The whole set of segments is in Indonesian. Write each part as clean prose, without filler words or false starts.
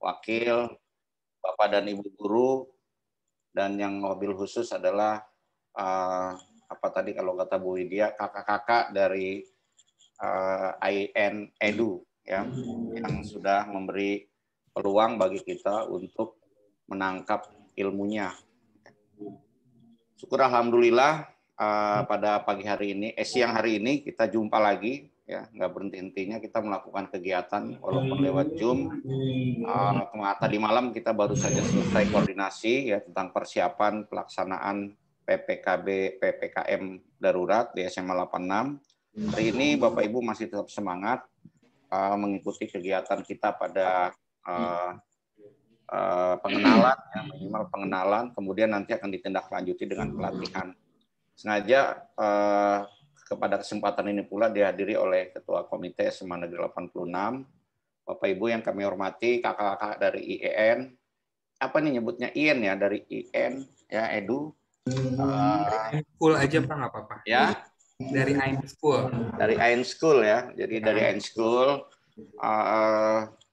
wakil, Bapak dan Ibu guru, dan yang wabil khusus adalah apa tadi kalau kata Bu Widya, kakak-kakak dari IN Edu ya, yang sudah memberi peluang bagi kita untuk menangkap ilmunya. Syukur alhamdulillah pada pagi hari ini, siang hari ini kita jumpa lagi ya, nggak berhenti-hentinya kita melakukan kegiatan walaupun lewat Zoom. Tadi malam kita baru saja selesai koordinasi ya tentang persiapan pelaksanaan PPKM darurat di SMA 86. Hari ini Bapak Ibu masih tetap semangat mengikuti kegiatan kita pada pengenalan, ya, minimal pengenalan, kemudian nanti akan ditindaklanjuti dengan pelatihan. Sengaja kepada kesempatan ini pula dihadiri oleh Ketua Komite SMA Negeri 86, Bapak Ibu yang kami hormati, kakak-kakak dari IEN, apa nih nyebutnya IEN ya, dari IEN ya, Edu. School aja Pak, nggak apa-apa. Ya. Dari IN School. Dari IN School ya, jadi dari IN School.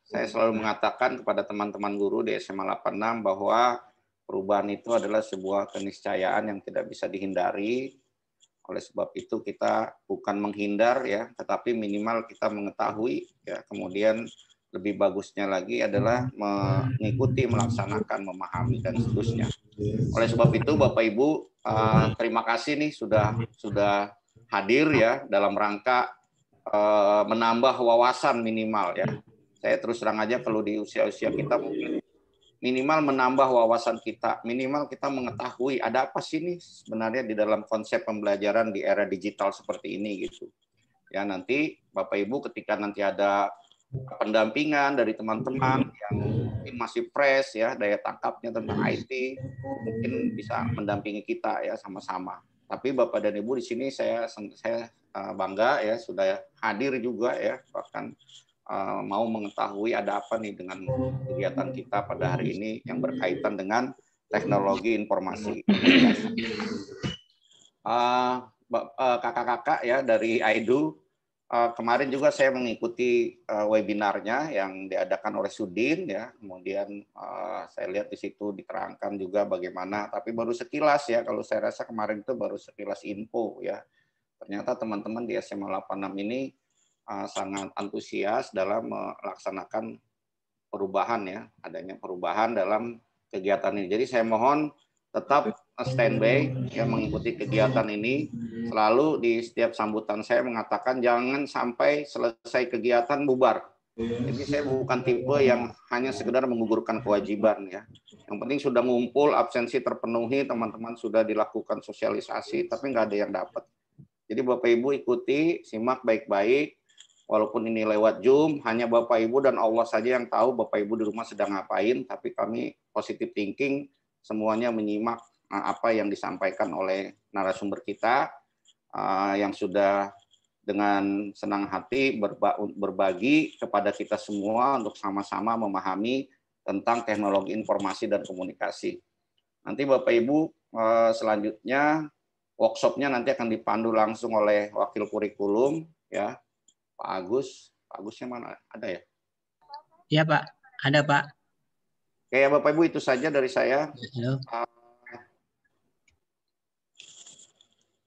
Saya selalu mengatakan kepada teman-teman guru di SMA 86 bahwa perubahan itu adalah sebuah keniscayaan yang tidak bisa dihindari. Oleh sebab itu kita bukan menghindar ya, tetapi minimal kita mengetahui ya. Kemudian lebih bagusnya lagi adalah mengikuti, melaksanakan, memahami dan seterusnya. Oleh sebab itu Bapak Ibu, terima kasih nih sudah hadir ya dalam rangka menambah wawasan minimal ya. Saya terus terang aja kalau di usia-usia kita mungkin minimal menambah wawasan kita, minimal kita mengetahui ada apa sih nih sebenarnya di dalam konsep pembelajaran di era digital seperti ini gitu. Ya nanti Bapak Ibu ketika nanti ada pendampingan dari teman-teman yang mungkin masih fresh ya daya tangkapnya tentang IT, mungkin bisa mendampingi kita ya sama-sama. Tapi Bapak dan Ibu di sini saya bangga ya sudah hadir juga ya, bahkan mau mengetahui ada apa nih dengan kegiatan kita pada hari ini yang berkaitan dengan teknologi informasi komunikasi. Kakak-kakak ya dari AIDU, kemarin juga saya mengikuti webinarnya yang diadakan oleh Sudin ya, kemudian saya lihat di situ diterangkan juga bagaimana, tapi baru sekilas ya, kalau saya rasa kemarin itu baru sekilas info ya. Ternyata teman-teman di SMA 86 ini sangat antusias dalam melaksanakan perubahan ya, adanya perubahan dalam kegiatan ini. Jadi saya mohon tetap standby ya mengikuti kegiatan ini. Selalu di setiap sambutan saya mengatakan jangan sampai selesai kegiatan bubar. Jadi saya bukan tipe yang hanya sekedar menggugurkan kewajiban ya. Yang penting sudah ngumpul, absensi terpenuhi, teman-teman sudah dilakukan sosialisasi, tapi nggak ada yang dapat. Jadi Bapak Ibu ikuti, simak baik-baik. Walaupun ini lewat Zoom, hanya Bapak Ibu dan Allah saja yang tahu Bapak Ibu di rumah sedang ngapain, tapi kami positive thinking, semuanya menyimak apa yang disampaikan oleh narasumber kita, yang sudah dengan senang hati berbagi kepada kita semua untuk sama-sama memahami tentang teknologi informasi dan komunikasi. Nanti Bapak Ibu selanjutnya workshopnya nanti akan dipandu langsung oleh wakil kurikulum ya, Pak Agus. Pak Agusnya mana? Ada ya? Iya Pak, ada Pak. Oke ya Bapak Ibu, itu saja dari saya.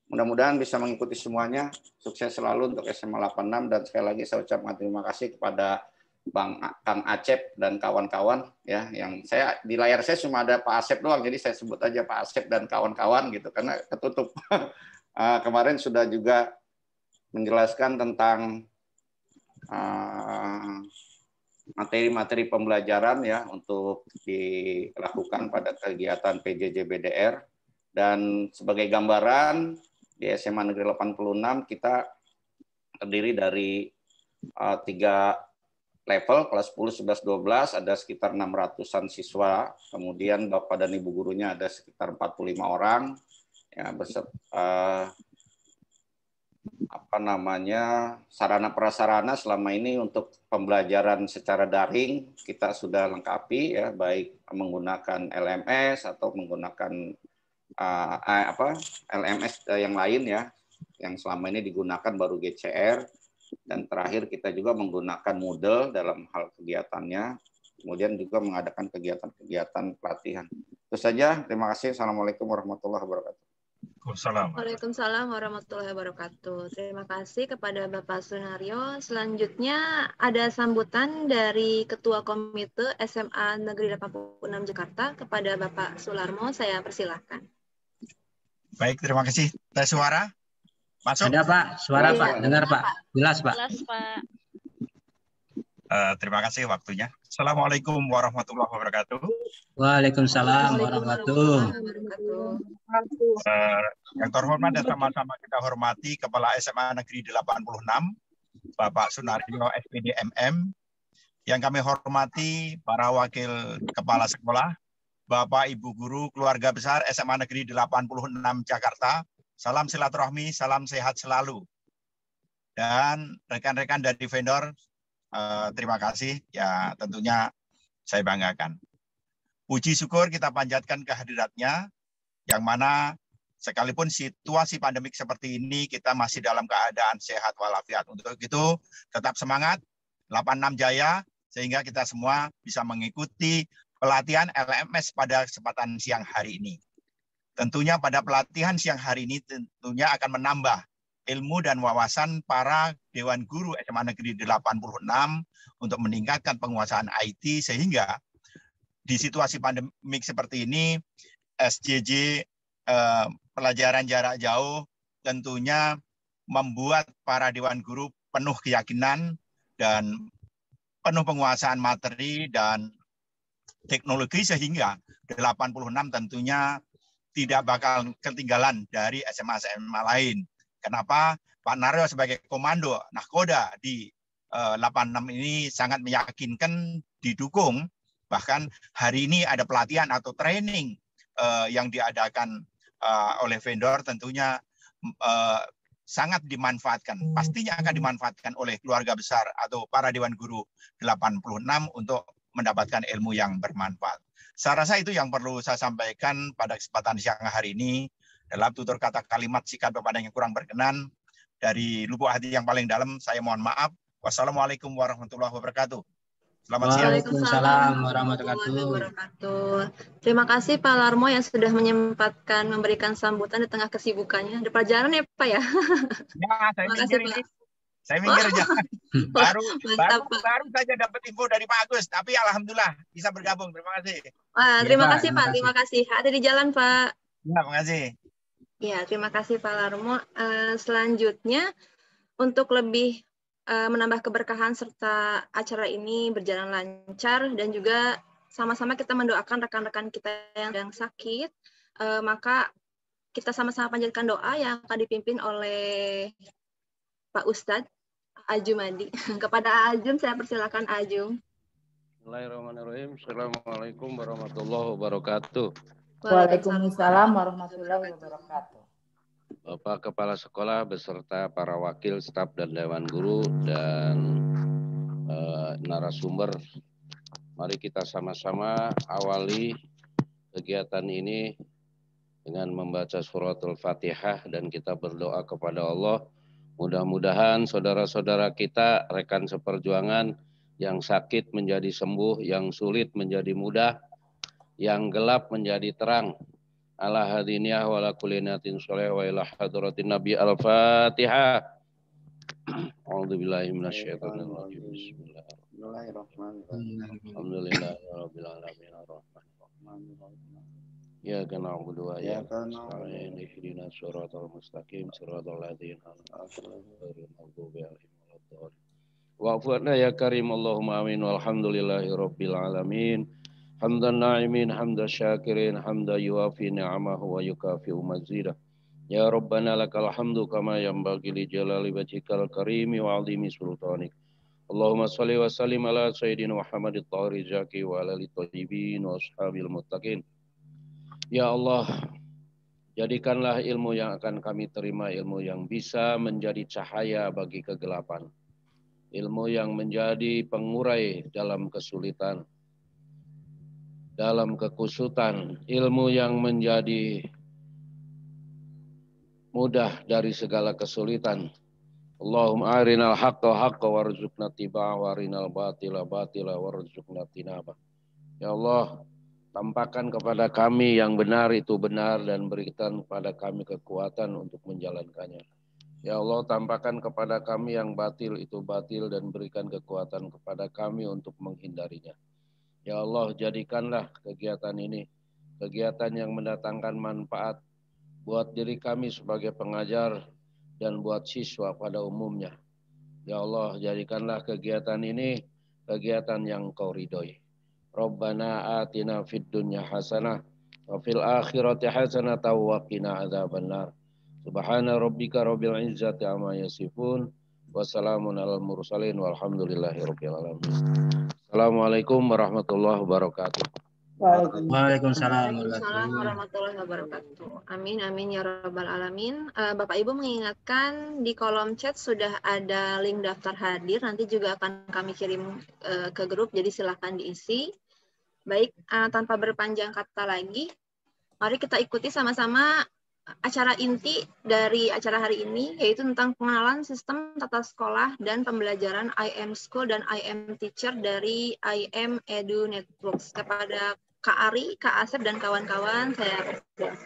Mudah-mudahan bisa mengikuti semuanya. Sukses selalu untuk SMA 86 dan sekali lagi saya ucapkan terima kasih kepada Kang Acep dan kawan-kawan ya, yang saya di layar saya cuma ada Pak Asep doang, jadi saya sebut aja Pak Asep dan kawan-kawan gitu karena ketutup. Kemarin sudah juga menjelaskan tentang materi-materi pembelajaran ya untuk dilakukan pada kegiatan PJJ BDR, dan sebagai gambaran di SMA Negeri 86 kita terdiri dari 3 level, kelas 10, 11, 12, ada sekitar 600-an siswa, kemudian Bapak dan Ibu gurunya ada sekitar 45 orang, ya, sarana prasarana selama ini untuk pembelajaran secara daring kita sudah lengkapi ya, baik menggunakan LMS atau menggunakan LMS yang lain ya, yang selama ini digunakan baru GCR. Dan terakhir kita juga menggunakan Moodle dalam hal kegiatannya. kemudian juga mengadakan kegiatan-kegiatan pelatihan. Itu saja, terima kasih. Assalamualaikum warahmatullahi wabarakatuh. Waalaikumsalam warahmatullahi wabarakatuh. Terima kasih kepada Bapak Sunario. Selanjutnya ada sambutan dari Ketua Komite SMA Negeri 86 Jakarta kepada Bapak Sularmo. Saya persilahkan. Baik, terima kasih. Tes suara? Masuk? Ada Pak, suara Ya, Pak, dengar Pak, jelas Pak. Jelas, Pak. Terima kasih waktunya. Assalamualaikum warahmatullahi wabarakatuh. Waalaikumsalam warahmatullahi wabarakatuh. Yang terhormat dan sama-sama kita hormati Kepala SMA Negeri 86, Bapak Sunario SPD MM. Yang kami hormati para wakil kepala sekolah, Bapak Ibu guru keluarga besar SMA Negeri 86 Jakarta. Salam silaturahmi, salam sehat selalu. Dan rekan-rekan dari vendor, terima kasih, ya tentunya saya banggakan. Puji syukur kita panjatkan kehadiratnya, yang mana sekalipun situasi pandemik seperti ini, kita masih dalam keadaan sehat walafiat. Untuk itu, tetap semangat, 86 Jaya, sehingga kita semua bisa mengikuti pelatihan LMS pada kesempatan siang hari ini. Tentunya pada pelatihan siang hari ini tentunya akan menambah ilmu dan wawasan para Dewan Guru SMA Negeri 86 untuk meningkatkan penguasaan IT, sehingga di situasi pandemik seperti ini SJJ pelajaran jarak jauh tentunya membuat para Dewan Guru penuh keyakinan dan penuh penguasaan materi dan teknologi, sehingga 86 tentunya tidak bakal ketinggalan dari SMA-SMA lain. Kenapa? Pak Naryo sebagai komando Nahkoda di 86 ini sangat meyakinkan, didukung. Bahkan hari ini ada pelatihan atau training yang diadakan oleh vendor, tentunya sangat dimanfaatkan. Pastinya akan dimanfaatkan oleh keluarga besar atau para Dewan Guru 86 untuk mendapatkan ilmu yang bermanfaat. Saya rasa itu yang perlu saya sampaikan pada kesempatan siang hari ini. Dalam tutur kata kalimat sikap kepada yang kurang berkenan, dari lubuk hati yang paling dalam, saya mohon maaf. Wassalamualaikum warahmatullahi wabarakatuh. Selamat siang. Waalaikumsalam warahmatullahi wabarakatuh. Terima kasih Pak Larmo yang sudah menyempatkan memberikan sambutan di tengah kesibukannya. Ada pelajaran ya Pak ya? Ya, saya makasih, minggir Pak. ini. Saya minggir aja. Baru saja dapat info dari Pak Agus, tapi alhamdulillah bisa bergabung. Terima kasih. Wah, terima kasih Pak. Terima kasih. Ada di jalan Pak. Ya, terima kasih. Ya, terima kasih Pak Larmo. Selanjutnya untuk lebih menambah keberkahan serta acara ini berjalan lancar dan juga sama-sama kita mendoakan rekan-rekan kita yang sedang sakit, maka kita sama-sama panjatkan doa yang akan dipimpin oleh Pak Ustadz Ajumadi. Kepada Ajum, saya persilakan Ajum. Bismillahirrahmanirrahim. Assalamualaikum warahmatullahi wabarakatuh. Waalaikumsalam warahmatullahi wabarakatuh. Bapak Kepala Sekolah beserta para wakil staf dan Dewan Guru dan narasumber, mari kita sama-sama awali kegiatan ini dengan membaca suratul Fatihah dan kita berdoa kepada Allah. Mudah-mudahan saudara-saudara kita, rekan seperjuangan yang sakit menjadi sembuh, yang sulit menjadi mudah, yang gelap menjadi terang. Ala hadiniyah wa ala kulli niyatin sholih wa ila hadratin Nabi Al-Fatihah. A'udzubillahi minasyaitonir rajim. Bismillahirrahmanirrahim. Alhamdulillahirabbil alamin arrahmanirrahim. Ya kana na'budu wa iyyaka nasta'in ihdinas siratal mustaqim siratal ladzina an'amta 'alaihim ghairil maghdubi 'alaihim waladdallin. Wa'fu 'anna ya karim Allahumma amin walhamdulillahi rabbil alamin. Hamdan na'imin hamdan syakirin hamdan yuafi ni'amahu wa yukafi'u mazidah. Ya Rabbana lakal hamdu kama yanbaghi li jalali wajhikal karimi wa 'azimi sultanik. Allahumma shalli wa sallim ala sayyidina Muhammadit tahiri zaki wa ala alihi thayyibin wa ashabil muttaqin. Ya Allah, jadikanlah ilmu yang akan kami terima ilmu yang bisa menjadi cahaya bagi kegelapan. Ilmu yang menjadi pengurai dalam kesulitan, dalam kekusutan. Ilmu yang menjadi mudah dari segala kesulitan. Allahumma arinal haqqa haqqa warzuqna tibaa wa arinal batila batila warzuqna tinaba. Ya Allah, tampakkan kepada kami yang benar itu benar dan berikan kepada kami kekuatan untuk menjalankannya. Ya Allah, tampakkan kepada kami yang batil itu batil dan berikan kekuatan kepada kami untuk menghindarinya. Ya Allah, jadikanlah kegiatan ini kegiatan yang mendatangkan manfaat buat diri kami sebagai pengajar dan buat siswa pada umumnya. Ya Allah, jadikanlah kegiatan ini kegiatan yang Kau ridhoi. Rabbana atina fid dunya hasanah wa fil akhirati hasanah wa qina adzabannar. Subhana rabbika rabbil izzati amma yasifun wa salamun alal mursalin walhamdulillahi rabbil alamin. Assalamualaikum warahmatullahi wabarakatuh. Waalaikumsalam warahmatullahi wabarakatuh. Amin, amin ya rabbal alamin. Bapak Ibu mengingatkan di kolom chat sudah ada link daftar hadir. Nanti juga akan kami kirim ke grup, jadi silakan diisi. Baik, tanpa berpanjang kata lagi, mari kita ikuti sama-sama acara inti dari acara hari ini, yaitu tentang pengenalan sistem tata sekolah dan pembelajaran IM School dan IM Teacher dari IM Edu Networks. Kepada Kak Ari, Kak Asep, dan kawan-kawan, saya persilakan.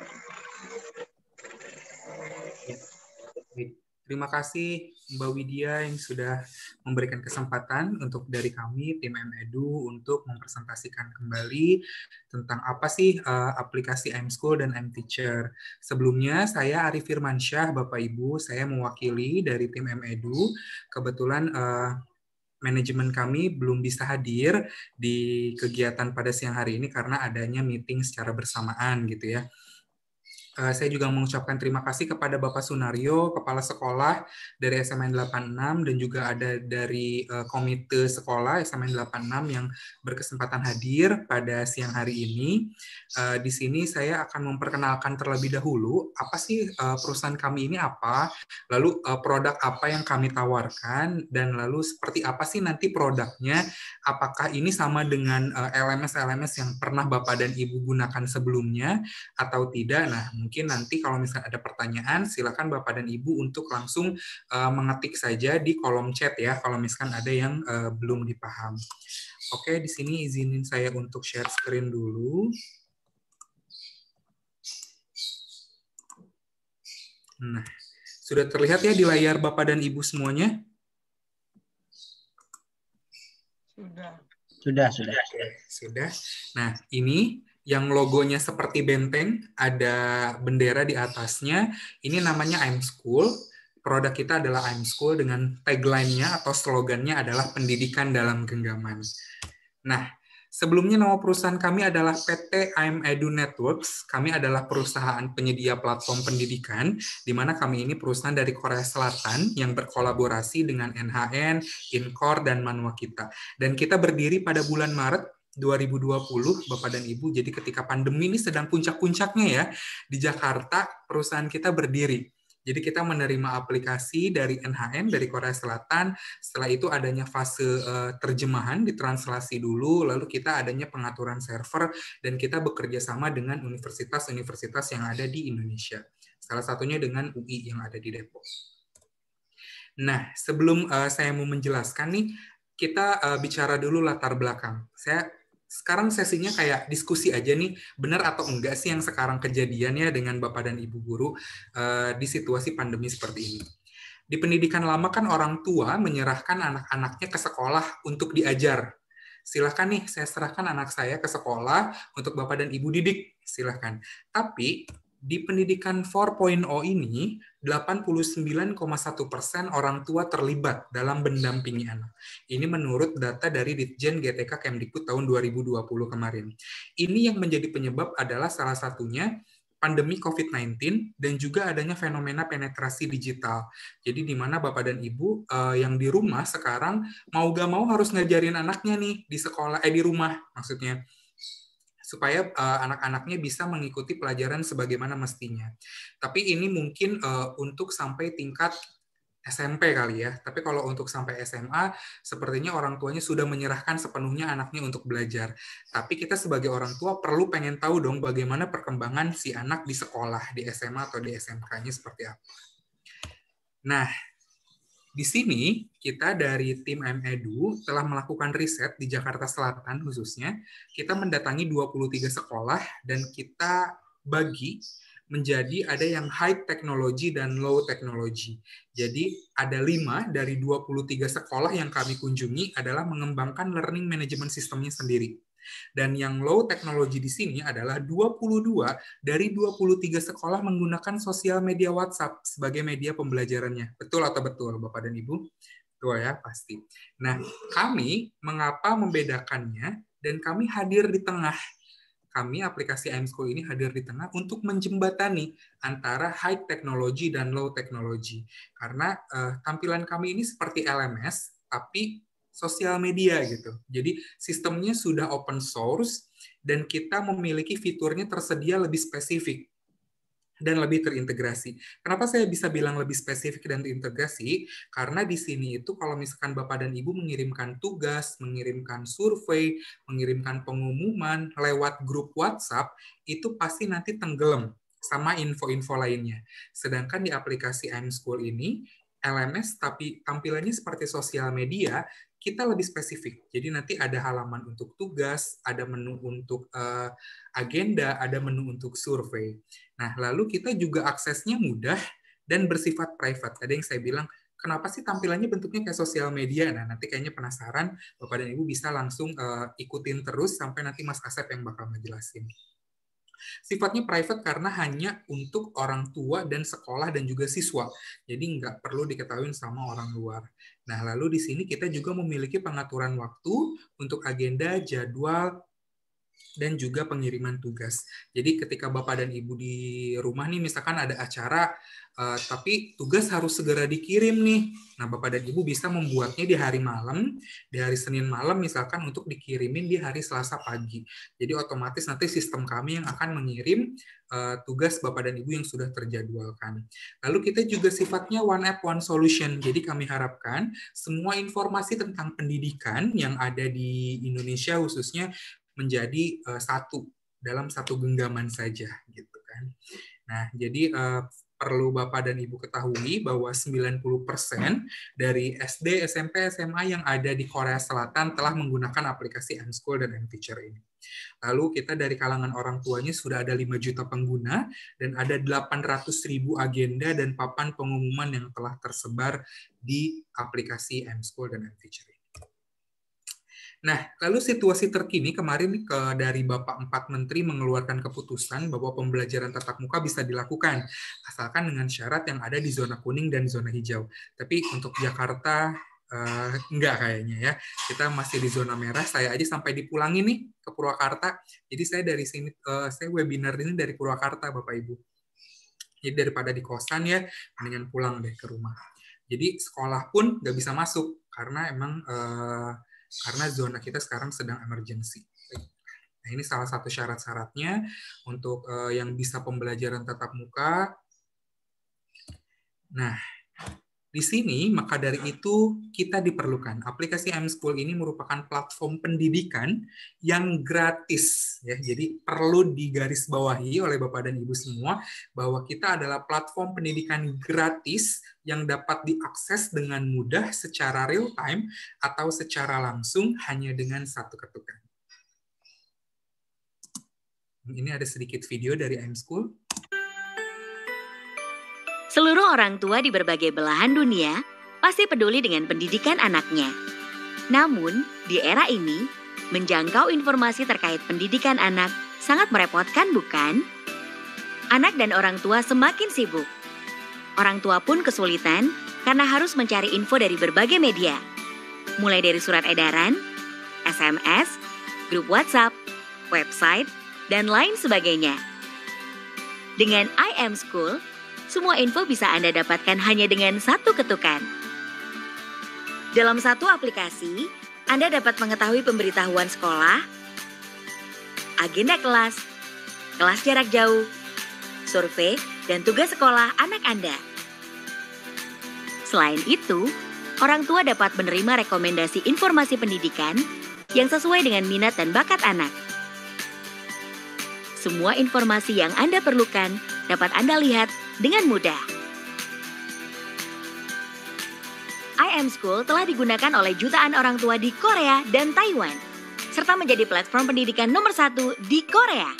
Terima kasih Mbak Widya yang sudah memberikan kesempatan untuk dari kami tim M-Edu untuk mempresentasikan kembali tentang apa sih aplikasi M-School dan M-Teacher. Sebelumnya saya Arif Firmansyah, Bapak Ibu, saya mewakili dari tim M-Edu. Kebetulan manajemen kami belum bisa hadir di kegiatan pada siang hari ini karena adanya meeting secara bersamaan gitu ya. Saya juga mengucapkan terima kasih kepada Bapak Sunario, Kepala Sekolah dari SMN 86 dan juga ada dari Komite Sekolah SMN 86 yang berkesempatan hadir pada siang hari ini. Di sini saya akan memperkenalkan terlebih dahulu apa sih perusahaan kami ini apa, lalu produk apa yang kami tawarkan, dan lalu seperti apa sih nanti produknya, apakah ini sama dengan LMS-LMS yang pernah Bapak dan Ibu gunakan sebelumnya atau tidak. Nah, mungkin nanti kalau misalnya ada pertanyaan, silakan Bapak dan Ibu untuk langsung mengetik saja di kolom chat ya, kalau misalkan ada yang belum dipaham. Oke, di sini izinin saya untuk share screen dulu. Nah, sudah terlihat ya di layar Bapak dan Ibu semuanya? Sudah. Nah, ini yang logonya seperti benteng, ada bendera di atasnya. Ini namanya IM School. Produk kita adalah IM School dengan tagline-nya atau slogannya adalah pendidikan dalam genggaman. Nah, sebelumnya nama perusahaan kami adalah PT IM Edu Networks. Kami adalah perusahaan penyedia platform pendidikan, di mana kami ini perusahaan dari Korea Selatan yang berkolaborasi dengan NHN, INKOR, dan Manwa Kita. Dan kita berdiri pada bulan Maret 2020, Bapak dan Ibu. Jadi ketika pandemi ini sedang puncak-puncaknya ya, di Jakarta perusahaan kita berdiri. Jadi kita menerima aplikasi dari NHN, dari Korea Selatan, setelah itu adanya fase terjemahan, ditranslasi dulu, lalu kita adanya pengaturan server, dan kita bekerja sama dengan universitas-universitas yang ada di Indonesia. Salah satunya dengan UI yang ada di Depok. Nah, sebelum saya mau menjelaskan nih, kita bicara dulu latar belakang. Sekarang sesinya kayak diskusi aja nih, benar atau enggak sih yang sekarang kejadiannya dengan Bapak dan Ibu guru di situasi pandemi seperti ini. Di pendidikan lama kan orang tua menyerahkan anak-anaknya ke sekolah untuk diajar. Silahkan nih, saya serahkan anak saya ke sekolah untuk Bapak dan Ibu didik, silahkan. Tapi di pendidikan 4.0 ini, 89,1% orang tua terlibat dalam mendampingi anak. Ini menurut data dari Ditjen GTK Kemdikbud tahun 2020 kemarin. Ini yang menjadi penyebab adalah salah satunya pandemi COVID-19 dan juga adanya fenomena penetrasi digital. Jadi di mana Bapak dan Ibu yang di rumah sekarang mau gak mau harus ngajarin anaknya nih di sekolah, di rumah maksudnya, supaya anak-anaknya bisa mengikuti pelajaran sebagaimana mestinya. Tapi ini mungkin untuk sampai tingkat SMP kali ya. Tapi kalau untuk sampai SMA, sepertinya orang tuanya sudah menyerahkan sepenuhnya anaknya untuk belajar. Tapi kita sebagai orang tua perlu pengen tahu dong bagaimana perkembangan si anak di sekolah, di SMA atau di SMK-nya seperti apa. Nah, Di sini kita dari tim MEdu telah melakukan riset di Jakarta Selatan khususnya. Kita mendatangi 23 sekolah dan kita bagi menjadi ada yang high technology dan low technology. Jadi ada 5 dari 23 sekolah yang kami kunjungi adalah mengembangkan learning management system-nya sendiri. Dan yang low technology di sini adalah 22 dari 23 sekolah menggunakan sosial media WhatsApp sebagai media pembelajarannya. Betul atau betul, Bapak dan Ibu? Betul ya, pasti. Nah, kami mengapa membedakannya dan kami hadir di tengah. Kami aplikasi iMSchool ini hadir di tengah untuk menjembatani antara high technology dan low technology. Karena tampilan kami ini seperti LMS, tapi sosial media gitu. Jadi sistemnya sudah open source dan kita memiliki fiturnya tersedia lebih spesifik dan lebih terintegrasi. Kenapa saya bisa bilang lebih spesifik dan terintegrasi? Karena di sini itu kalau misalkan Bapak dan Ibu mengirimkan tugas, mengirimkan survei, mengirimkan pengumuman lewat grup WhatsApp, itu pasti nanti tenggelam sama info-info lainnya. Sedangkan di aplikasi iMSchool ini, LMS tapi tampilannya seperti sosial media, kita lebih spesifik. Jadi nanti ada halaman untuk tugas, ada menu untuk agenda, ada menu untuk survei. Nah, lalu kita juga aksesnya mudah dan bersifat private. Ada yang saya bilang, kenapa sih tampilannya bentuknya kayak sosial media? Nah, nanti kayaknya penasaran, Bapak dan Ibu bisa langsung ikutin terus sampai nanti Mas Asep yang bakal ngejelasin. Sifatnya private karena hanya untuk orang tua dan sekolah dan juga siswa. Jadi nggak perlu diketahui sama orang luar. Nah, lalu di sini kita juga memiliki pengaturan waktu untuk agenda, jadwal, dan juga pengiriman tugas. Jadi ketika Bapak dan Ibu di rumah nih, misalkan ada acara, tapi tugas harus segera dikirim nih. Nah, Bapak dan Ibu bisa membuatnya di hari malam, di hari Senin malam misalkan untuk dikirimin di hari Selasa pagi. Jadi otomatis nanti sistem kami yang akan mengirim tugas Bapak dan Ibu yang sudah terjadwalkan. Lalu kita juga sifatnya one app, one solution. Jadi kami harapkan semua informasi tentang pendidikan yang ada di Indonesia khususnya menjadi satu dalam satu genggaman saja gitu kan. Nah, jadi perlu Bapak dan Ibu ketahui bahwa 90% dari SD, SMP, SMA yang ada di Korea Selatan telah menggunakan aplikasi iMSchool dan iMteacher ini. Lalu kita dari kalangan orang tuanya sudah ada 5 juta pengguna dan ada 800.000 agenda dan papan pengumuman yang telah tersebar di aplikasi iMSchool dan iMteacher ini. Nah, lalu situasi terkini kemarin dari Bapak 4 Menteri mengeluarkan keputusan bahwa pembelajaran tatap muka bisa dilakukan, asalkan dengan syarat yang ada di zona kuning dan zona hijau. Tapi untuk Jakarta, enggak kayaknya ya. Kita masih di zona merah, saya aja sampai dipulangin nih ke Purwakarta. Jadi saya dari sini, saya webinar ini dari Purwakarta, Bapak Ibu. Jadi daripada di kosan ya, mendingan pulang deh ke rumah. Jadi sekolah pun nggak bisa masuk, karena emang karena zona kita sekarang sedang emergency. Nah, ini salah satu syarat-syaratnya untuk yang bisa pembelajaran tatap muka. Nah, di sini maka dari itu kita diperlukan. Aplikasi iMSchool ini merupakan platform pendidikan yang gratis ya. Jadi perlu digarisbawahi oleh Bapak dan Ibu semua bahwa kita adalah platform pendidikan gratis yang dapat diakses dengan mudah secara real time atau secara langsung hanya dengan satu ketukan. Ini ada sedikit video dari iMSchool. Seluruh orang tua di berbagai belahan dunia pasti peduli dengan pendidikan anaknya. Namun, di era ini, menjangkau informasi terkait pendidikan anak sangat merepotkan, bukan? Anak dan orang tua semakin sibuk. Orang tua pun kesulitan karena harus mencari info dari berbagai media. Mulai dari surat edaran, SMS, grup WhatsApp, website, dan lain sebagainya. Dengan iMSchool, semua info bisa Anda dapatkan hanya dengan satu ketukan. Dalam satu aplikasi, Anda dapat mengetahui pemberitahuan sekolah, agenda kelas, kelas jarak jauh, survei, dan tugas sekolah anak Anda. Selain itu, orang tua dapat menerima rekomendasi informasi pendidikan yang sesuai dengan minat dan bakat anak. Semua informasi yang Anda perlukan dapat Anda lihat dengan mudah. iAmSchool telah digunakan oleh jutaan orang tua di Korea dan Taiwan, serta menjadi platform pendidikan nomor 1 di Korea.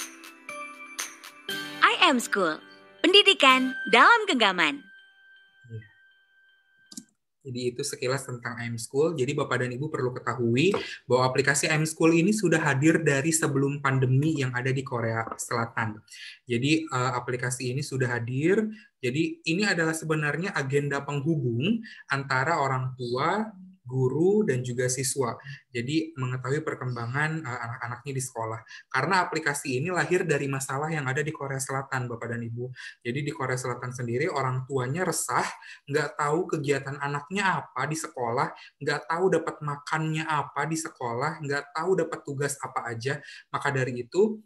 iAmSchool, pendidikan dalam genggaman. Jadi itu sekilas tentang iAmSchool. Jadi Bapak dan Ibu perlu ketahui bahwa aplikasi iAmSchool ini sudah hadir dari sebelum pandemi yang ada di Korea Selatan. Jadi aplikasi ini sudah hadir. Jadi ini adalah sebenarnya agenda penghubung antara orang tua, guru, dan juga siswa. Jadi mengetahui perkembangan anak-anaknya di sekolah. Karena aplikasi ini lahir dari masalah yang ada di Korea Selatan, Bapak dan Ibu. Jadi di Korea Selatan sendiri orang tuanya resah, nggak tahu kegiatan anaknya apa di sekolah, nggak tahu dapat makannya apa di sekolah, nggak tahu dapat tugas apa aja. Maka dari itu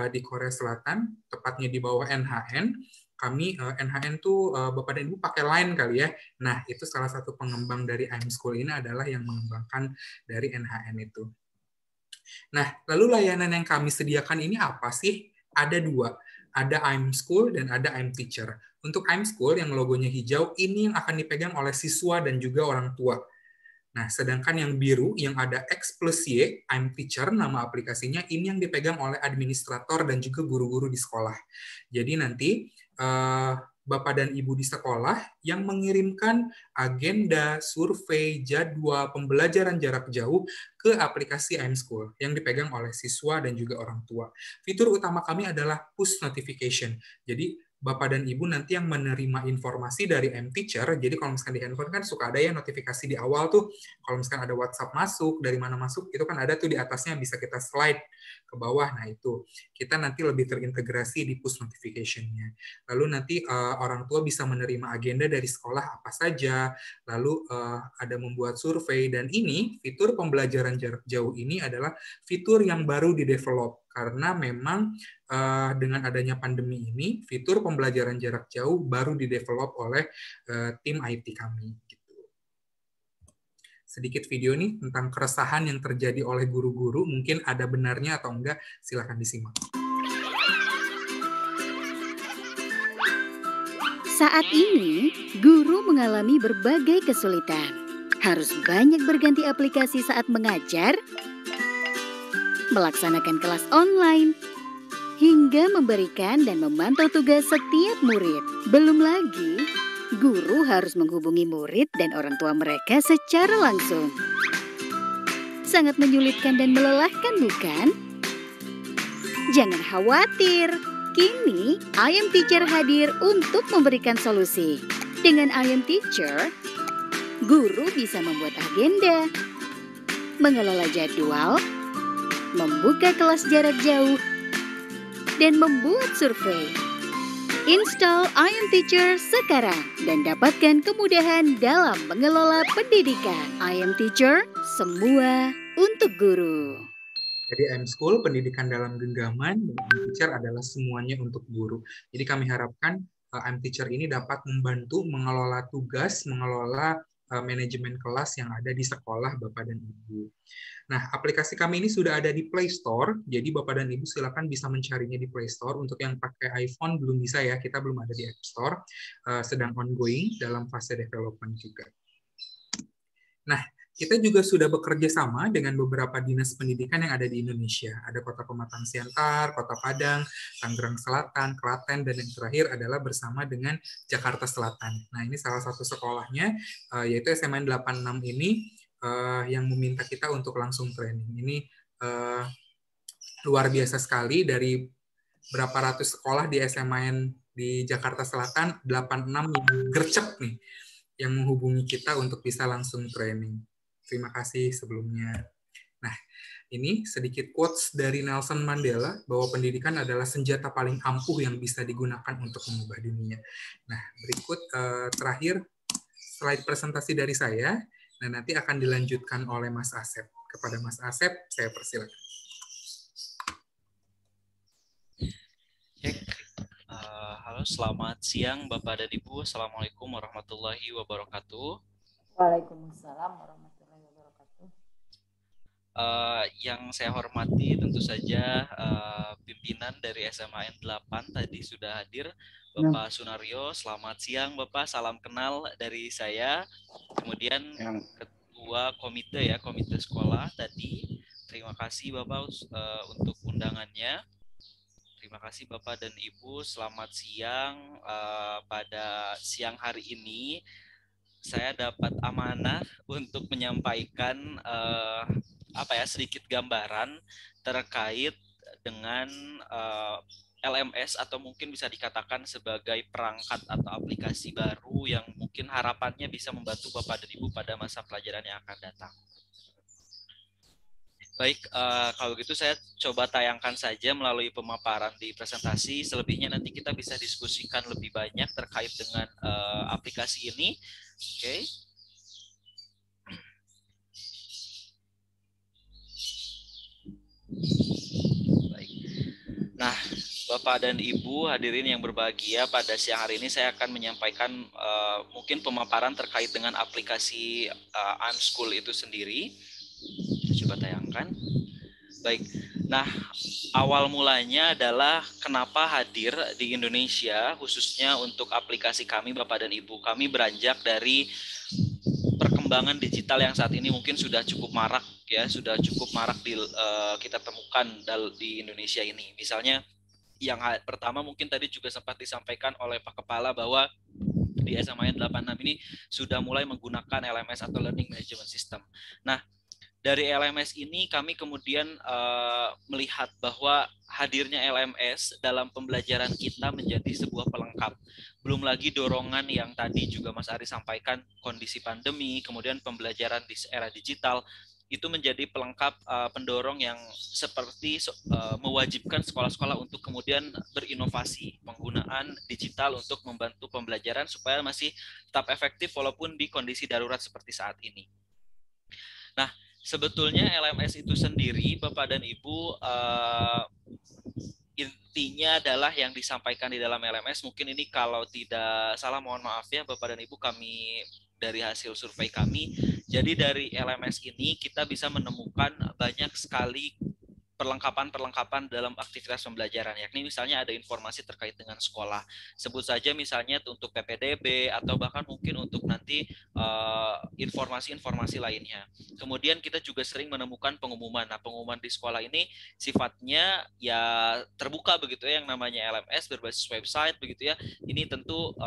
di Korea Selatan, tepatnya di bawah NHN, kami NHN tuh Bapak dan Ibu pakai Line kali ya. Nah, itu salah satu pengembang dari iAmSchool ini adalah yang mengembangkan dari NHN itu. Nah, lalu layanan yang kami sediakan ini apa sih? Ada dua. Ada iAmSchool dan ada iAmTeacher. Untuk iAmSchool yang logonya hijau, ini yang akan dipegang oleh siswa dan juga orang tua. Nah, sedangkan yang biru, yang ada X plus Y, iAmTeacher, nama aplikasinya, ini yang dipegang oleh administrator dan juga guru-guru di sekolah. Jadi nanti Bapak dan Ibu di sekolah yang mengirimkan agenda, survei, jadwal, pembelajaran jarak jauh ke aplikasi iAmSchool yang dipegang oleh siswa dan juga orang tua. Fitur utama kami adalah push notification. Jadi Bapak dan Ibu nanti yang menerima informasi dari iAmTeacher, jadi kalau misalkan di handphone kan suka ada ya notifikasi di awal tuh, kalau misalkan ada WhatsApp masuk, dari mana masuk, itu kan ada tuh di atasnya bisa kita slide ke bawah, nah itu. Kita nanti lebih terintegrasi di push notification-nya. Lalu nanti orang tua bisa menerima agenda dari sekolah apa saja, lalu ada membuat survei, dan ini, fitur pembelajaran jarak jauh ini adalah fitur yang baru di-develop, karena memang dengan adanya pandemi ini, fitur pembelajaran jarak jauh baru di-develop oleh tim IT kami. Gitu. Sedikit video nih tentang keresahan yang terjadi oleh guru-guru, mungkin ada benarnya atau enggak, silakan disimak. Saat ini, guru mengalami berbagai kesulitan. Harus banyak berganti aplikasi saat mengajar, melaksanakan kelas online, hingga memberikan dan memantau tugas setiap murid. Belum lagi, guru harus menghubungi murid dan orang tua mereka secara langsung. Sangat menyulitkan dan melelahkan, bukan? Jangan khawatir, kini iAmTeacher hadir untuk memberikan solusi. Dengan iAmTeacher, guru bisa membuat agenda, mengelola jadwal, membuka kelas jarak jauh, dan membuat survei. Install iAmTeacher sekarang dan dapatkan kemudahan dalam mengelola pendidikan. iAmTeacher, semua untuk guru. Jadi iAmSchool, pendidikan dalam genggaman, dan iAmTeacher adalah semuanya untuk guru. Jadi kami harapkan iAmTeacher ini dapat membantu mengelola tugas, mengelola manajemen kelas yang ada di sekolah Bapak dan Ibu. Nah, aplikasi kami ini sudah ada di Play Store, jadi Bapak dan Ibu silakan bisa mencarinya di Play Store. Untuk yang pakai iPhone belum bisa ya, kita belum ada di App Store, sedang ongoing dalam fase development juga. Nah, kita juga sudah bekerja sama dengan beberapa dinas pendidikan yang ada di Indonesia. Ada Kota Pematang Siantar, Kota Padang, Tangerang Selatan, Klaten, dan yang terakhir adalah bersama dengan Jakarta Selatan. Nah, ini salah satu sekolahnya, yaitu SMAN 86 ini, yang meminta kita untuk langsung training. Ini luar biasa sekali, dari berapa ratus sekolah di SMAN di Jakarta Selatan, 86 yang gercep nih, yang menghubungi kita untuk bisa langsung training. Terima kasih sebelumnya. Nah, ini sedikit quotes dari Nelson Mandela, bahwa pendidikan adalah senjata paling ampuh yang bisa digunakan untuk mengubah dunia. Nah, berikut terakhir slide presentasi dari saya. Nah, nanti akan dilanjutkan oleh Mas Asep. Kepada Mas Asep, saya persilakan. Halo, selamat siang Bapak dan Ibu. Assalamualaikum warahmatullahi wabarakatuh. Waalaikumsalam warahmatullahi wabarakatuh. Yang saya hormati tentu saja pimpinan dari SMAN 8 tadi sudah hadir, Bapak Sunario. Selamat siang Bapak, salam kenal dari saya. Kemudian Ketua Komite ya, Komite Sekolah tadi. Terima kasih Bapak untuk undangannya. Terima kasih Bapak dan Ibu. Selamat siang. Pada siang hari ini saya dapat amanah untuk menyampaikan sedikit gambaran terkait dengan LMS atau mungkin bisa dikatakan sebagai perangkat atau aplikasi baru yang mungkin harapannya bisa membantu Bapak dan Ibu pada masa pelajaran yang akan datang. Baik, kalau gitu saya coba tayangkan saja melalui pemaparan di presentasi. Selebihnya nanti kita bisa diskusikan lebih banyak terkait dengan aplikasi ini. Oke. Baik. Nah, Bapak dan Ibu hadirin yang berbahagia, pada siang hari ini saya akan menyampaikan mungkin pemaparan terkait dengan aplikasi iMschool itu sendiri. Coba tayangkan. Baik. Nah, awal mulanya adalah kenapa hadir di Indonesia, khususnya untuk aplikasi kami Bapak dan Ibu. Kami beranjak dari perkembangan digital yang saat ini mungkin sudah cukup marak ya, sudah cukup marak kita temukan di Indonesia ini. Misalnya yang pertama mungkin tadi juga sempat disampaikan oleh Pak Kepala bahwa di SMA 86 ini sudah mulai menggunakan LMS atau Learning Management System. Nah, dari LMS ini kami kemudian melihat bahwa hadirnya LMS dalam pembelajaran kita menjadi sebuah pelengkap. Belum lagi dorongan yang tadi juga Mas Ari sampaikan, kondisi pandemi, kemudian pembelajaran di era digital, itu menjadi pelengkap pendorong yang seperti mewajibkan sekolah-sekolah untuk kemudian berinovasi penggunaan digital untuk membantu pembelajaran supaya masih tetap efektif walaupun di kondisi darurat seperti saat ini. Nah, sebetulnya LMS itu sendiri, Bapak dan Ibu, intinya adalah yang disampaikan di dalam LMS. Mungkin ini kalau tidak salah, mohon maaf ya Bapak dan Ibu, kami dari hasil survei kami. Jadi dari LMS ini kita bisa menemukan banyak sekali perlengkapan-perlengkapan dalam aktivitas pembelajaran, yakni misalnya ada informasi terkait dengan sekolah. Sebut saja misalnya untuk PPDB atau bahkan mungkin untuk nanti informasi-informasi lainnya. Kemudian kita juga sering menemukan pengumuman. Nah, pengumuman di sekolah ini sifatnya ya terbuka begitu ya, yang namanya LMS berbasis website begitu ya. Ini tentu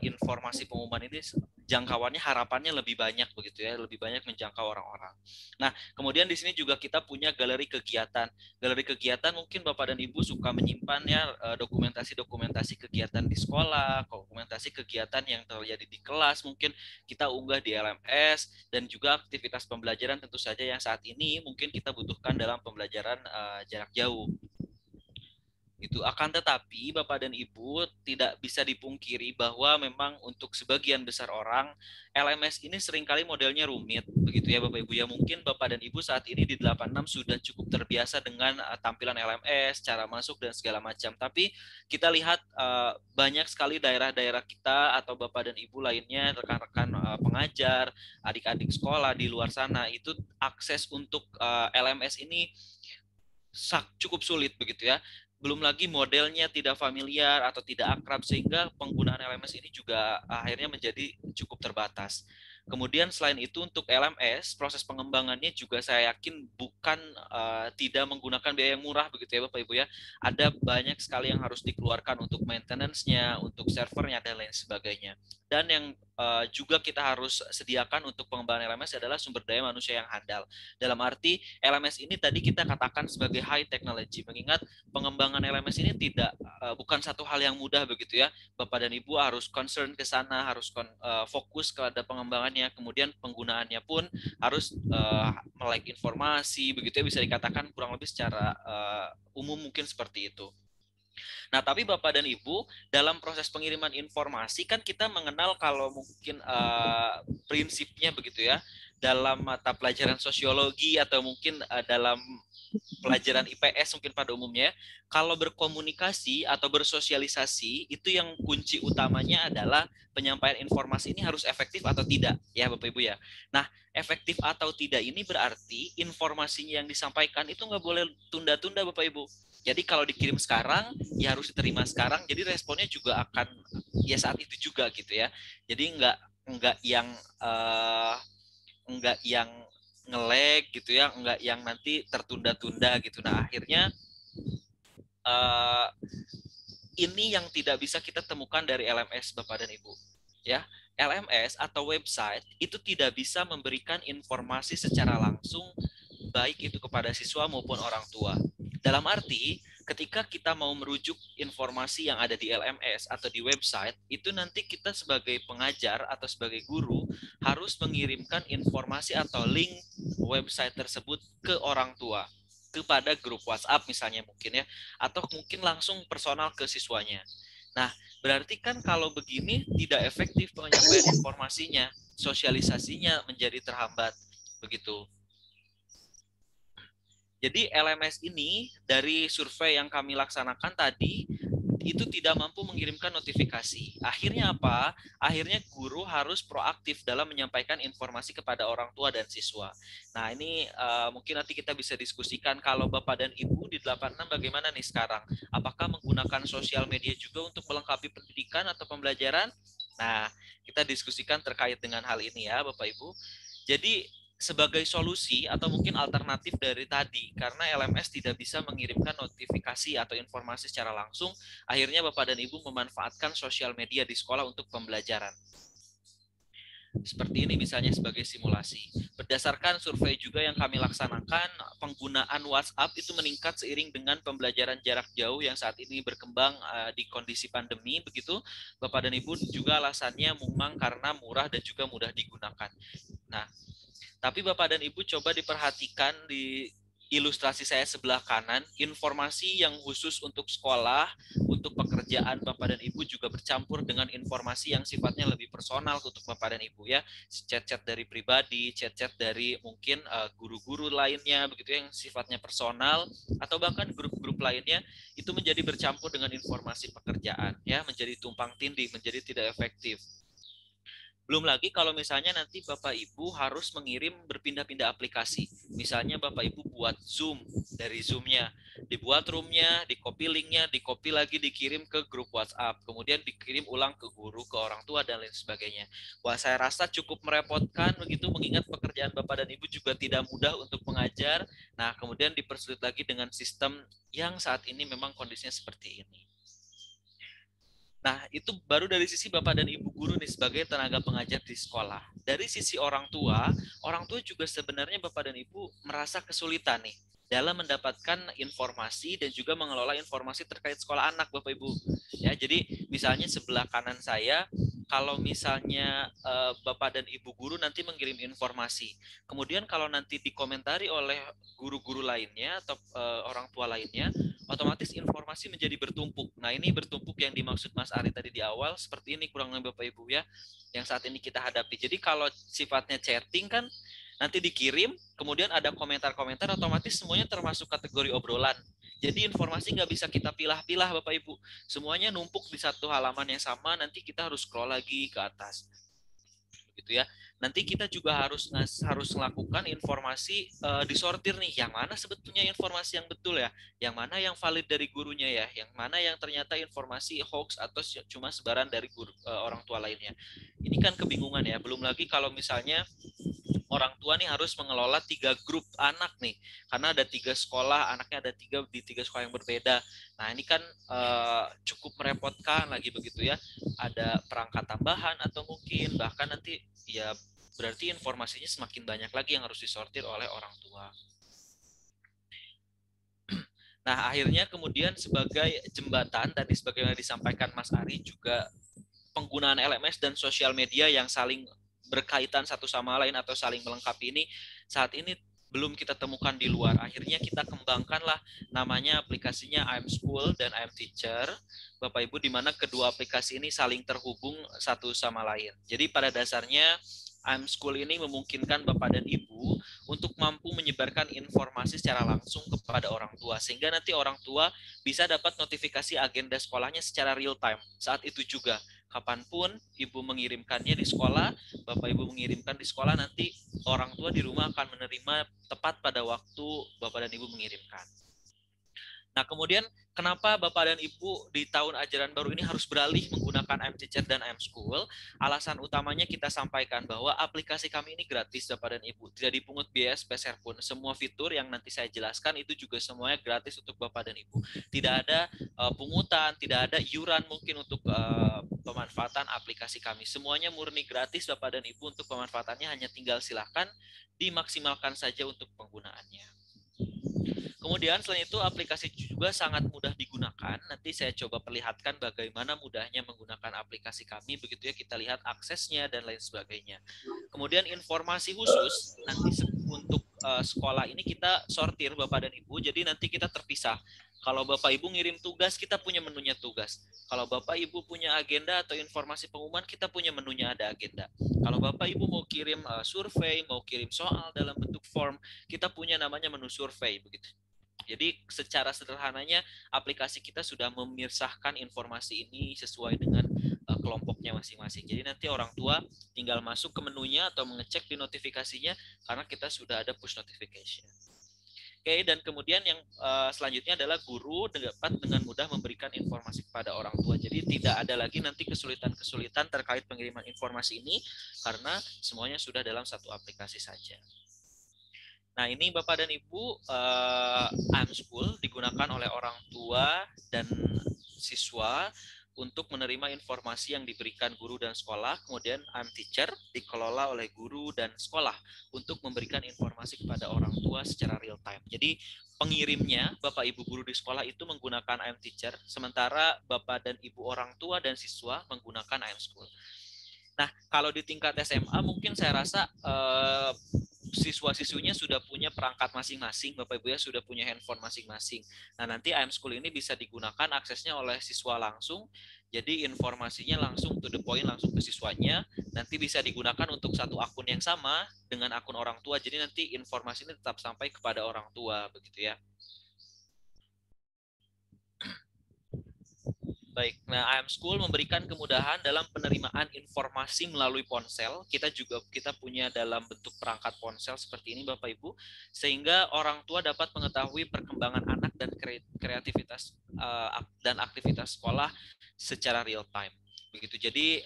informasi pengumuman ini jangkauannya harapannya lebih banyak begitu ya, lebih banyak menjangkau orang-orang. Nah, kemudian di sini juga kita punya galeri kegiatan. Galeri kegiatan mungkin Bapak dan Ibu suka menyimpan ya dokumentasi-dokumentasi kegiatan di sekolah, dokumentasi kegiatan yang terjadi di kelas, mungkin kita unggah di LMS, dan juga aktivitas pembelajaran tentu saja yang saat ini mungkin kita butuhkan dalam pembelajaran jarak jauh. Itu akan tetapi Bapak dan Ibu tidak bisa dipungkiri bahwa memang untuk sebagian besar orang LMS ini seringkali modelnya rumit begitu ya Bapak Ibu ya. Mungkin Bapak dan Ibu saat ini di 86 sudah cukup terbiasa dengan tampilan LMS, cara masuk dan segala macam. Tapi kita lihat banyak sekali daerah-daerah kita atau Bapak dan Ibu lainnya, rekan-rekan pengajar, adik-adik sekolah di luar sana, itu akses untuk LMS ini cukup sulit begitu ya. Belum lagi modelnya tidak familiar atau tidak akrab, sehingga penggunaan LMS ini juga akhirnya menjadi cukup terbatas. Kemudian selain itu untuk LMS, proses pengembangannya juga saya yakin bukan tidak menggunakan biaya yang murah begitu ya Bapak Ibu ya. Ada banyak sekali yang harus dikeluarkan untuk maintenance-nya, untuk servernya dan lain sebagainya. Dan yang juga kita harus sediakan untuk pengembangan LMS adalah sumber daya manusia yang handal. Dalam arti LMS ini tadi kita katakan sebagai high technology, mengingat pengembangan LMS ini bukan satu hal yang mudah begitu ya. Bapak dan Ibu harus concern ke sana, harus fokus kepada pengembangannya, kemudian penggunaannya pun harus melek informasi begitu ya, bisa dikatakan kurang lebih secara umum mungkin seperti itu. Nah, tapi Bapak dan Ibu, dalam proses pengiriman informasi kan kita mengenal kalau mungkin prinsipnya begitu ya, dalam mata pelajaran sosiologi atau mungkin dalam pelajaran IPS mungkin pada umumnya, kalau berkomunikasi atau bersosialisasi itu yang kunci utamanya adalah penyampaian informasi ini harus efektif atau tidak ya Bapak Ibu ya. Nah, efektif atau tidak ini berarti informasinya yang disampaikan itu nggak boleh tunda-tunda Bapak Ibu. Jadi kalau dikirim sekarang, ya harus diterima sekarang. Jadi responnya juga akan ya saat itu juga gitu ya. Jadi nggak yang nge-lag gitu ya, nggak yang nanti tertunda-tunda gitu. Nah akhirnya ini yang tidak bisa kita temukan dari LMS Bapak dan Ibu. Ya, LMS atau website itu tidak bisa memberikan informasi secara langsung baik itu kepada siswa maupun orang tua. Dalam arti, ketika kita mau merujuk informasi yang ada di LMS atau di website, itu nanti kita sebagai pengajar atau sebagai guru harus mengirimkan informasi atau link website tersebut ke orang tua, kepada grup WhatsApp misalnya mungkin ya, atau mungkin langsung personal ke siswanya. Nah, berarti kan kalau begini tidak efektif penyampaian informasinya, sosialisasinya menjadi terhambat, begitu. Jadi LMS ini dari survei yang kami laksanakan tadi itu tidak mampu mengirimkan notifikasi. Akhirnya apa? Akhirnya guru harus proaktif dalam menyampaikan informasi kepada orang tua dan siswa. Nah ini mungkin nanti kita bisa diskusikan kalau Bapak dan Ibu di 86 bagaimana nih sekarang? Apakah menggunakan sosial media juga untuk melengkapi pendidikan atau pembelajaran? Nah kita diskusikan terkait dengan hal ini ya Bapak Ibu. Jadi sebagai solusi atau mungkin alternatif dari tadi, karena LMS tidak bisa mengirimkan notifikasi atau informasi secara langsung, akhirnya Bapak dan Ibu memanfaatkan sosial media di sekolah untuk pembelajaran. Seperti ini misalnya sebagai simulasi. Berdasarkan survei juga yang kami laksanakan, penggunaan WhatsApp itu meningkat seiring dengan pembelajaran jarak jauh yang saat ini berkembang di kondisi pandemi, begitu. Bapak dan Ibu juga alasannya memang karena murah dan juga mudah digunakan. Nah, tapi Bapak dan Ibu coba diperhatikan di ilustrasi saya sebelah kanan, informasi yang khusus untuk sekolah, untuk pekerjaan Bapak dan Ibu juga bercampur dengan informasi yang sifatnya lebih personal untuk Bapak dan Ibu ya. Chat-chat dari pribadi, chat-chat dari mungkin guru-guru lainnya begitu yang sifatnya personal atau bahkan grup-grup lainnya itu menjadi bercampur dengan informasi pekerjaan ya, menjadi tumpang tindih, menjadi tidak efektif. Belum lagi kalau misalnya nanti Bapak Ibu harus mengirim berpindah-pindah aplikasi. Misalnya Bapak Ibu buat Zoom, dari Zoom-nya, dibuat room-nya, di-copy link-nya, di-copy lagi dikirim ke grup WhatsApp, kemudian dikirim ulang ke guru, ke orang tua, dan lain sebagainya. Wah, saya rasa cukup merepotkan begitu, mengingat pekerjaan Bapak dan Ibu juga tidak mudah untuk mengajar. Nah, kemudian dipersulit lagi dengan sistem yang saat ini memang kondisinya seperti ini. Nah, itu baru dari sisi Bapak dan Ibu guru nih sebagai tenaga pengajar di sekolah. Dari sisi orang tua juga sebenarnya Bapak dan Ibu merasa kesulitan nih dalam mendapatkan informasi dan juga mengelola informasi terkait sekolah anak Bapak Ibu. Ya, jadi misalnya sebelah kanan saya, kalau misalnya Bapak dan Ibu guru nanti mengirim informasi, kemudian kalau nanti dikomentari oleh guru-guru lainnya atau orang tua lainnya, otomatis informasi menjadi bertumpuk. Nah, ini bertumpuk yang dimaksud Mas Ari tadi di awal, seperti ini kurang lebih Bapak Ibu ya, yang saat ini kita hadapi. Jadi kalau sifatnya chatting kan, nanti dikirim, kemudian ada komentar-komentar, otomatis semuanya termasuk kategori obrolan. Jadi informasi nggak bisa kita pilah-pilah Bapak Ibu. Semuanya numpuk di satu halaman yang sama, nanti kita harus scroll lagi ke atas. Gitu ya. Nanti kita juga harus melakukan informasi disortir nih, yang mana sebetulnya informasi yang betul ya, yang mana yang valid dari gurunya ya, yang mana yang ternyata informasi hoax atau cuma sebaran dari guru, orang tua lainnya. Ini kan kebingungan ya, belum lagi kalau misalnya orang tua nih harus mengelola 3 grup anak nih, karena ada 3 sekolah, anaknya ada 3 di 3 sekolah yang berbeda. Nah ini kan cukup merepotkan lagi begitu ya, ada perangkat tambahan atau mungkin bahkan nanti ya berarti informasinya semakin banyak lagi yang harus disortir oleh orang tua. Nah akhirnya kemudian sebagai jembatan tadi sebagaimana disampaikan Mas Ari juga penggunaan LMS dan sosial media yang saling berkaitan satu sama lain atau saling melengkapi ini saat ini belum kita temukan di luar. Akhirnya kita kembangkanlah namanya aplikasinya iMschool dan iMteacher, Bapak Ibu, di mana kedua aplikasi ini saling terhubung satu sama lain. Jadi pada dasarnya iMschool ini memungkinkan Bapak dan Ibu untuk mampu menyebarkan informasi secara langsung kepada orang tua, sehingga nanti orang tua bisa dapat notifikasi agenda sekolahnya secara real time saat itu juga. Kapanpun Ibu mengirimkannya di sekolah, Bapak Ibu mengirimkan di sekolah, nanti orang tua di rumah akan menerima tepat pada waktu Bapak dan Ibu mengirimkan. Nah, kemudian kenapa Bapak dan Ibu di tahun ajaran baru ini harus beralih menggunakan iMteacher dan iMSchool? Alasan utamanya kita sampaikan bahwa aplikasi kami ini gratis Bapak dan Ibu. Tidak dipungut biaya sepeser pun. Semua fitur yang nanti saya jelaskan itu juga semuanya gratis untuk Bapak dan Ibu. Tidak ada pungutan, tidak ada iuran mungkin untuk pemanfaatan aplikasi kami. Semuanya murni gratis Bapak dan Ibu. Untuk pemanfaatannya hanya tinggal silahkan dimaksimalkan saja untuk penggunaannya. Kemudian selain itu aplikasi juga sangat mudah digunakan. Nanti saya coba perlihatkan bagaimana mudahnya menggunakan aplikasi kami. Begitu ya, kita lihat aksesnya dan lain sebagainya. Kemudian informasi khusus nanti untuk sekolah ini kita sortir Bapak dan Ibu. Jadi nanti kita terpisah. Kalau Bapak Ibu ngirim tugas, kita punya menunya tugas. Kalau Bapak Ibu punya agenda atau informasi pengumuman, kita punya menunya ada agenda. Kalau Bapak Ibu mau kirim survei, mau kirim soal dalam bentuk form, kita punya namanya menu survei begitu. Jadi secara sederhananya aplikasi kita sudah memirsahkan informasi ini sesuai dengan kelompoknya masing-masing. Jadi nanti orang tua tinggal masuk ke menunya atau mengecek di notifikasinya karena kita sudah ada push notification. Oke, dan kemudian yang selanjutnya adalah guru dapat dengan mudah memberikan informasi kepada orang tua. Jadi tidak ada lagi nanti kesulitan-kesulitan terkait pengiriman informasi ini karena semuanya sudah dalam satu aplikasi saja. Nah, ini Bapak dan Ibu, iMSchool digunakan oleh orang tua dan siswa untuk menerima informasi yang diberikan guru dan sekolah. Kemudian iMteacher dikelola oleh guru dan sekolah untuk memberikan informasi kepada orang tua secara real time. Jadi pengirimnya Bapak Ibu guru di sekolah itu menggunakan iMteacher, sementara Bapak dan Ibu orang tua dan siswa menggunakan iMSchool. Nah, kalau di tingkat SMA mungkin saya rasa siswa-siswinya sudah punya perangkat masing-masing, Bapak Ibu ya sudah punya handphone masing-masing. Nah, nanti iMSchool ini bisa digunakan aksesnya oleh siswa langsung, jadi informasinya langsung to the point, langsung ke siswanya, nanti bisa digunakan untuk satu akun yang sama dengan akun orang tua, jadi nanti informasi ini tetap sampai kepada orang tua, begitu ya. Baik, nah iMSchool memberikan kemudahan dalam penerimaan informasi melalui ponsel. Kita punya dalam bentuk perangkat ponsel seperti ini Bapak Ibu, sehingga orang tua dapat mengetahui perkembangan anak dan kreativitas dan aktivitas sekolah secara real time. Begitu. Jadi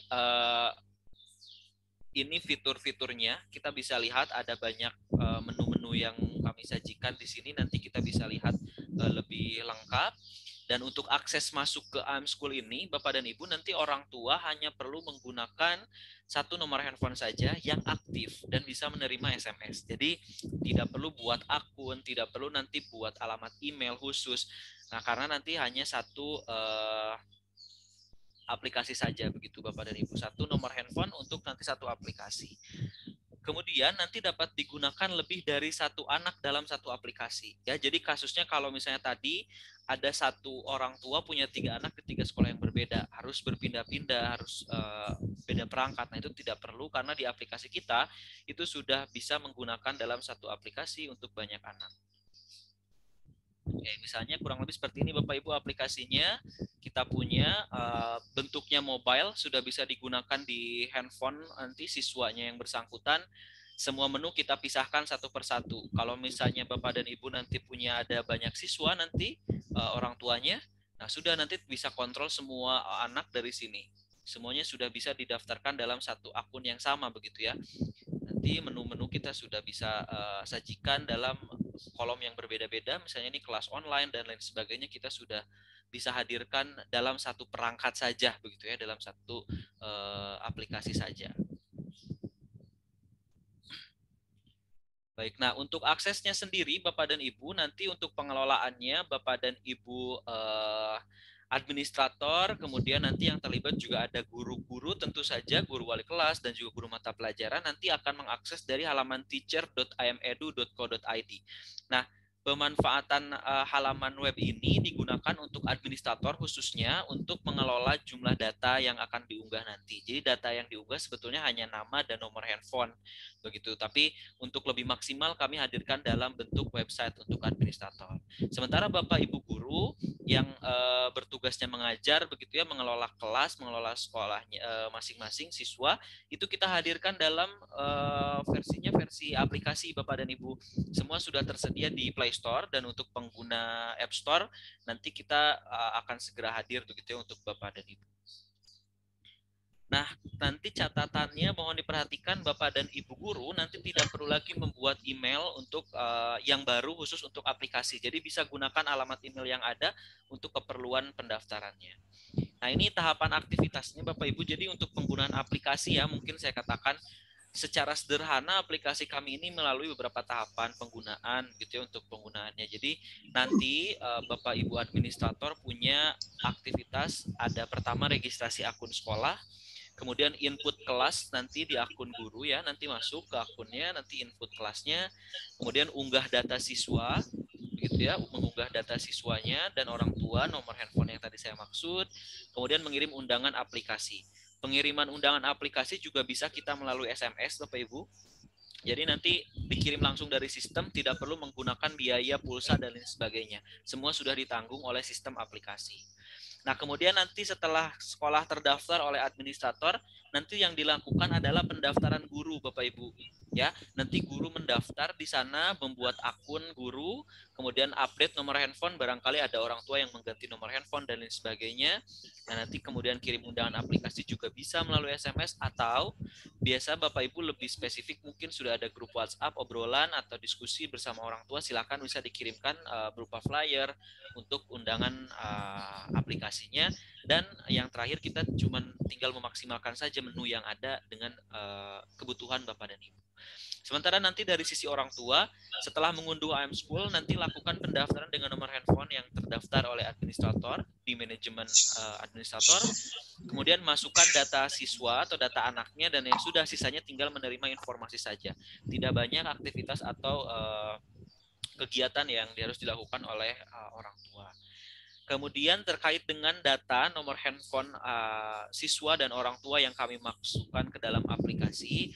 ini fitur-fiturnya, kita bisa lihat ada banyak menu-menu yang kami sajikan di sini. Nanti kita bisa lihat lebih lengkap. Dan untuk akses masuk ke iMSchool ini, Bapak dan Ibu, nanti orang tua hanya perlu menggunakan satu nomor handphone saja yang aktif dan bisa menerima SMS. Jadi tidak perlu buat akun, tidak perlu nanti buat alamat email khusus. Nah, karena nanti hanya satu aplikasi saja begitu Bapak dan Ibu. Satu nomor handphone untuk nanti satu aplikasi. Kemudian nanti dapat digunakan lebih dari satu anak dalam satu aplikasi. Ya, jadi kasusnya kalau misalnya tadi ada satu orang tua punya 3 anak di 3 sekolah yang berbeda, harus berpindah-pindah, harus beda perangkat. Nah, itu tidak perlu karena di aplikasi kita itu sudah bisa menggunakan dalam satu aplikasi untuk banyak anak. Oke, misalnya kurang lebih seperti ini Bapak Ibu aplikasinya. Kita punya bentuknya mobile, sudah bisa digunakan di handphone nanti siswanya yang bersangkutan. Semua menu kita pisahkan satu persatu. Kalau misalnya Bapak dan Ibu nanti punya ada banyak siswa nanti orang tuanya, nah sudah nanti bisa kontrol semua anak dari sini. Semuanya sudah bisa didaftarkan dalam satu akun yang sama begitu ya. Nanti menu-menu kita sudah bisa sajikan dalam kolom yang berbeda-beda, misalnya ini kelas online dan lain sebagainya, kita sudah bisa hadirkan dalam satu perangkat saja begitu ya, dalam satu aplikasi saja. Baik, nah untuk aksesnya sendiri Bapak dan Ibu, nanti untuk pengelolaannya Bapak dan Ibu administrator, kemudian nanti yang terlibat juga ada guru-guru, tentu saja guru wali kelas dan juga guru mata pelajaran nanti akan mengakses dari halaman teacher.imedu.co.id. Nah, pemanfaatan halaman web ini digunakan untuk administrator khususnya untuk mengelola jumlah data yang akan diunggah nanti. Jadi data yang diunggah sebetulnya hanya nama dan nomor handphone begitu. Tapi untuk lebih maksimal kami hadirkan dalam bentuk website untuk administrator. Sementara Bapak Ibu guru yang bertugasnya mengajar begitu ya, mengelola kelas, mengelola sekolahnya masing-masing siswa, itu kita hadirkan dalam versi aplikasi Bapak dan Ibu. Semua sudah tersedia di Play Store, dan untuk pengguna App Store nanti kita akan segera hadir begitu ya untuk Bapak dan Ibu. Nah, nanti catatannya mohon diperhatikan Bapak dan Ibu guru nanti tidak perlu lagi membuat email untuk yang baru khusus untuk aplikasi. Jadi bisa gunakan alamat email yang ada untuk keperluan pendaftarannya. Nah, ini tahapan aktivitasnya Bapak Ibu. Jadi untuk penggunaan aplikasi ya, mungkin saya katakan secara sederhana aplikasi kami ini melalui beberapa tahapan penggunaan gitu ya untuk penggunaannya. Jadi nanti Bapak Ibu administrator punya aktivitas, ada pertama registrasi akun sekolah, kemudian input kelas nanti di akun guru ya, nanti masuk ke akunnya, nanti input kelasnya, kemudian unggah data siswa, gitu ya, mengunggah data siswanya dan orang tua, nomor handphone yang tadi saya maksud, kemudian mengirim undangan aplikasi. Pengiriman undangan aplikasi juga bisa kita melalui SMS, Bapak Ibu. Jadi nanti dikirim langsung dari sistem, tidak perlu menggunakan biaya pulsa dan lain sebagainya. Semua sudah ditanggung oleh sistem aplikasi. Nah, kemudian nanti setelah sekolah terdaftar oleh administrator, nanti yang dilakukan adalah pendaftaran guru, Bapak Ibu. Ya, nanti guru mendaftar di sana, membuat akun guru, kemudian update nomor handphone, barangkali ada orang tua yang mengganti nomor handphone dan lain sebagainya. Nah, nanti kemudian kirim undangan aplikasi juga bisa melalui SMS, atau biasa Bapak Ibu lebih spesifik mungkin sudah ada grup WhatsApp, obrolan atau diskusi bersama orang tua, silakan bisa dikirimkan berupa flyer untuk undangan aplikasinya. Dan yang terakhir kita cuma tinggal memaksimalkan saja menu yang ada dengan kebutuhan Bapak dan Ibu. Sementara nanti dari sisi orang tua, setelah mengunduh IM School, nanti lakukan pendaftaran dengan nomor handphone yang terdaftar oleh administrator di manajemen administrator. Kemudian masukkan data siswa atau data anaknya, dan yang sudah sisanya tinggal menerima informasi saja. Tidak banyak aktivitas atau kegiatan yang harus dilakukan oleh orang tua. Kemudian terkait dengan data nomor handphone siswa dan orang tua yang kami masukkan ke dalam aplikasi,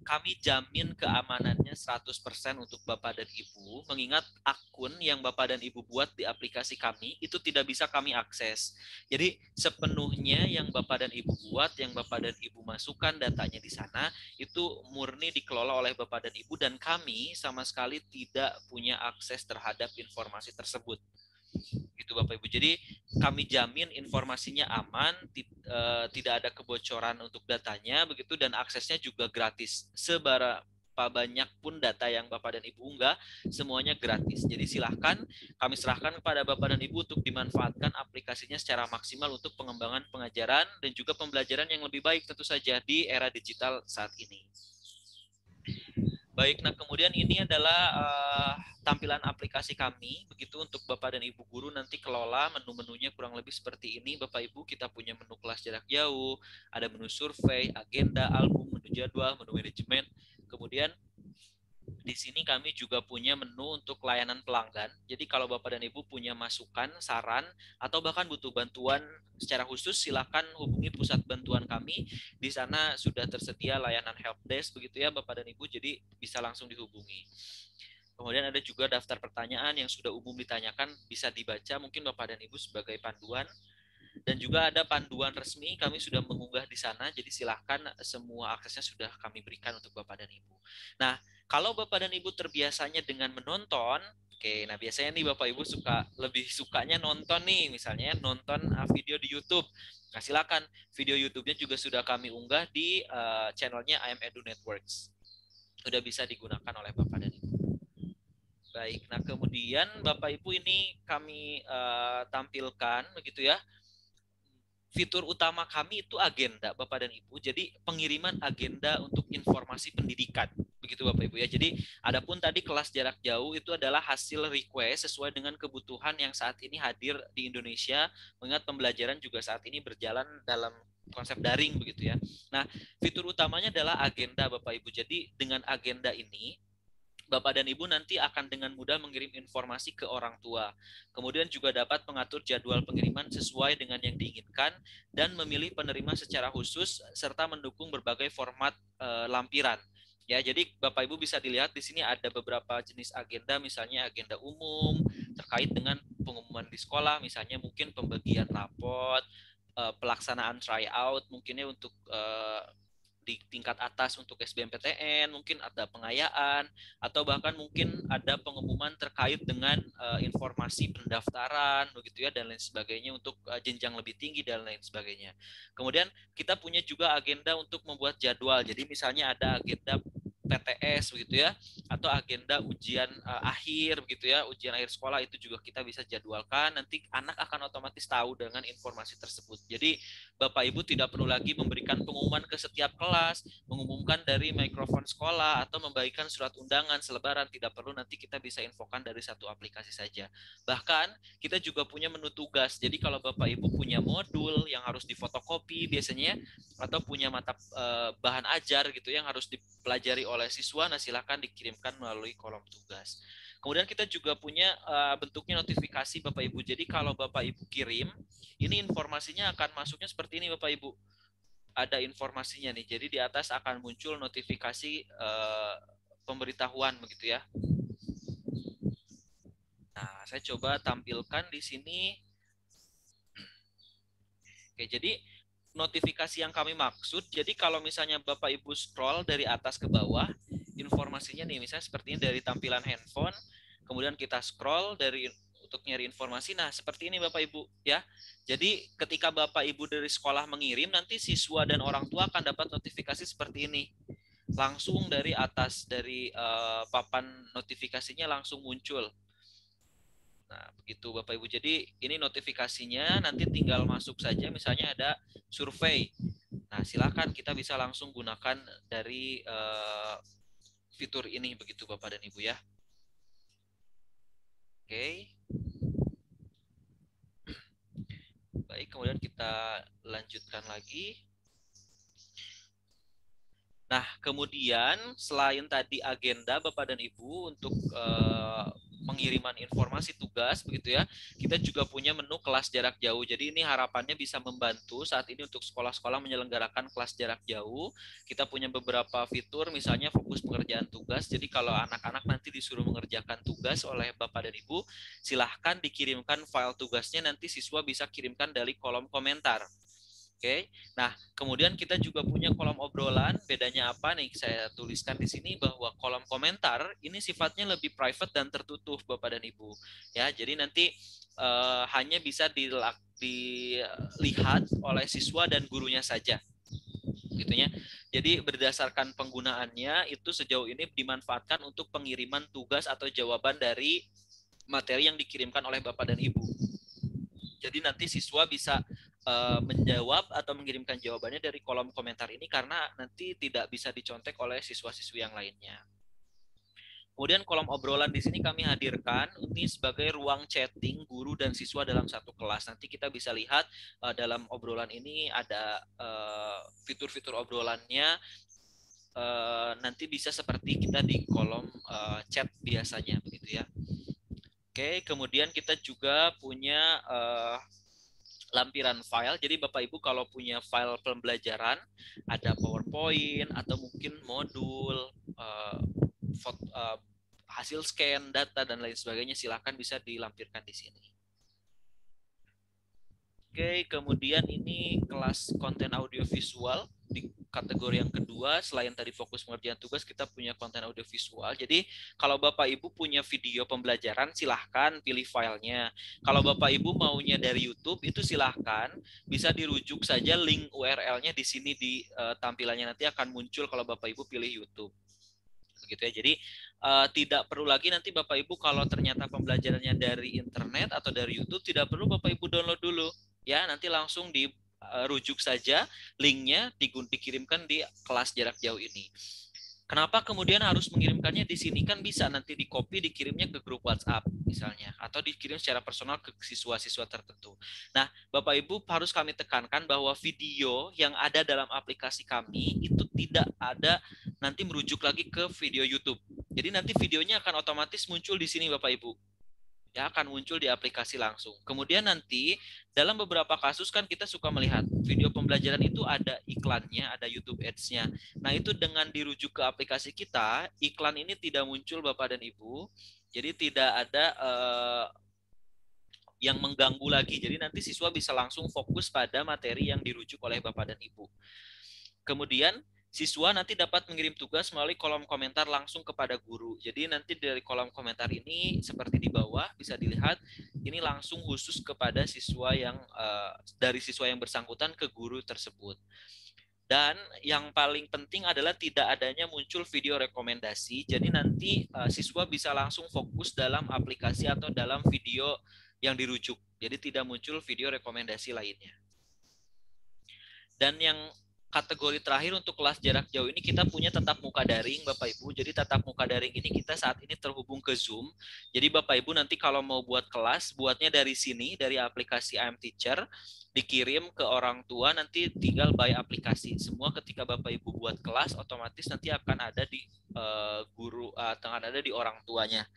kami jamin keamanannya 100% untuk Bapak dan Ibu, mengingat akun yang Bapak dan Ibu buat di aplikasi kami itu tidak bisa kami akses. Jadi sepenuhnya yang Bapak dan Ibu buat, yang Bapak dan Ibu masukkan datanya di sana, itu murni dikelola oleh Bapak dan Ibu, dan kami sama sekali tidak punya akses terhadap informasi tersebut. Gitu Bapak Ibu. Jadi kami jamin informasinya aman, tidak ada kebocoran untuk datanya begitu, dan aksesnya juga gratis. Seberapa banyak pun data yang Bapak dan Ibu unggah, semuanya gratis. Jadi silahkan kami serahkan kepada Bapak dan Ibu untuk dimanfaatkan aplikasinya secara maksimal untuk pengembangan pengajaran dan juga pembelajaran yang lebih baik tentu saja di era digital saat ini. Baik, nah kemudian ini adalah tampilan aplikasi kami, begitu untuk Bapak dan Ibu guru nanti kelola menu-menunya kurang lebih seperti ini. Bapak Ibu, kita punya menu kelas jarak jauh, ada menu survei, agenda, album, menu jadwal, menu manajemen. Kemudian di sini kami juga punya menu untuk layanan pelanggan. Jadi kalau Bapak dan Ibu punya masukan, saran, atau bahkan butuh bantuan secara khusus, silakan hubungi pusat bantuan kami. Di sana sudah tersedia layanan help desk begitu ya Bapak dan Ibu, jadi bisa langsung dihubungi. Kemudian ada juga daftar pertanyaan yang sudah umum ditanyakan, bisa dibaca mungkin Bapak dan Ibu sebagai panduan. Dan juga ada panduan resmi, kami sudah mengunggah di sana, jadi silahkan semua aksesnya sudah kami berikan untuk Bapak dan Ibu. Nah, kalau Bapak dan Ibu terbiasanya dengan menonton, nah biasanya nih Bapak Ibu lebih sukanya nonton nih, misalnya nonton video di YouTube. Nah, silakan video YouTube-nya juga sudah kami unggah di channelnya IM Edu Networks. Sudah bisa digunakan oleh Bapak dan Ibu. Baik, nah kemudian Bapak Ibu ini kami tampilkan begitu ya. Fitur utama kami itu agenda Bapak dan Ibu. Jadi pengiriman agenda untuk informasi pendidikan. Begitu Bapak Ibu ya. Jadi adapun tadi kelas jarak jauh itu adalah hasil request sesuai dengan kebutuhan yang saat ini hadir di Indonesia. Mengingat pembelajaran juga saat ini berjalan dalam konsep daring begitu ya. Nah, fitur utamanya adalah agenda Bapak Ibu. Jadi dengan agenda ini Bapak dan Ibu nanti akan dengan mudah mengirim informasi ke orang tua. Kemudian juga dapat mengatur jadwal pengiriman sesuai dengan yang diinginkan dan memilih penerima secara khusus serta mendukung berbagai format lampiran. Ya, jadi Bapak Ibu bisa dilihat di sini ada beberapa jenis agenda, misalnya agenda umum terkait dengan pengumuman di sekolah, misalnya mungkin pembagian rapot, pelaksanaan tryout, mungkinnya untuk di tingkat atas untuk SBMPTN, mungkin ada pengayaan, atau bahkan mungkin ada pengumuman terkait dengan informasi pendaftaran, begitu ya, dan lain sebagainya untuk jenjang lebih tinggi dan lain sebagainya. Kemudian kita punya juga agenda untuk membuat jadwal. Jadi misalnya ada agenda PTS begitu ya, atau agenda ujian akhir begitu ya, ujian akhir sekolah, itu juga kita bisa jadwalkan. Nanti anak akan otomatis tahu dengan informasi tersebut. Jadi Bapak Ibu tidak perlu lagi memberikan pengumuman ke setiap kelas, mengumumkan dari mikrofon sekolah, atau membagikan surat undangan selebaran. Tidak perlu, nanti kita bisa infokan dari satu aplikasi saja. Bahkan kita juga punya menu tugas. Jadi kalau Bapak Ibu punya modul yang harus difotokopi biasanya, atau punya mata bahan ajar gitu yang harus dipelajari oleh siswa, nah silakan dikirimkan melalui kolom tugas. Kemudian kita juga punya bentuknya notifikasi Bapak Ibu. Jadi kalau Bapak Ibu kirim, ini informasinya akan masuknya seperti ini Bapak Ibu. Ada informasinya nih. Jadi di atas akan muncul notifikasi pemberitahuan begitu ya. Nah, saya coba tampilkan di sini. Oke, jadi notifikasi yang kami maksud, jadi kalau misalnya Bapak Ibu scroll dari atas ke bawah, informasinya nih, misalnya seperti ini dari tampilan handphone, kemudian kita scroll dari untuk nyari informasi, nah seperti ini Bapak Ibu ya. Jadi ketika Bapak Ibu dari sekolah mengirim, nanti siswa dan orang tua akan dapat notifikasi seperti ini. Langsung dari atas, dari papan notifikasinya langsung muncul. Nah, begitu Bapak Ibu. Jadi ini notifikasinya, nanti tinggal masuk saja, misalnya ada survei. Nah, silakan kita bisa langsung gunakan dari fitur ini begitu Bapak dan Ibu ya. Oke. Baik, kemudian kita lanjutkan lagi. Nah, kemudian selain tadi agenda Bapak dan Ibu untuk pengiriman informasi tugas begitu ya, kita juga punya menu kelas jarak jauh. Jadi ini harapannya bisa membantu saat ini untuk sekolah-sekolah menyelenggarakan kelas jarak jauh. Kita punya beberapa fitur, misalnya fokus pengerjaan tugas. Jadi kalau anak-anak nanti disuruh mengerjakan tugas oleh Bapak dan Ibu, silahkan dikirimkan file tugasnya, nanti siswa bisa kirimkan dari kolom komentar. Oke, nah kemudian kita juga punya kolom obrolan. Bedanya apa nih? Saya tuliskan di sini bahwa kolom komentar ini sifatnya lebih private dan tertutup Bapak dan Ibu. Ya, jadi nanti hanya bisa dilihat oleh siswa dan gurunya saja, gitunya. Jadi berdasarkan penggunaannya itu sejauh ini dimanfaatkan untuk pengiriman tugas atau jawaban dari materi yang dikirimkan oleh Bapak dan Ibu. Jadi nanti siswa bisa menjawab atau mengirimkan jawabannya dari kolom komentar ini, karena nanti tidak bisa dicontek oleh siswa-siswi yang lainnya. Kemudian kolom obrolan di sini kami hadirkan ini sebagai ruang chatting guru dan siswa dalam satu kelas. Nanti kita bisa lihat dalam obrolan ini ada fitur-fitur obrolannya. Nanti bisa seperti kita di kolom chat biasanya begitu ya. Oke, kemudian kita juga punya lampiran file. Jadi Bapak Ibu kalau punya file pembelajaran, ada PowerPoint atau mungkin modul, hasil scan data dan lain sebagainya, silakan bisa dilampirkan di sini. Oke, kemudian ini kelas konten audiovisual di kategori yang kedua. Selain tadi fokus pengerjaan tugas, kita punya konten audiovisual. Jadi kalau Bapak Ibu punya video pembelajaran, silahkan pilih filenya. Kalau Bapak Ibu maunya dari YouTube, itu silahkan bisa dirujuk saja link URL-nya di sini di tampilannya, nanti akan muncul kalau Bapak Ibu pilih YouTube. Begitu ya. Jadi tidak perlu lagi nanti Bapak Ibu kalau ternyata pembelajarannya dari internet atau dari YouTube, tidak perlu Bapak Ibu download dulu. Ya, nanti langsung dirujuk saja linknya, dikirimkan di kelas jarak jauh ini. Kenapa kemudian harus mengirimkannya di sini? Kan bisa nanti di-copy, dikirimnya ke grup WhatsApp misalnya, atau dikirim secara personal ke siswa-siswa tertentu. Nah, Bapak Ibu harus kami tekankan bahwa video yang ada dalam aplikasi kami itu tidak ada nanti merujuk lagi ke video YouTube. Jadi nanti videonya akan otomatis muncul di sini Bapak Ibu. Ya, akan muncul di aplikasi langsung. Kemudian nanti dalam beberapa kasus kan kita suka melihat video pembelajaran itu ada iklannya, ada YouTube Ads-nya. Nah, itu dengan dirujuk ke aplikasi kita, iklan ini tidak muncul Bapak dan Ibu. Jadi tidak ada yang mengganggu lagi. Jadi nanti siswa bisa langsung fokus pada materi yang dirujuk oleh Bapak dan Ibu. Kemudian Siswa nanti dapat mengirim tugas melalui kolom komentar langsung kepada guru. Jadi nanti dari kolom komentar ini seperti di bawah bisa dilihat ini langsung khusus kepada siswa yang dari siswa yang bersangkutan ke guru tersebut. Dan yang paling penting adalah tidak adanya muncul video rekomendasi. Jadi nanti siswa bisa langsung fokus dalam aplikasi atau dalam video yang dirujuk. Jadi tidak muncul video rekomendasi lainnya. Dan yang kategori terakhir untuk kelas jarak jauh ini kita punya tatap muka daring Bapak Ibu. Jadi tatap muka daring ini kita saat ini terhubung ke Zoom. Jadi Bapak Ibu nanti kalau mau buat kelas, buatnya dari sini, dari aplikasi I'm Teacher, dikirim ke orang tua, nanti tinggal by aplikasi. Semua ketika Bapak Ibu buat kelas, otomatis nanti akan ada di guru, akan ada di orang tuanya.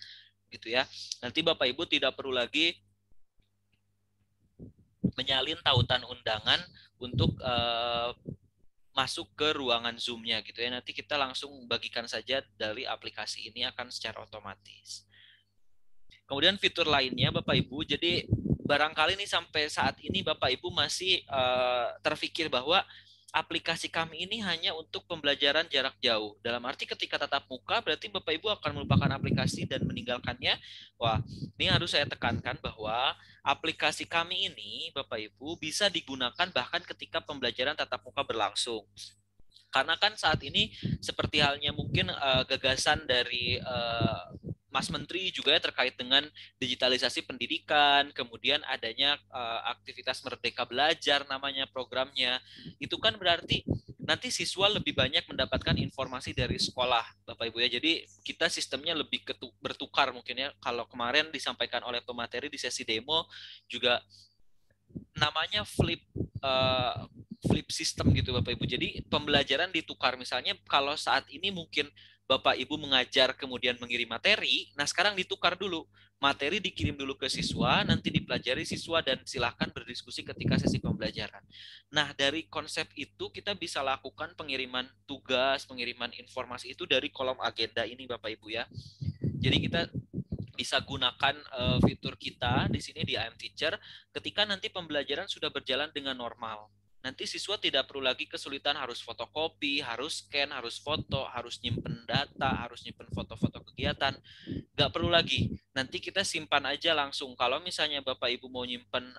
Gitu ya. Nanti Bapak Ibu tidak perlu lagi menyalin tautan undangan untuk masuk ke ruangan Zoom-nya gitu ya. Nanti kita langsung bagikan saja dari aplikasi ini akan secara otomatis. Kemudian fitur lainnya Bapak Ibu, jadi barangkali nih sampai saat ini Bapak Ibu masih terpikir bahwa aplikasi kami ini hanya untuk pembelajaran jarak jauh. Dalam arti ketika tatap muka berarti Bapak Ibu akan melupakan aplikasi dan meninggalkannya. Wah, ini harus saya tekankan bahwa aplikasi kami ini Bapak Ibu bisa digunakan bahkan ketika pembelajaran tatap muka berlangsung. Karena kan saat ini seperti halnya mungkin gagasan dari Mas Menteri juga ya terkait dengan digitalisasi pendidikan, kemudian adanya aktivitas Merdeka Belajar namanya programnya. Itu kan berarti nanti siswa lebih banyak mendapatkan informasi dari sekolah, Bapak Ibu ya. Jadi kita sistemnya lebih bertukar mungkin ya. Kalau kemarin disampaikan oleh pemateri di sesi demo juga namanya flip system gitu Bapak Ibu. Jadi pembelajaran ditukar, misalnya kalau saat ini mungkin Bapak Ibu mengajar kemudian mengirim materi, nah sekarang ditukar dulu. Materi dikirim dulu ke siswa, nanti dipelajari siswa dan silahkan berdiskusi ketika sesi pembelajaran. Nah dari konsep itu kita bisa lakukan pengiriman tugas, pengiriman informasi itu dari kolom agenda ini Bapak Ibu ya. Jadi kita bisa gunakan fitur kita di sini di I'm Teacher ketika nanti pembelajaran sudah berjalan dengan normal. Nanti siswa tidak perlu lagi kesulitan harus fotokopi, harus scan, harus foto, harus nyimpen data, harus nyimpen foto-foto kegiatan. Nggak perlu lagi. Nanti kita simpan aja langsung. Kalau misalnya Bapak Ibu mau nyimpen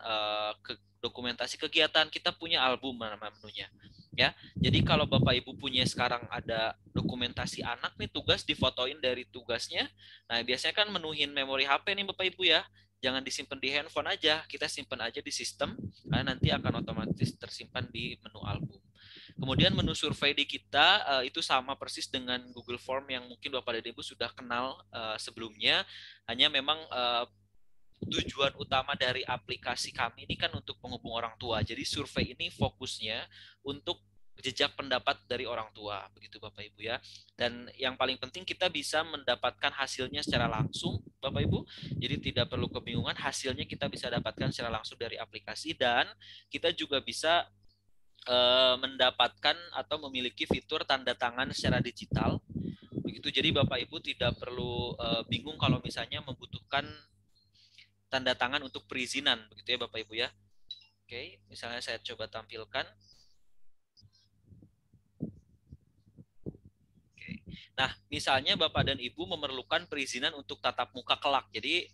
dokumentasi kegiatan, kita punya album nama menunya. Ya, jadi kalau Bapak Ibu punya sekarang ada dokumentasi anak nih, tugas difotoin dari tugasnya. Nah, biasanya kan menuhin memori HP nih Bapak Ibu ya. Jangan disimpan di handphone aja, kita simpan aja di sistem, karena nanti akan otomatis tersimpan di menu album. Kemudian menu survei di kita itu sama persis dengan Google Form yang mungkin Bapak dan Ibu sudah kenal sebelumnya, hanya memang tujuan utama dari aplikasi kami ini kan untuk penghubung orang tua. Jadi survei ini fokusnya untuk jejak pendapat dari orang tua, begitu Bapak Ibu ya. Dan yang paling penting kita bisa mendapatkan hasilnya secara langsung, Bapak Ibu. Jadi tidak perlu kebingungan, hasilnya kita bisa dapatkan secara langsung dari aplikasi dan kita juga bisa mendapatkan atau memiliki fitur tanda tangan secara digital. Begitu. Jadi Bapak Ibu tidak perlu bingung kalau misalnya membutuhkan tanda tangan untuk perizinan, begitu ya Bapak Ibu ya. Oke, misalnya saya coba tampilkan. Nah, misalnya Bapak dan Ibu memerlukan perizinan untuk tatap muka kelak. Jadi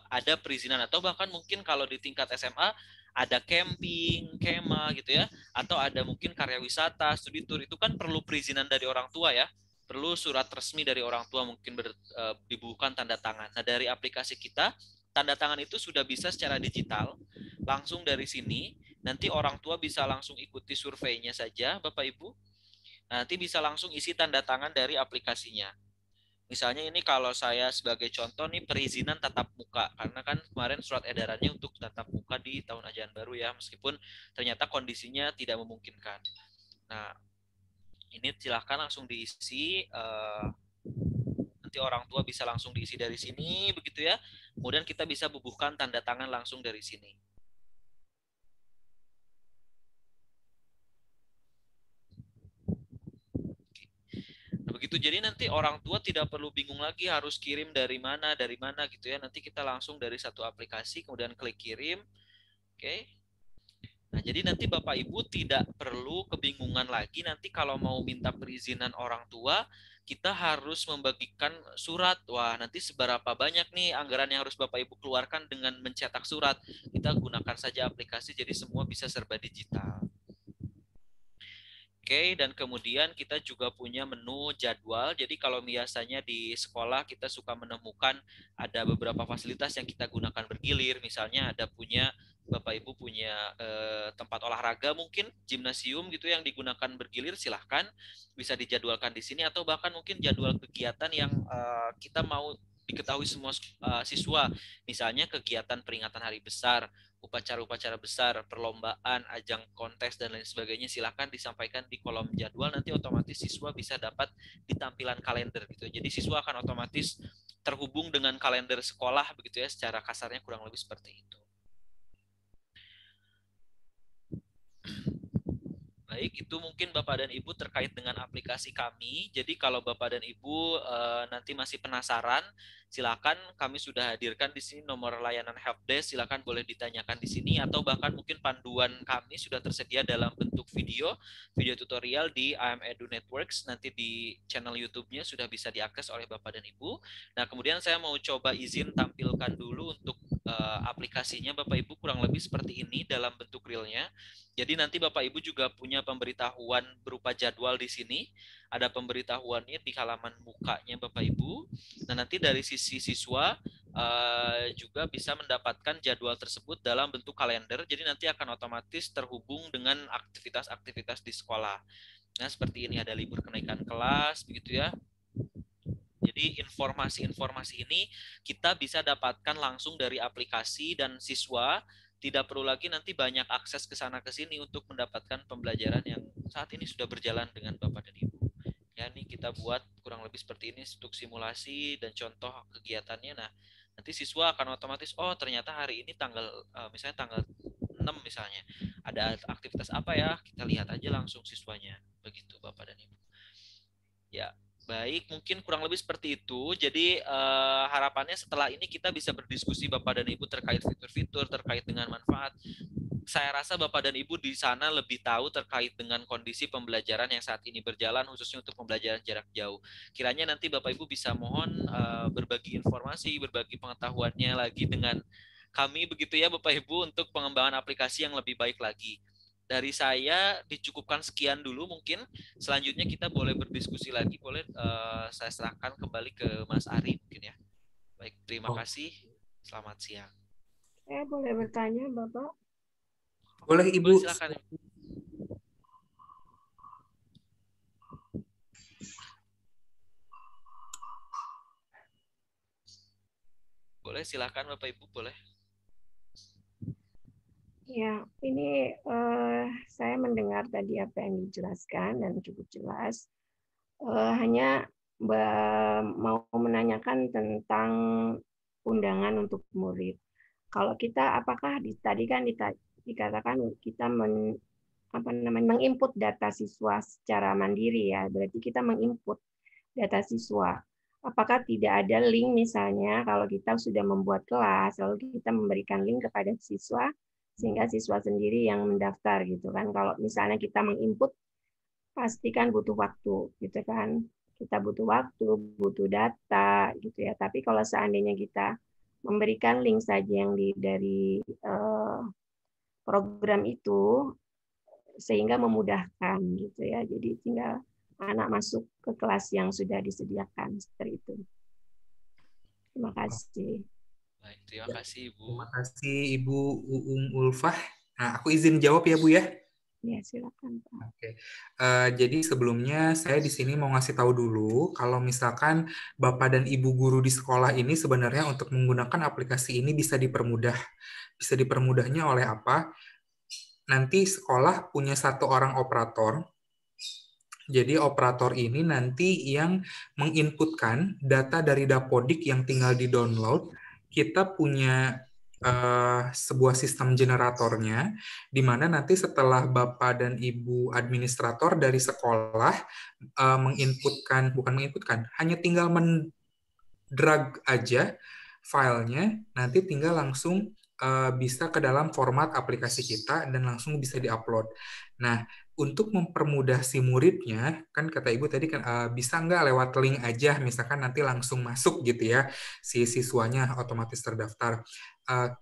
ada perizinan atau bahkan mungkin kalau di tingkat SMA ada camping, kemah gitu ya, atau ada mungkin karya wisata, studi tour, itu kan perlu perizinan dari orang tua ya. Perlu surat resmi dari orang tua mungkin dibubuhkan tanda tangan. Nah, dari aplikasi kita, tanda tangan itu sudah bisa secara digital, langsung dari sini. Nanti orang tua bisa langsung ikuti surveinya saja, Bapak Ibu. Nanti bisa langsung isi tanda tangan dari aplikasinya. Misalnya ini kalau saya sebagai contoh nih perizinan tatap muka, karena kan kemarin surat edarannya untuk tatap muka di tahun ajaran baru ya, meskipun ternyata kondisinya tidak memungkinkan. Nah, ini silahkan langsung diisi, nanti orang tua bisa langsung diisi dari sini, begitu ya. Kemudian kita bisa bubuhkan tanda tangan langsung dari sini. Begitu, jadi nanti orang tua tidak perlu bingung lagi harus kirim dari mana gitu ya. Nanti kita langsung dari satu aplikasi kemudian klik kirim. Oke. Nah, jadi nanti Bapak Ibu tidak perlu kebingungan lagi nanti kalau mau minta perizinan orang tua, kita harus membagikan surat. Wah, nanti seberapa banyak nih anggaran yang harus Bapak Ibu keluarkan dengan mencetak surat. Kita gunakan saja aplikasi, jadi semua bisa serba digital. Oke, dan kemudian kita juga punya menu jadwal. Jadi kalau biasanya di sekolah kita suka menemukan ada beberapa fasilitas yang kita gunakan bergilir. Misalnya ada punya Bapak Ibu punya tempat olahraga mungkin gimnasium gitu yang digunakan bergilir, silahkan bisa dijadwalkan di sini, atau bahkan mungkin jadwal kegiatan yang kita mau diketahui semua siswa. Misalnya kegiatan peringatan hari besar, upacara-upacara besar, perlombaan, ajang kontes, dan lain sebagainya, silahkan disampaikan di kolom jadwal. Nanti otomatis siswa bisa dapat di tampilan kalender gitu. Jadi siswa akan otomatis terhubung dengan kalender sekolah begitu ya, secara kasarnya kurang lebih seperti itu. Baik, itu mungkin Bapak dan Ibu terkait dengan aplikasi kami. Jadi kalau Bapak dan Ibu nanti masih penasaran, silakan, kami sudah hadirkan di sini nomor layanan helpdesk, silakan boleh ditanyakan di sini, atau bahkan mungkin panduan kami sudah tersedia dalam bentuk video tutorial di IM Edu Networks, nanti di channel YouTube-nya sudah bisa diakses oleh Bapak dan Ibu. Nah, kemudian saya mau coba izin tampilkan dulu untuk aplikasinya Bapak Ibu, kurang lebih seperti ini dalam bentuk realnya. Jadi nanti Bapak Ibu juga punya pemberitahuan berupa jadwal di sini. Ada pemberitahuannya di halaman mukanya Bapak Ibu. Nah, nanti dari sisi siswa juga bisa mendapatkan jadwal tersebut dalam bentuk kalender. Jadi nanti akan otomatis terhubung dengan aktivitas-aktivitas di sekolah. Nah, seperti ini ada libur kenaikan kelas, begitu ya. Jadi informasi-informasi ini kita bisa dapatkan langsung dari aplikasi, dan siswa tidak perlu lagi nanti banyak akses ke sana ke sini untuk mendapatkan pembelajaran yang saat ini sudah berjalan dengan Bapak dan Ibu. Ya, ini kita buat kurang lebih seperti ini untuk simulasi dan contoh kegiatannya. Nah, nanti siswa akan otomatis, oh ternyata hari ini misalnya tanggal 6 misalnya, ada aktivitas apa ya, kita lihat aja langsung siswanya. Begitu Bapak dan Ibu. Ya, baik, mungkin kurang lebih seperti itu. Jadi harapannya setelah ini kita bisa berdiskusi Bapak dan Ibu terkait fitur-fitur, terkait dengan manfaat. Saya rasa Bapak dan Ibu di sana lebih tahu terkait dengan kondisi pembelajaran yang saat ini berjalan, khususnya untuk pembelajaran jarak jauh. Kiranya nanti Bapak Ibu bisa mohon berbagi informasi, berbagi pengetahuannya lagi dengan kami begitu ya Bapak Ibu, untuk pengembangan aplikasi yang lebih baik lagi. Dari saya dicukupkan sekian dulu mungkin. Selanjutnya kita boleh berdiskusi lagi. Boleh saya serahkan kembali ke Mas Ari mungkin ya. Baik, terima kasih. Selamat siang. Saya boleh bertanya, Bapak? Boleh, Ibu. Silakan. Boleh, silakan Bapak Ibu, boleh. Ya, ini saya mendengar tadi apa yang dijelaskan dan cukup jelas. Hanya mau menanyakan tentang undangan untuk murid. Kalau kita, apakah tadi kan dikatakan kita menginput data siswa secara mandiri ya, berarti kita menginput data siswa. Apakah tidak ada link misalnya kalau kita sudah membuat kelas, lalu kita memberikan link kepada siswa sehingga siswa sendiri yang mendaftar gitu kan. Kalau misalnya kita menginput pasti kan butuh waktu gitu kan. Kita butuh waktu, butuh data gitu ya. Tapi kalau seandainya kita memberikan link saja yang dari program itu sehingga memudahkan gitu ya. Jadi tinggal anak masuk ke kelas yang sudah disediakan seperti itu. Terima kasih. Baik, terima kasih Ibu. Terima kasih Ibu Uung Ulfah. Nah, aku izin jawab ya Bu ya. Ya, silakan Pak. Oke. Jadi sebelumnya saya di sini mau ngasih tahu dulu kalau misalkan Bapak dan Ibu guru di sekolah ini sebenarnya untuk menggunakan aplikasi ini bisa dipermudah. Bisa dipermudahnya oleh apa? Nanti sekolah punya satu orang operator. Jadi operator ini nanti yang menginputkan data dari Dapodik yang tinggal di-download. Kita punya sebuah sistem generatornya, di mana nanti setelah Bapak dan Ibu administrator dari sekolah hanya tinggal mendrag aja filenya, nanti tinggal langsung bisa ke dalam format aplikasi kita dan langsung bisa diupload. Nah, untuk mempermudah si muridnya, kan kata Ibu tadi kan bisa nggak lewat link aja, misalkan nanti langsung masuk gitu ya, si siswanya otomatis terdaftar.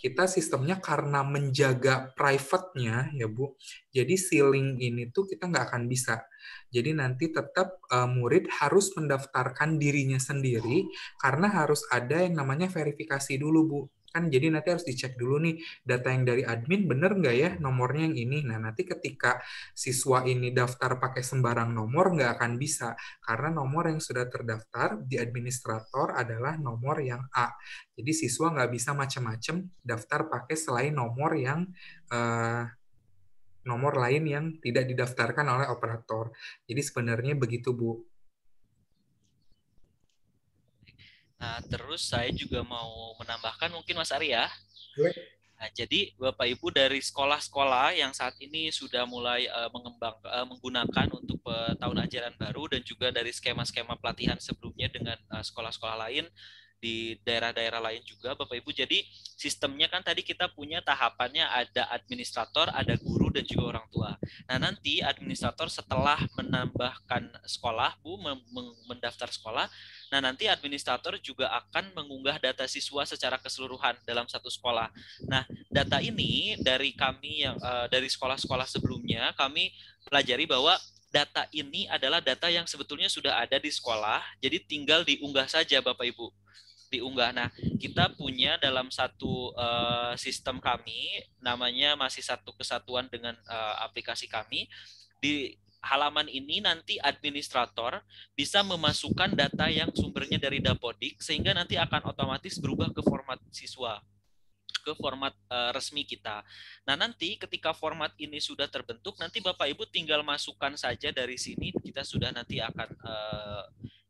Kita sistemnya karena menjaga private-nya ya Bu, jadi si link ini tuh kita nggak akan bisa. Jadi nanti tetap murid harus mendaftarkan dirinya sendiri karena harus ada yang namanya verifikasi dulu Bu. Kan jadi nanti harus dicek dulu nih data yang dari admin bener nggak ya nomornya yang ini. Nah nanti ketika siswa ini daftar pakai sembarang nomor nggak akan bisa karena nomor yang sudah terdaftar di administrator adalah nomor yang A. Jadi siswa nggak bisa macam-macam daftar pakai selain nomor yang nomor lain yang tidak didaftarkan oleh operator. Jadi sebenarnya begitu Bu. Nah, terus saya juga mau menambahkan mungkin Mas Arya. Nah, jadi Bapak Ibu dari sekolah-sekolah yang saat ini sudah mulai menggunakan untuk tahun ajaran baru dan juga dari skema-skema pelatihan sebelumnya dengan sekolah-sekolah lain di daerah-daerah lain juga Bapak Ibu. Jadi sistemnya kan tadi kita punya tahapannya ada administrator, ada guru dan juga orang tua. Nah, nanti administrator setelah menambahkan sekolah, Bu, mendaftar sekolah, nah nanti administrator juga akan mengunggah data siswa secara keseluruhan dalam satu sekolah. Nah, data ini dari kami yang dari sekolah-sekolah sebelumnya kami pelajari bahwa data ini adalah data yang sebetulnya sudah ada di sekolah, jadi tinggal diunggah saja Bapak Ibu. Diunggah. Nah, kita punya dalam satu sistem kami, namanya masih satu kesatuan dengan aplikasi kami. Di halaman ini nanti administrator bisa memasukkan data yang sumbernya dari Dapodik, sehingga nanti akan otomatis berubah ke format siswa, ke format resmi kita. Nah, nanti ketika format ini sudah terbentuk, nanti Bapak Ibu tinggal masukkan saja dari sini, kita sudah nanti akan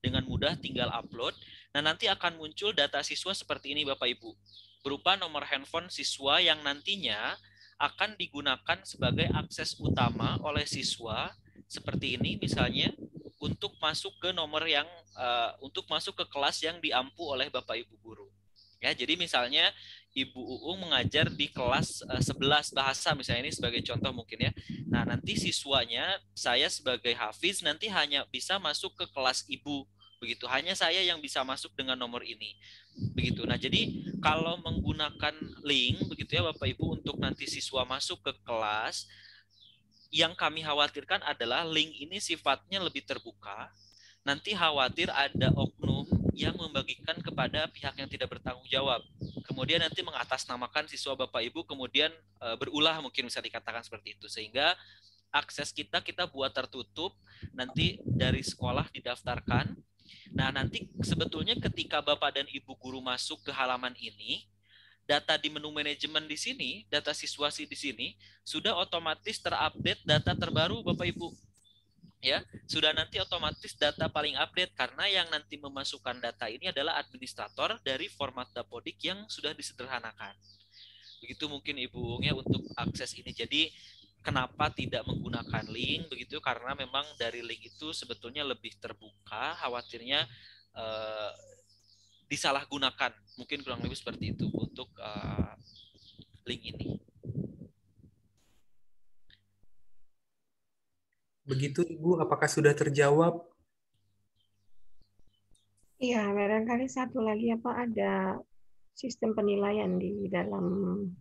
dengan mudah tinggal upload. Nah, nanti akan muncul data siswa seperti ini Bapak Ibu, berupa nomor handphone siswa yang nantinya akan digunakan sebagai akses utama oleh siswa seperti ini misalnya untuk masuk ke nomor yang untuk masuk ke kelas yang diampu oleh Bapak Ibu guru. Ya, jadi misalnya Ibu Uung mengajar di kelas 11 bahasa misalnya, ini sebagai contoh mungkin ya. Nah, nanti siswanya saya sebagai hafiz nanti hanya bisa masuk ke kelas Ibu. Begitu, hanya saya yang bisa masuk dengan nomor ini. Begitu. Nah, jadi kalau menggunakan link begitu ya Bapak Ibu untuk nanti siswa masuk ke kelas, yang kami khawatirkan adalah link ini sifatnya lebih terbuka. Nanti khawatir ada oknum yang membagikan kepada pihak yang tidak bertanggung jawab. Kemudian nanti mengatasnamakan siswa Bapak Ibu, kemudian berulah mungkin bisa dikatakan seperti itu. Sehingga akses kita buat tertutup, nanti dari sekolah didaftarkan. Nah, nanti sebetulnya ketika Bapak dan Ibu guru masuk ke halaman ini, data di menu manajemen di sini, data siswa di sini, sudah otomatis terupdate data terbaru Bapak Ibu. Ya, sudah nanti otomatis data paling update karena yang nanti memasukkan data ini adalah administrator dari format Dapodik yang sudah disederhanakan. Begitu mungkin Ibu Ungnya untuk akses ini. Jadi kenapa tidak menggunakan link begitu, karena memang dari link itu sebetulnya lebih terbuka, khawatirnya disalahgunakan, mungkin kurang lebih seperti itu untuk link ini. Begitu Ibu, apakah sudah terjawab? Iya, barangkali satu lagi ada sistem penilaian di dalam,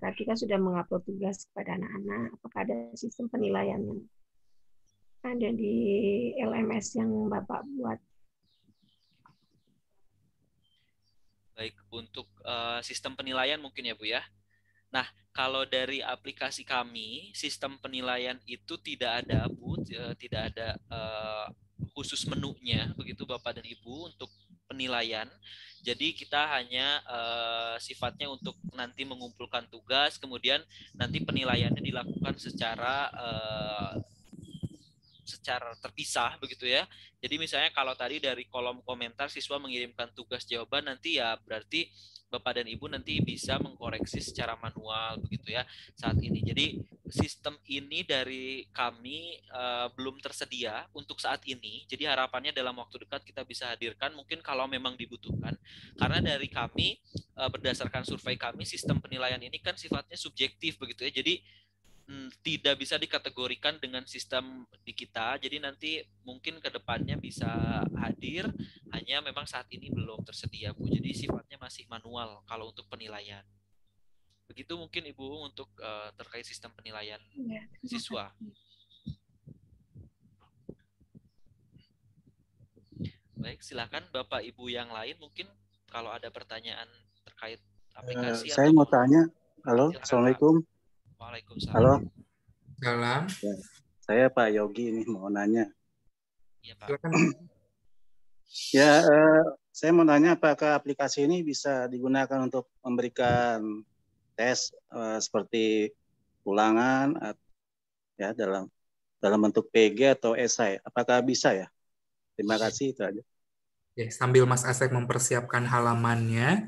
kita sudah mengupload tugas kepada anak-anak, apakah ada sistem penilaian yang ada di LMS yang Bapak buat? Baik, untuk sistem penilaian mungkin ya Bu ya. Nah, kalau dari aplikasi kami, sistem penilaian itu tidak ada Bu, tidak ada khusus menunya begitu Bapak dan Ibu untuk penilaian. Jadi kita hanya sifatnya untuk nanti mengumpulkan tugas, kemudian nanti penilaiannya dilakukan secara terpisah begitu ya. Jadi misalnya kalau tadi dari kolom komentar siswa mengirimkan tugas jawaban, nanti ya berarti Bapak dan Ibu nanti bisa mengkoreksi secara manual begitu ya saat ini. Jadi sistem ini dari kami belum tersedia untuk saat ini. Jadi harapannya dalam waktu dekat kita bisa hadirkan mungkin kalau memang dibutuhkan. Karena dari kami berdasarkan survei kami sistem penilaian ini kan sifatnya subjektif begitu ya. Jadi tidak bisa dikategorikan dengan sistem di kita, jadi nanti mungkin ke depannya bisa hadir, hanya memang saat ini belum tersedia Bu, jadi sifatnya masih manual kalau untuk penilaian. Begitu mungkin Ibu untuk terkait sistem penilaian siswa. Baik, silakan Bapak Ibu yang lain mungkin kalau ada pertanyaan terkait aplikasi. Saya mau tanya, halo, silakan, Assalamualaikum. Pak. Waalaikumsalam. Halo. Salam. Ya, saya Pak Yogi ini mau nanya. Iya Pak. Ya, saya mau nanya apakah aplikasi ini bisa digunakan untuk memberikan tes seperti ulangan ya dalam bentuk PG atau esai. Apakah bisa ya? Terima kasih, itu aja. Oke, sambil Mas Asep mempersiapkan halamannya,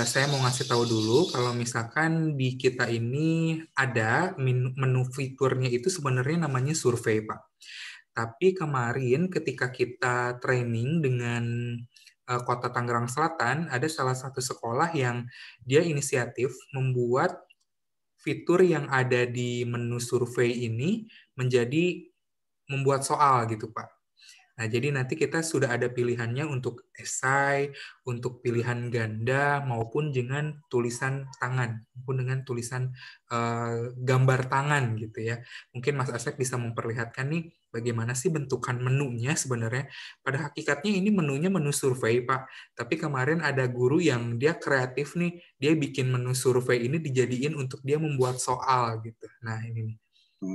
saya mau ngasih tahu dulu kalau misalkan di kita ini ada menu fiturnya itu sebenarnya namanya survei, Pak. Tapi kemarin ketika kita training dengan Kota Tangerang Selatan, ada salah satu sekolah yang dia inisiatif membuat fitur yang ada di menu survei ini menjadi membuat soal gitu, Pak. Nah, jadi nanti kita sudah ada pilihannya untuk esai, untuk pilihan ganda, maupun dengan tulisan tangan, maupun dengan tulisan gambar tangan gitu ya. Mungkin Mas Asep bisa memperlihatkan nih bagaimana sih bentukan menunya sebenarnya. Pada hakikatnya ini menunya menu survei, Pak. Tapi kemarin ada guru yang dia kreatif nih, dia bikin menu survei ini dijadiin untuk dia membuat soal gitu. Nah, ini nih.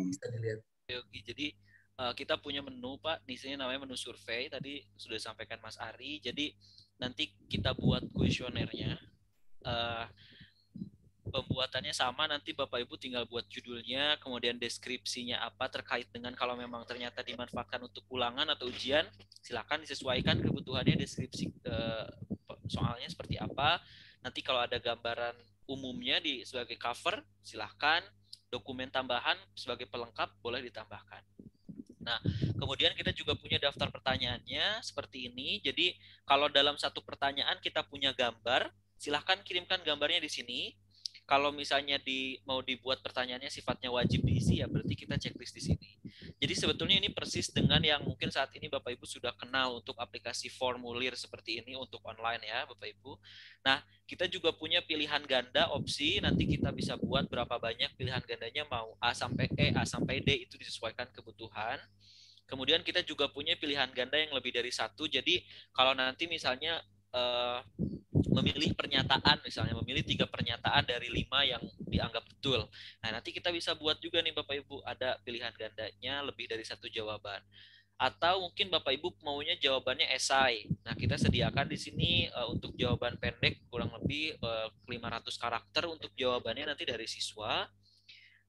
Bisa dilihat. Oke, jadi kita punya menu Pak, di sini namanya menu survei, tadi sudah disampaikan Mas Ari, jadi nanti kita buat kuesionernya, pembuatannya sama, nanti Bapak Ibu tinggal buat judulnya, kemudian deskripsinya apa terkait dengan kalau memang ternyata dimanfaatkan untuk ulangan atau ujian, silakan disesuaikan kebutuhannya, deskripsi soalnya seperti apa, nanti kalau ada gambaran umumnya sebagai cover, silakan, dokumen tambahan sebagai pelengkap boleh ditambahkan. Nah, kemudian kita juga punya daftar pertanyaannya seperti ini. Jadi, kalau dalam satu pertanyaan kita punya gambar, silahkan kirimkan gambarnya di sini. Kalau misalnya mau dibuat pertanyaannya sifatnya wajib diisi, ya berarti kita checklist di sini. Jadi sebetulnya ini persis dengan yang mungkin saat ini Bapak Ibu sudah kenal untuk aplikasi formulir seperti ini untuk online ya Bapak Ibu. Nah, kita juga punya pilihan ganda opsi, nanti kita bisa buat berapa banyak pilihan gandanya, mau A sampai E, A sampai D, itu disesuaikan kebutuhan. Kemudian kita juga punya pilihan ganda yang lebih dari satu, jadi kalau nanti misalnya memilih pernyataan, misalnya memilih 3 pernyataan dari 5 yang dianggap betul. Nah, nanti kita bisa buat juga nih Bapak Ibu, ada pilihan gandanya lebih dari 1 jawaban. Atau mungkin Bapak Ibu maunya jawabannya esai. Nah, kita sediakan di sini untuk jawaban pendek kurang lebih 500 karakter untuk jawabannya nanti dari siswa.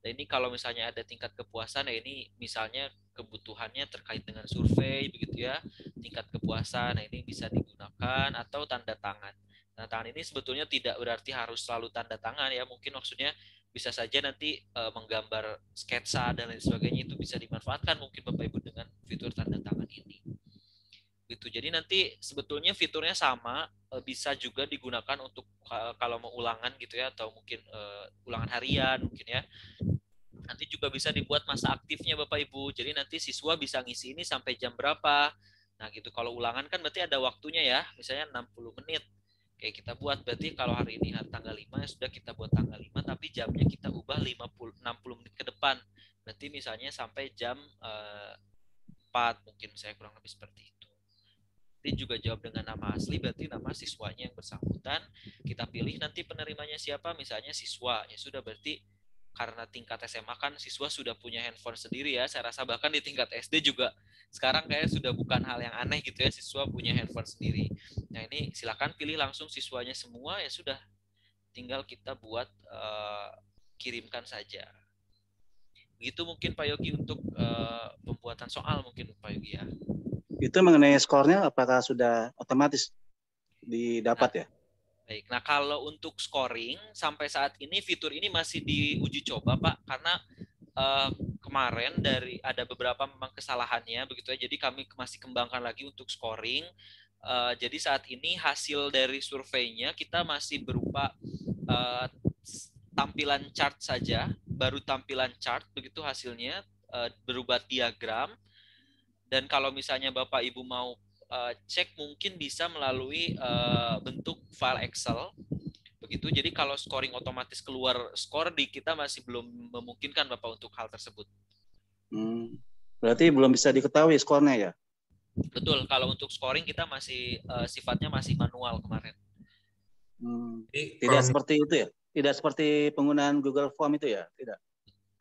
Dan ini kalau misalnya ada tingkat kepuasan, ya ini misalnya kebutuhannya terkait dengan survei begitu ya, tingkat kepuasan, nah ini bisa digunakan, atau tanda tangan. Tanda tangan ini sebetulnya tidak berarti harus selalu tanda tangan ya, mungkin maksudnya bisa saja nanti menggambar sketsa dan lain sebagainya, itu bisa dimanfaatkan mungkin Bapak Ibu dengan fitur tanda tangan ini. Gitu. Jadi nanti sebetulnya fiturnya sama, bisa juga digunakan untuk kalau mau ulangan gitu ya, atau mungkin ulangan harian mungkin ya. Nanti juga bisa dibuat masa aktifnya Bapak Ibu. Jadi nanti siswa bisa ngisi ini sampai jam berapa. Nah gitu, kalau ulangan kan berarti ada waktunya ya, misalnya 60 menit. Kayak kita buat, berarti kalau hari ini tanggal 5 ya sudah kita buat tanggal 5, tapi jamnya kita ubah 60 menit ke depan. Berarti misalnya sampai jam 4 mungkin, saya kurang lebih seperti itu. Nanti juga jawab dengan nama asli, berarti nama siswanya yang bersangkutan. Kita pilih nanti penerimanya siapa, misalnya siswa. Ya sudah, berarti karena tingkat SMA kan siswa sudah punya handphone sendiri ya. Saya rasa bahkan di tingkat SD juga sekarang kayaknya sudah bukan hal yang aneh gitu ya, siswa punya handphone sendiri. Nah ini silakan pilih langsung siswanya semua, ya sudah. Tinggal kita buat kirimkan saja. Begitu mungkin Pak Yogi untuk pembuatan soal mungkin Pak Yogi ya. Itu mengenai skornya apakah sudah otomatis didapat ya? Baik. Nah, kalau untuk scoring sampai saat ini fitur ini masih diuji coba, Pak, karena kemarin ada beberapa memang kesalahannya begitu ya. Jadi kami masih kembangkan lagi untuk scoring. Jadi saat ini hasil dari surveinya kita masih berupa tampilan chart saja, baru tampilan chart begitu hasilnya, berupa diagram. Dan kalau misalnya Bapak Ibu mau cek mungkin bisa melalui bentuk file Excel begitu. Jadi kalau scoring otomatis keluar skor di kita masih belum memungkinkan Bapak untuk hal tersebut. Berarti belum bisa diketahui skornya ya? Betul, kalau untuk scoring kita masih sifatnya masih manual kemarin. Tidak seperti itu ya? Tidak seperti penggunaan Google Form itu ya? Tidak.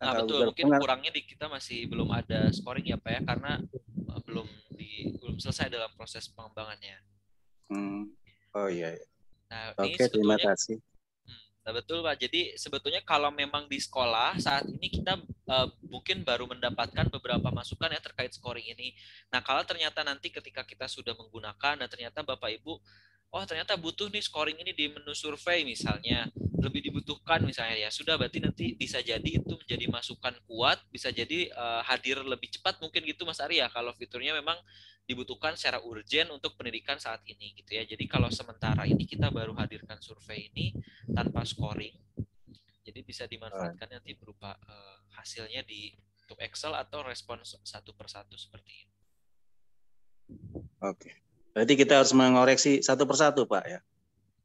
Nah, betul, Google mungkin kurangnya di kita masih belum ada scoring ya Pak ya, karena belum selesai dalam proses pengembangannya. Oh iya. Nah, oke, terima kasih. Nah, betul Pak. Jadi sebetulnya kalau memang di sekolah saat ini kita mungkin baru mendapatkan beberapa masukan ya terkait scoring ini. Nah, kalau ternyata nanti ketika kita sudah menggunakan dan ternyata Bapak Ibu, oh ternyata butuh nih scoring ini di menu survei misalnya, lebih dibutuhkan misalnya ya, sudah berarti nanti bisa jadi itu menjadi masukan kuat, bisa jadi hadir lebih cepat mungkin gitu Mas Ari ya, kalau fiturnya memang dibutuhkan secara urgen untuk pendidikan saat ini gitu ya. Jadi kalau sementara ini kita baru hadirkan survei ini tanpa scoring, jadi bisa dimanfaatkan nanti berupa hasilnya di untuk Excel atau respons satu persatu seperti ini. Oke. Berarti kita harus mengoreksi satu persatu, Pak ya.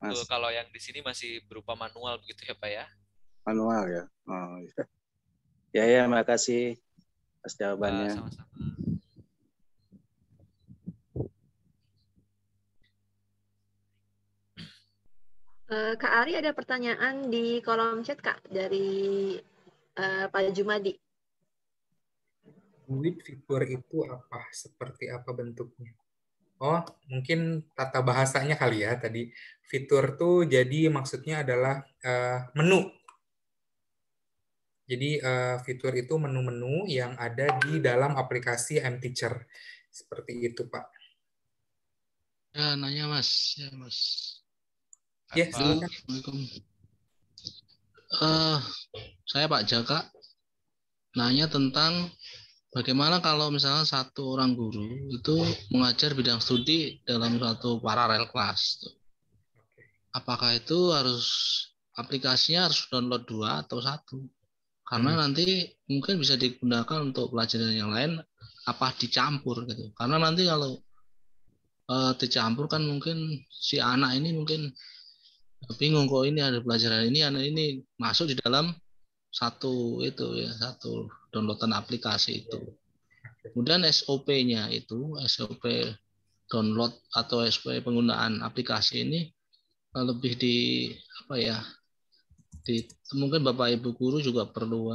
Mas. Betul, kalau yang di sini masih berupa manual begitu ya, Pak ya? Manual ya. Oh, iya. Ya, makasih atas jawabannya. Sama-sama. Kak Ari ada pertanyaan di kolom chat Kak dari Pak Jumadi. Duit fitur itu apa? Seperti apa bentuknya? Oh, mungkin tata bahasanya kali ya tadi. Fitur tuh jadi maksudnya adalah menu. Jadi fitur itu menu-menu yang ada di dalam aplikasi mTeacher. Seperti itu, Pak. Ya, nanya Mas. Ya, Mas. Ya, silakan. Assalamualaikum. Saya Pak Jaka. Nanya tentang bagaimana kalau misalnya satu orang guru itu mengajar bidang studi dalam suatu paralel kelas. Apakah itu aplikasinya harus download 2 atau 1? Karena nanti mungkin bisa digunakan untuk pelajaran yang lain, apa dicampur gitu. Karena nanti kalau dicampur kan mungkin si anak ini mungkin bingung kok ini ada pelajaran ini, anak ini masuk di dalam satu downloadan aplikasi itu. Kemudian SOP-nya itu, SOP download atau SOP penggunaan aplikasi ini lebih mungkin Bapak Ibu guru juga perlu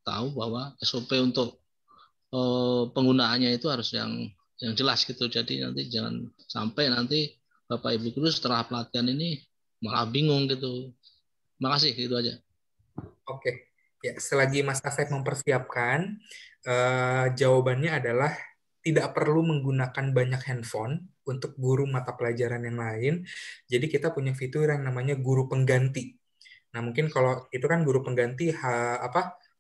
tahu bahwa SOP untuk penggunaannya itu harus yang jelas gitu. Jadi nanti jangan sampai nanti Bapak Ibu guru setelah pelatihan ini malah bingung gitu. Makasih, gitu aja. Oke. Ya, selagi Mas Asep mempersiapkan, jawabannya adalah tidak perlu menggunakan banyak handphone untuk guru mata pelajaran yang lain. Jadi kita punya fitur yang namanya guru pengganti. Nah, mungkin kalau itu kan guru pengganti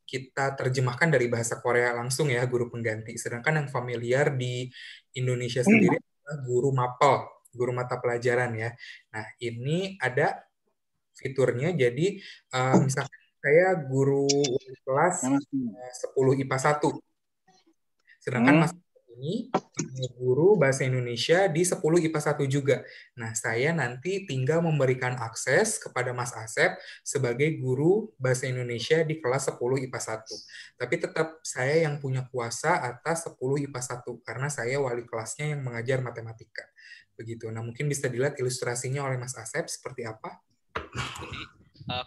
kita terjemahkan dari bahasa Korea langsung ya, guru pengganti. Sedangkan yang familiar di Indonesia sendiri adalah guru mapel, guru mata pelajaran ya. Nah, ini ada fiturnya. Jadi misalkan saya guru kelas 10 IPA 1. Sedangkan Mas ini guru bahasa Indonesia di 10 IPA 1 juga. Nah, saya nanti tinggal memberikan akses kepada Mas Asep sebagai guru bahasa Indonesia di kelas 10 IPA 1. Tapi tetap saya yang punya kuasa atas 10 IPA 1 karena saya wali kelasnya yang mengajar matematika. Begitu. Nah, mungkin bisa dilihat ilustrasinya oleh Mas Asep seperti apa. Jadi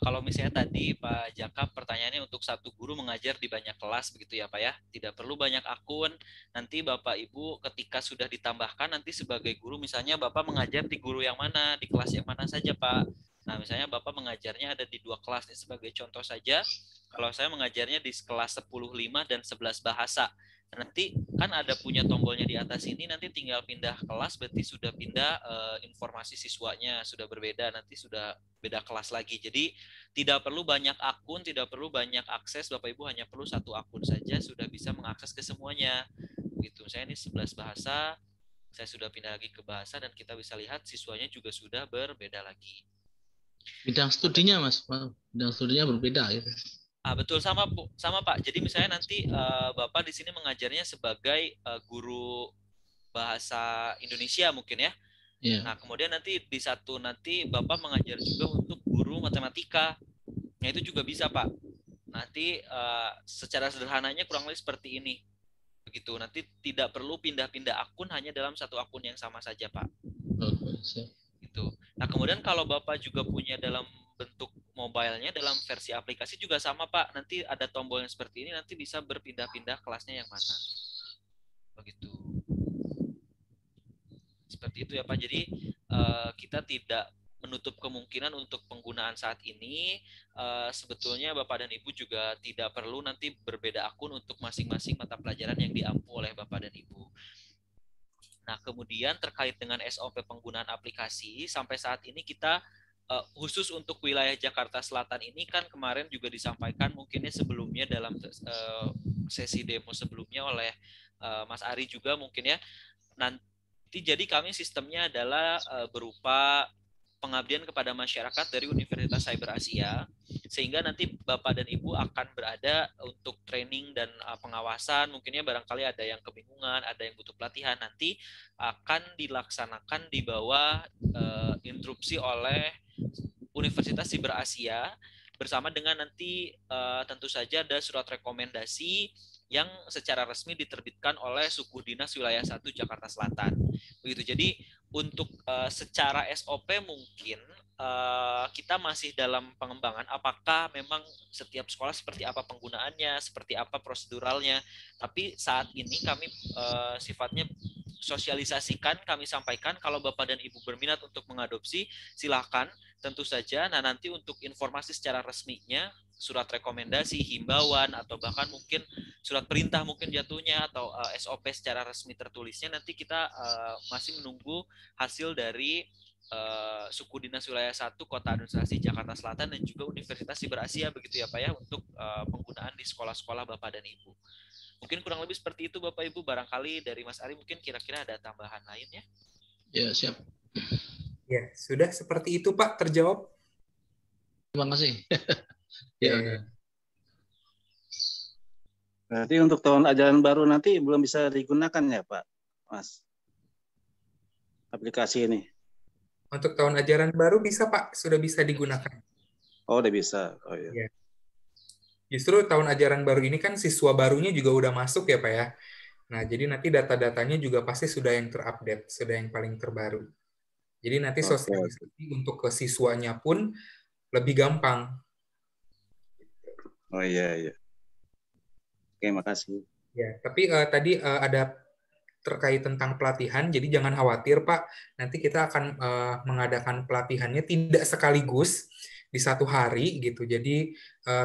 kalau misalnya tadi Pak Jaka pertanyaannya untuk satu guru mengajar di banyak kelas begitu ya Pak ya, tidak perlu banyak akun. Nanti Bapak Ibu ketika sudah ditambahkan nanti sebagai guru misalnya Bapak mengajar di guru yang mana, di kelas yang mana saja Pak. Nah misalnya Bapak mengajarnya ada di 2 kelas ini sebagai contoh saja. Kalau saya mengajarnya di kelas 10-5 dan 11 bahasa. Nanti kan ada punya tombolnya di atas ini, nanti tinggal pindah kelas, berarti sudah pindah informasi siswanya, sudah berbeda, nanti sudah beda kelas lagi. Jadi tidak perlu banyak akun, tidak perlu banyak akses, Bapak Ibu hanya perlu satu akun saja sudah bisa mengakses ke semuanya. Gitu. Saya ini 11 bahasa, saya sudah pindah lagi ke bahasa dan kita bisa lihat siswanya juga sudah berbeda lagi. Bidang studinya Mas, bidang studinya berbeda gitu. Betul, sama Pak. Jadi misalnya nanti Bapak di sini mengajarnya sebagai guru bahasa Indonesia mungkin ya. Yeah. Nah, kemudian nanti nanti Bapak mengajar juga untuk guru matematika. Nah, itu juga bisa, Pak. Nanti secara sederhananya kurang lebih seperti ini. Begitu. Nanti tidak perlu pindah-pindah akun, hanya dalam satu akun yang sama saja, Pak. Gitu. Nah, kemudian kalau Bapak juga punya dalam bentuk mobilenya, dalam versi aplikasi juga sama, Pak. Nanti ada tombol yang seperti ini, nanti bisa berpindah-pindah kelasnya yang mana. Begitu. Seperti itu ya, Pak. Jadi kita tidak menutup kemungkinan untuk penggunaan saat ini. Sebetulnya Bapak dan Ibu juga tidak perlu nanti berbeda akun untuk masing-masing mata pelajaran yang diampu oleh Bapak dan Ibu. Nah, kemudian terkait dengan SOP penggunaan aplikasi, sampai saat ini kita khusus untuk wilayah Jakarta Selatan ini kan kemarin juga disampaikan mungkinnya sebelumnya dalam sesi demo sebelumnya oleh Mas Ari juga mungkin ya. Nanti jadi kami sistemnya adalah berupa pengabdian kepada masyarakat dari Universitas Cyber Asia, sehingga nanti Bapak dan Ibu akan berada untuk training dan pengawasan. Mungkinnya barangkali ada yang kebingungan, ada yang butuh pelatihan, nanti akan dilaksanakan di bawah instruksi oleh Universitas Cyber Asia, bersama dengan nanti tentu saja ada surat rekomendasi yang secara resmi diterbitkan oleh Suku Dinas Wilayah 1 Jakarta Selatan. Begitu. Jadi untuk secara SOP mungkin kita masih dalam pengembangan apakah memang setiap sekolah seperti apa penggunaannya, seperti apa proseduralnya. Tapi saat ini kami sifatnya sosialisasikan, kami sampaikan kalau Bapak dan Ibu berminat untuk mengadopsi, silakan tentu saja. Nah, nanti untuk informasi secara resminya, surat rekomendasi, himbauan, atau bahkan mungkin surat perintah mungkin jatuhnya, atau SOP secara resmi tertulisnya, nanti kita masih menunggu hasil dari Suku Dinas Wilayah 1 Kota Administrasi Jakarta Selatan dan juga Universitas Cyber Asia, begitu ya Pak ya, untuk penggunaan di sekolah-sekolah Bapak dan Ibu. Mungkin kurang lebih seperti itu Bapak Ibu. Barangkali dari Mas Ari mungkin kira-kira ada tambahan lain ya? Ya, siap. Ya, sudah seperti itu Pak, terjawab. Terima kasih. Ya. Berarti untuk tahun ajaran baru nanti belum bisa digunakan ya Pak, Mas? Aplikasi ini. Untuk tahun ajaran baru bisa Pak, sudah bisa digunakan. Oh, udah bisa. Oh iya. Ya. Justru tahun ajaran baru ini kan siswa barunya juga udah masuk ya Pak ya. Nah, jadi nanti data-datanya juga pasti sudah yang terupdate, sudah yang paling terbaru. Jadi nanti sosialisasi untuk ke siswanya pun lebih gampang. Oh iya, iya. Oke, makasih. Ya, tapi tadi ada terkait tentang pelatihan, jadi jangan khawatir Pak, nanti kita akan mengadakan pelatihannya tidak sekaligus di satu hari gitu. Jadi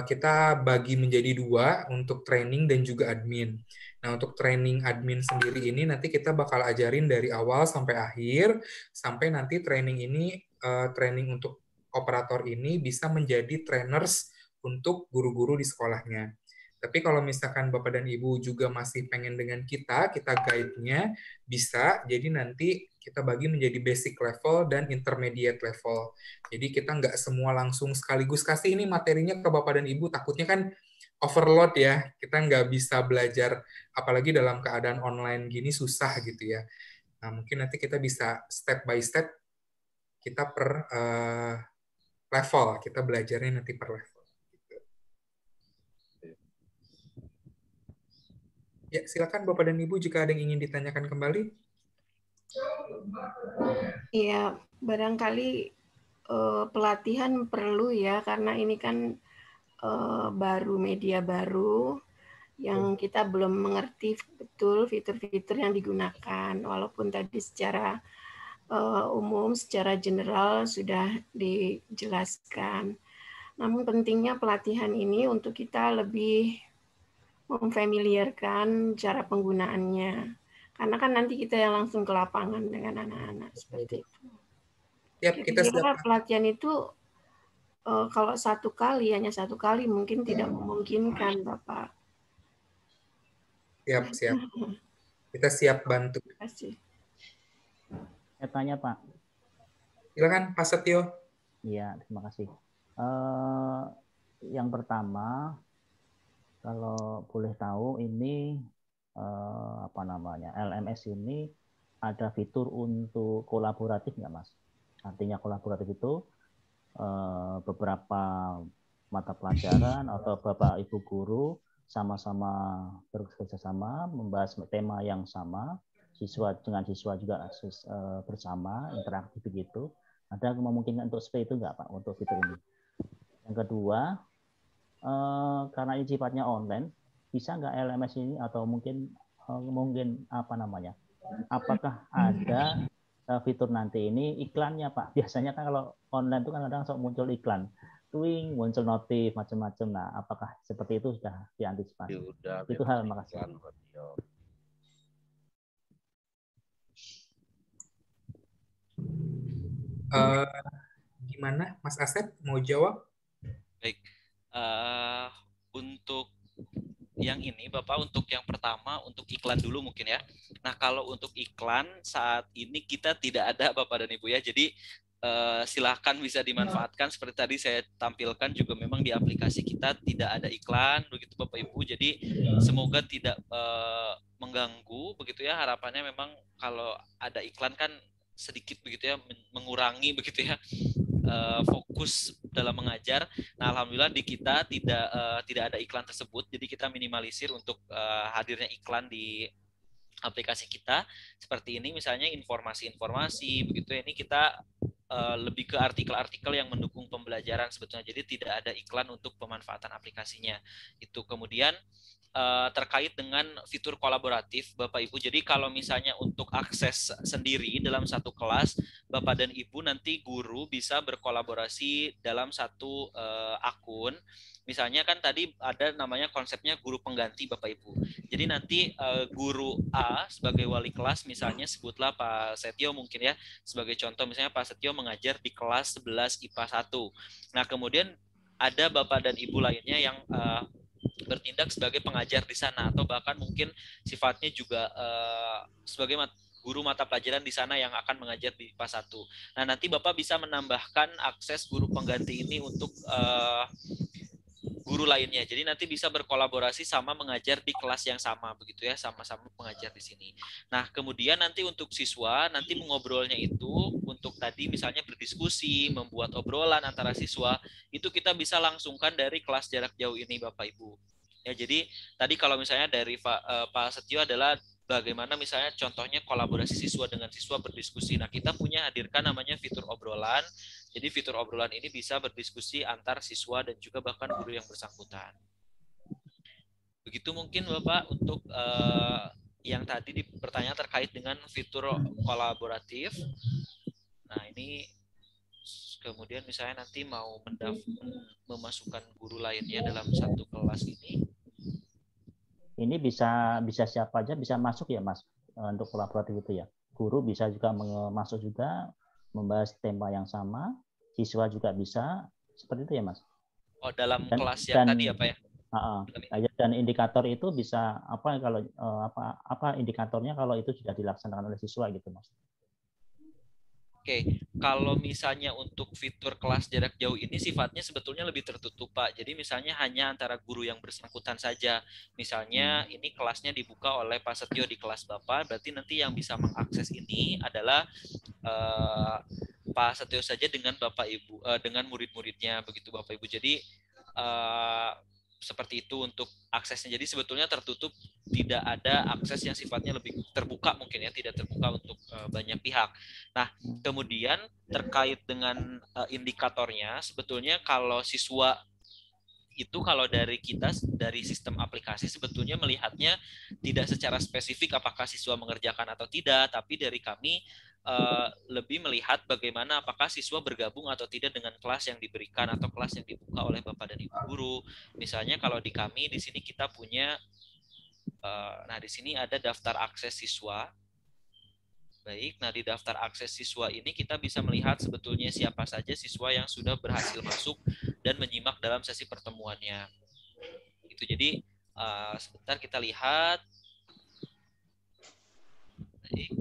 kita bagi menjadi 2 untuk training dan juga admin. Nah, untuk training admin sendiri ini nanti kita bakal ajarin dari awal sampai akhir, sampai nanti training ini training untuk operator ini bisa menjadi trainers untuk guru-guru di sekolahnya. Tapi kalau misalkan Bapak dan Ibu juga masih pengen dengan kita guide-nya bisa, jadi nanti kita bagi menjadi basic level dan intermediate level. Jadi kita nggak semua langsung sekaligus kasih ini materinya ke Bapak dan Ibu, takutnya kan overload ya, kita nggak bisa belajar, apalagi dalam keadaan online gini susah gitu ya. Nah mungkin nanti kita bisa step by step, kita per level, kita belajarnya nanti per level. Ya, silakan Bapak dan Ibu jika ada yang ingin ditanyakan kembali. Iya, barangkali pelatihan perlu ya, karena ini kan baru, media baru, yang kita belum mengerti betul fitur-fitur yang digunakan, walaupun tadi secara umum, secara general sudah dijelaskan. Namun pentingnya pelatihan ini untuk kita lebih memfamiliarkan cara penggunaannya. Karena kan nanti kita yang langsung ke lapangan dengan anak-anak seperti itu. Kira-kira pelatihan itu kalau hanya satu kali mungkin tidak memungkinkan, Bapak. Siap. Kita siap bantu. Terima kasih. Saya tanya, Pak. Silakan, Pak Setio. Iya, terima kasih. Yang pertama, kalau boleh tahu ini LMS ini ada fitur untuk kolaboratif nggak, Mas? Artinya kolaboratif itu beberapa mata pelajaran atau Bapak Ibu guru sama-sama bekerjasama membahas tema yang sama, siswa dengan siswa juga bersama interaktif begitu. Ada memungkinkan untuk seperti itu nggak, Pak, untuk fitur ini? Yang kedua, karena ini sifatnya online, bisa nggak LMS ini atau mungkin apakah ada fitur nanti ini iklannya, Pak? Biasanya kan kalau online itu kan kadang muncul iklan, muncul notif macam-macam. Nah, apakah seperti itu sudah diantisipasi? Itu hal, makasih. Gimana, Mas Asep mau jawab? Baik, untuk yang ini Bapak, untuk yang pertama untuk iklan dulu mungkin ya. Nah, kalau untuk iklan saat ini kita tidak ada Bapak dan Ibu ya. Jadi silahkan bisa dimanfaatkan seperti tadi saya tampilkan juga, memang di aplikasi kita tidak ada iklan begitu Bapak Ibu. Jadi semoga tidak mengganggu begitu ya. Harapannya memang kalau ada iklan kan sedikit begitu ya, mengurangi begitu ya fokus dalam mengajar. Nah, alhamdulillah di kita tidak ada iklan tersebut, jadi kita minimalisir untuk hadirnya iklan di aplikasi kita. Seperti ini misalnya informasi-informasi begitu ya, ini kita lebih ke artikel-artikel yang mendukung pembelajaran sebetulnya, jadi tidak ada iklan untuk pemanfaatan aplikasinya. Itu kemudian terkait dengan fitur kolaboratif Bapak Ibu. Jadi kalau misalnya untuk akses sendiri dalam satu kelas, Bapak dan Ibu nanti guru bisa berkolaborasi dalam satu akun. Misalnya kan tadi ada namanya konsepnya guru pengganti Bapak Ibu. Jadi nanti guru A sebagai wali kelas, misalnya sebutlah Pak Setio mungkin ya, sebagai contoh misalnya Pak Setio mengajar di kelas 11 IPA 1. Nah, kemudian ada Bapak dan Ibu lainnya yang bertindak sebagai pengajar di sana, atau bahkan mungkin sifatnya juga sebagai guru mata pelajaran di sana yang akan mengajar di IPA 1. Nah, nanti Bapak bisa menambahkan akses guru pengganti ini untuk guru lainnya. Jadi nanti bisa berkolaborasi sama mengajar di kelas yang sama begitu ya, sama-sama mengajar di sini. Nah, kemudian nanti untuk siswa nanti mengobrolnya itu untuk tadi misalnya berdiskusi, membuat obrolan antara siswa, itu kita bisa langsungkan dari kelas jarak jauh ini Bapak Ibu. Ya, jadi tadi kalau misalnya dari Pak Setio adalah bagaimana misalnya contohnya kolaborasi siswa dengan siswa berdiskusi. Nah, kita punya hadirkan namanya fitur obrolan. Jadi fitur obrolan ini bisa berdiskusi antar siswa dan juga bahkan guru yang bersangkutan. Begitu mungkin Bapak untuk yang tadi pertanyaan terkait dengan fitur kolaboratif. Nah, ini kemudian misalnya nanti mau memasukkan guru lainnya dalam satu kelas ini. Ini bisa siapa aja bisa masuk ya, Mas, untuk kolaboratif itu ya. Guru bisa juga masuk juga membahas tema yang sama, siswa juga bisa, seperti itu ya, Mas. Oh, dalam kelas yang tadi apa ya? Dan indikator itu bisa apa kalau apa indikatornya kalau itu sudah dilaksanakan oleh siswa gitu, Mas. Oke, kalau misalnya untuk fitur kelas jarak jauh ini sifatnya sebetulnya lebih tertutup, Pak. Jadi misalnya hanya antara guru yang bersangkutan saja. Misalnya ini kelasnya dibuka oleh Pak Setio di kelas Bapak, berarti nanti yang bisa mengakses ini adalah Pak Setio saja dengan Bapak Ibu, dengan murid-muridnya begitu Bapak Ibu. Jadi seperti itu untuk aksesnya. Jadi sebetulnya tertutup, tidak ada akses yang sifatnya lebih terbuka mungkin ya, tidak terbuka untuk banyak pihak. Nah, kemudian terkait dengan indikatornya, sebetulnya kalau siswa itu kalau dari kita, dari sistem aplikasi sebetulnya melihatnya tidak secara spesifik apakah siswa mengerjakan atau tidak, tapi dari kami lebih melihat bagaimana apakah siswa bergabung atau tidak dengan kelas yang diberikan atau kelas yang dibuka oleh Bapak dan Ibu guru. Misalnya kalau di kami di sini kita punya Nah, di sini ada daftar akses siswa. Baik, nah di daftar akses siswa ini kita bisa melihat sebetulnya siapa saja siswa yang sudah berhasil masuk dan menyimak dalam sesi pertemuannya. Itu jadi sebentar kita lihat. Baik.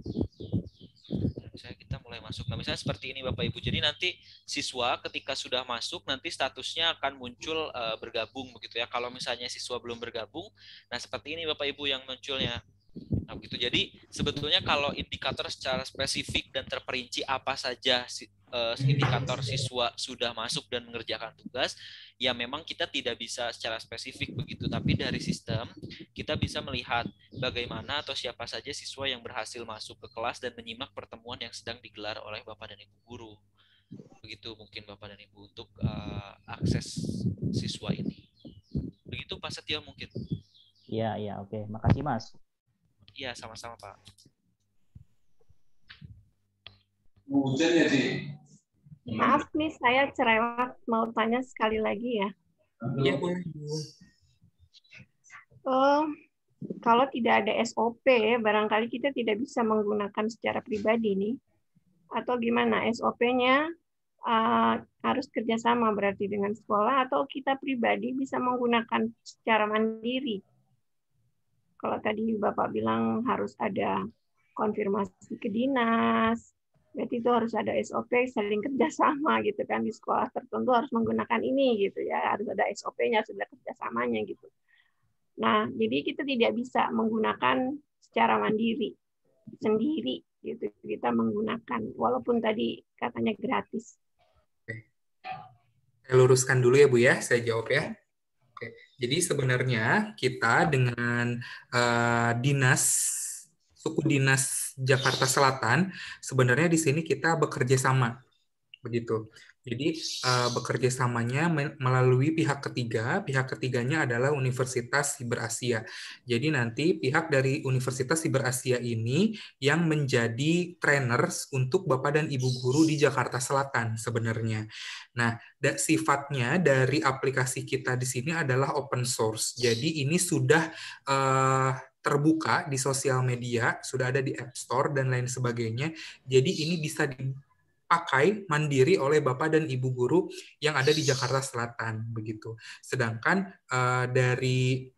Kita mulai masuk. Nah, misalnya seperti ini Bapak Ibu. Jadi nanti siswa ketika sudah masuk nanti statusnya akan muncul bergabung begitu ya. Kalau misalnya siswa belum bergabung, nah seperti ini Bapak Ibu yang munculnya. Nah, begitu. Jadi sebetulnya kalau indikator secara spesifik dan terperinci apa saja indikator siswa sudah masuk dan mengerjakan tugas, ya memang kita tidak bisa secara spesifik begitu. Tapi dari sistem kita bisa melihat bagaimana atau siapa saja siswa yang berhasil masuk ke kelas dan menyimak pertemuan yang sedang digelar oleh Bapak dan Ibu guru. Begitu mungkin Bapak dan Ibu untuk akses siswa ini. Begitu Pak Setio mungkin. Iya, oke. Makasih Mas. Iya, sama-sama Pak. Hujan ya, Ci? Maaf nih, saya cerewet mau tanya sekali lagi ya. Iya, boleh. Kalau tidak ada SOP, barangkali kita tidak bisa menggunakan secara pribadi nih. Atau gimana? SOP-nya harus kerjasama berarti dengan sekolah, atau kita pribadi bisa menggunakan secara mandiri. Kalau tadi Bapak bilang harus ada konfirmasi ke dinas, berarti itu harus ada SOP saling kerjasama gitu kan, di sekolah tertentu harus menggunakan ini gitu ya, harus ada SOP-nya, sudah kerjasamanya gitu. Nah, jadi kita tidak bisa menggunakan secara mandiri sendiri gitu, kita menggunakan walaupun tadi katanya gratis. Saya luruskan dulu ya Bu ya, saya jawab ya. Oke, jadi sebenarnya kita dengan suku dinas Jakarta Selatan, sebenarnya di sini kita bekerja sama, begitu. Jadi bekerja samanya melalui pihak ketiga. Pihak ketiganya adalah Universitas Siber Asia. Jadi nanti pihak dari Universitas Siber Asia ini yang menjadi trainers untuk Bapak dan Ibu guru di Jakarta Selatan sebenarnya. Nah, sifatnya dari aplikasi kita di sini adalah open source. Jadi ini sudah terbuka di sosial media, sudah ada di App Store dan lain sebagainya. Jadi ini bisa dipakai mandiri oleh Bapak dan Ibu guru yang ada di Jakarta Selatan begitu. Sedangkan dari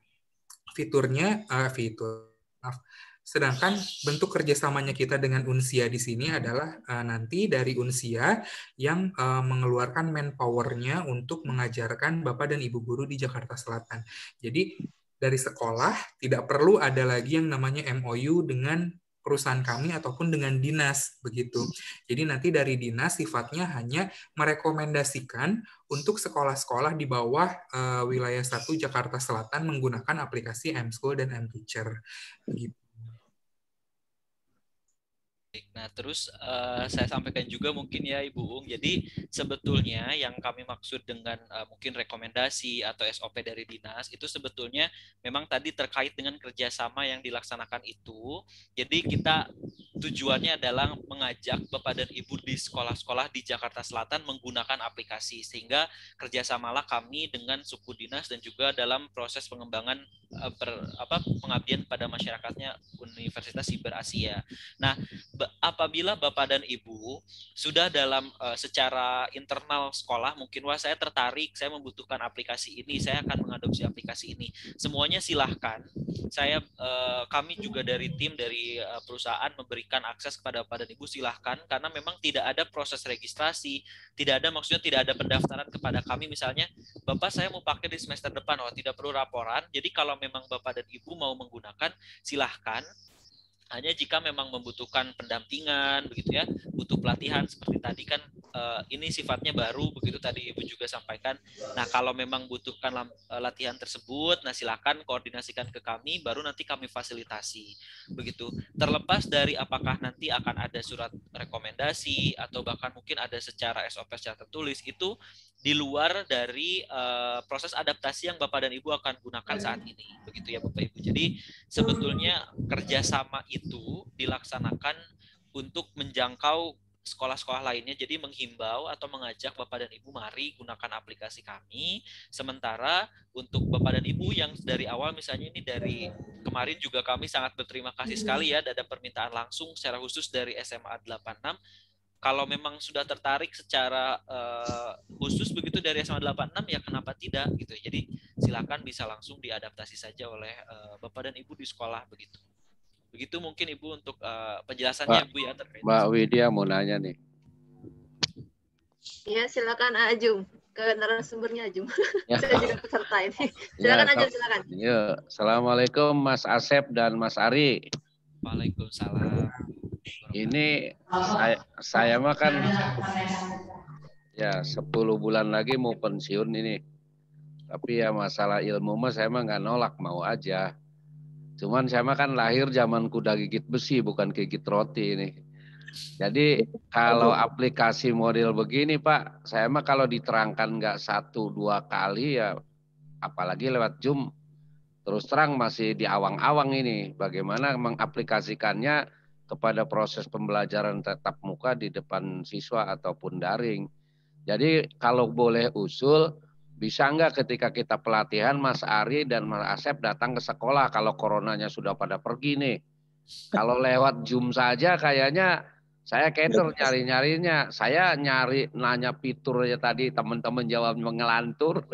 sedangkan bentuk kerjasamanya kita dengan Unsia di sini adalah nanti dari Unsia yang mengeluarkan manpower-nya untuk mengajarkan Bapak dan Ibu guru di Jakarta Selatan. Jadi dari sekolah tidak perlu ada lagi yang namanya MOU dengan perusahaan kami ataupun dengan dinas begitu. Jadi nanti dari dinas sifatnya hanya merekomendasikan untuk sekolah-sekolah di bawah wilayah 1 Jakarta Selatan menggunakan aplikasi M-School dan M-Teacher begitu. Nah, terus saya sampaikan juga mungkin ya Ibu Ung, jadi sebetulnya yang kami maksud dengan mungkin rekomendasi atau SOP dari dinas itu sebetulnya memang tadi terkait dengan kerjasama yang dilaksanakan itu. Jadi kita tujuannya adalah mengajak Bapak dan Ibu di sekolah-sekolah di Jakarta Selatan menggunakan aplikasi, sehingga kerjasamalah kami dengan suku dinas dan juga dalam proses pengembangan pengabdian pada masyarakatnya Universitas Siber Asia. Nah, apabila Bapak dan Ibu sudah dalam secara internal sekolah, mungkin wah saya tertarik, saya membutuhkan aplikasi ini, saya akan mengadopsi aplikasi ini. Semuanya silahkan. Kami juga dari tim dari perusahaan memberikan akses kepada Bapak dan Ibu, silahkan, karena memang tidak ada proses registrasi, maksudnya tidak ada pendaftaran kepada kami. Misalnya, Bapak saya mau pakai di semester depan, tidak perlu laporan. Jadi kalau memang Bapak dan Ibu mau menggunakan, silahkan. Hanya jika memang membutuhkan pendampingan, begitu ya, butuh pelatihan seperti tadi kan, ini sifatnya baru, begitu tadi Ibu juga sampaikan. Nah, kalau memang butuhkan latihan tersebut, nah silakan koordinasikan ke kami, baru nanti kami fasilitasi, begitu. Terlepas dari apakah nanti akan ada surat rekomendasi atau bahkan mungkin ada secara SOP secara tertulis, itu di luar dari proses adaptasi yang Bapak dan Ibu akan gunakan saat ini, begitu ya Bapak Ibu. Jadi sebetulnya kerjasama itu dilaksanakan untuk menjangkau sekolah-sekolah lainnya. Jadi menghimbau atau mengajak Bapak dan Ibu mari gunakan aplikasi kami. Sementara untuk Bapak dan Ibu yang dari awal misalnya ini dari kemarin juga kami sangat berterima kasih sekali ya, ada permintaan langsung secara khusus dari SMA 86. Kalau memang sudah tertarik secara khusus begitu dari SMA 86 ya kenapa tidak gitu. Jadi silakan bisa langsung diadaptasi saja oleh Bapak dan Ibu di sekolah begitu. Begitu mungkin Ibu untuk penjelasannya Bu ya terkait. Mbak Widya mau nanya nih. Ya, silakan Ajum ke narasumbernya Ajum. Ya. Saya juga peserta ini. Silakan Ya, Ajum, silakan. Ya, Assalamualaikum Mas Asep dan Mas Ari. Waalaikumsalam. Ini saya mah kan ya 10 bulan lagi mau pensiun ini. Tapi ya masalah ilmu mah saya mah nggak nolak, mau aja. Cuman saya mah kan lahir zaman kuda gigit besi bukan gigit roti ini. Jadi kalau aplikasi model begini Pak, saya mah kalau diterangkan nggak 1-2 kali ya, apalagi lewat Zoom, terus terang masih di awang-awang ini. Bagaimana mengaplikasikannya kepada proses pembelajaran tatap muka di depan siswa ataupun daring. Jadi kalau boleh usul, bisa nggak ketika kita pelatihan Mas Ari dan Mas Asep datang ke sekolah kalau coronanya sudah pada pergi nih. Kalau lewat Zoom saja kayaknya saya cater nyari-nyarinya. Saya nyari nanya fitur ya tadi teman-teman jawab mengelantur.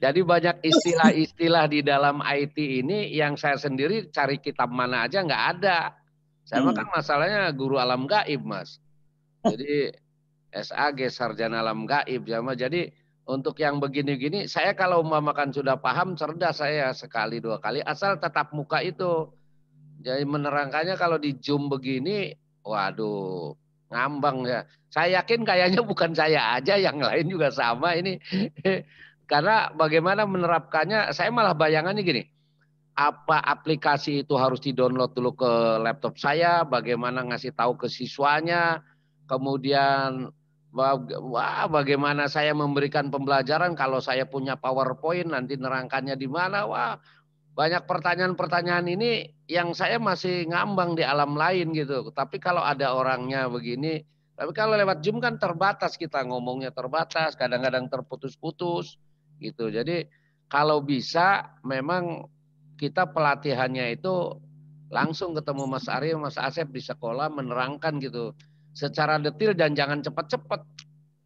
Jadi banyak istilah-istilah di dalam IT ini yang saya sendiri cari kitab mana aja nggak ada. Saya kan masalahnya guru alam gaib Mas. Jadi SAG sarjana alam gaib sama. Jadi untuk yang begini-gini saya kalau umpamakan sudah paham cerdas saya 1-2 kali asal tatap muka itu. Jadi menerangkannya kalau di Zoom begini, waduh, ngambang ya. Saya yakin kayaknya bukan saya aja, yang lain juga sama ini. Karena bagaimana menerapkannya, saya malah bayangannya gini. Apa aplikasi itu harus di-download dulu ke laptop saya, bagaimana ngasih tahu ke siswanya, kemudian bagaimana saya memberikan pembelajaran kalau saya punya PowerPoint, nanti nerangkannya di mana, wah. Banyak pertanyaan-pertanyaan ini yang saya masih ngambang di alam lain gitu. Tapi kalau ada orangnya begini, tapi kalau lewat Zoom kan terbatas kita ngomongnya terbatas, kadang-kadang terputus-putus gitu. Jadi kalau bisa memang kita pelatihannya itu langsung ketemu Mas Ari, Mas Asep di sekolah menerangkan gitu. Secara detail dan jangan cepat-cepat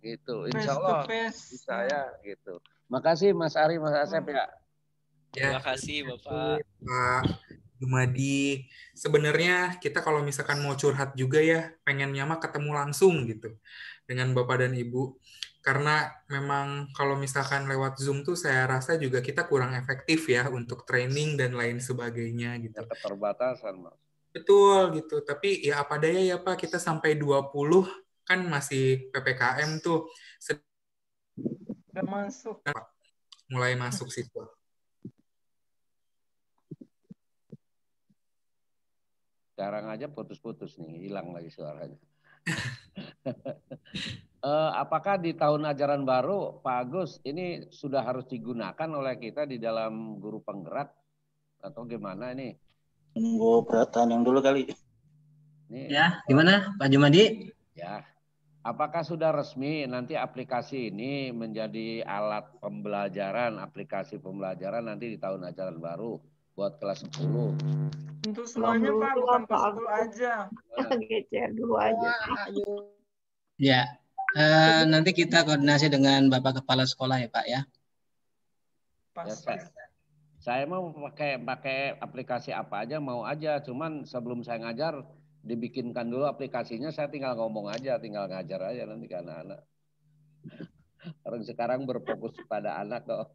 gitu. Insya Allah bisa ya gitu. Makasih Mas Ari, Mas Asep ya. Terima kasih Bapak. Pak Jumadi. Sebenarnya kita kalau misalkan mau curhat juga ya, pengennya mah ketemu langsung gitu dengan Bapak dan Ibu. Karena memang kalau misalkan lewat Zoom tuh saya rasa juga kita kurang efektif ya untuk training dan lain sebagainya gitu. Keterbatasan, Mas. Betul gitu. Tapi ya apa daya ya Pak, kita sampai 20 kan masih PPKM tuh. Masuk. Mulai masuk siswa. Sekarang aja putus-putus nih, hilang lagi suaranya. Apakah di tahun ajaran baru, Pak Agus, ini sudah harus digunakan oleh kita di dalam guru penggerak atau gimana ini? Tunggu pertanyaan dulu kali. Ini, ya, gimana Pak Jumadi? Ya, apakah sudah resmi nanti aplikasi ini menjadi alat pembelajaran, aplikasi pembelajaran nanti di tahun ajaran baru buat kelas 10? Untuk semuanya Pak, bukan kelas 10 aja. Gecer dulu aja. Ya, nanti kita koordinasi dengan Bapak Kepala Sekolah ya Pak ya. Saya mau pakai aplikasi apa aja mau aja, cuman sebelum saya ngajar dibikinkan dulu aplikasinya, saya tinggal ngomong aja, tinggal ngajar aja nanti ke anak-anak. Orang sekarang berfokus pada anak kok.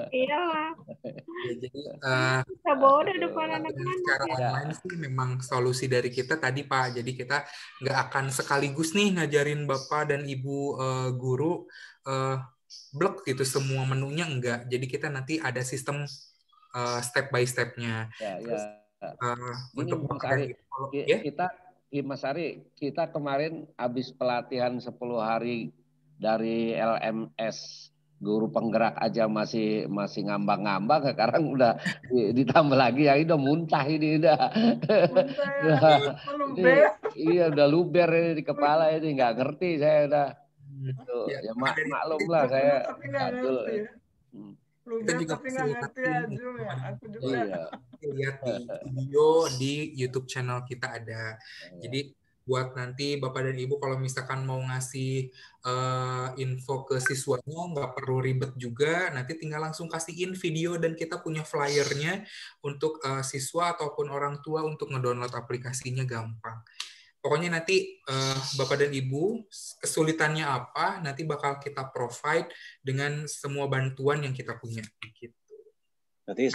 Iyalah. Ya, jadi kita bawa di depan anak-anak. Secara online sih memang solusi dari kita tadi Pak. Jadi kita nggak akan sekaligus nih ngajarin Bapak dan Ibu guru blok gitu semua menunya enggak. Jadi kita nanti ada sistem step by step-nya. Untuk Mas Ari, Mas Ari, kita kemarin habis pelatihan 10 hari dari LMS guru penggerak aja masih ngambang-ngambang, sekarang udah ditambah lagi yang udah muntah ini udah. Iya udah luber ini di kepala ini, nggak ngerti saya udah. Ya maklum lah saya. Kita juga lihat di video di YouTube channel kita ada. Jadi buat nanti Bapak dan Ibu kalau misalkan mau ngasih info ke siswanya nggak perlu ribet juga, nanti tinggal langsung kasihin video dan kita punya flyernya untuk siswa ataupun orang tua untuk ngedownload aplikasinya gampang. Pokoknya nanti Bapak dan Ibu kesulitannya apa nanti bakal kita provide dengan semua bantuan yang kita punya. Gitu. Berarti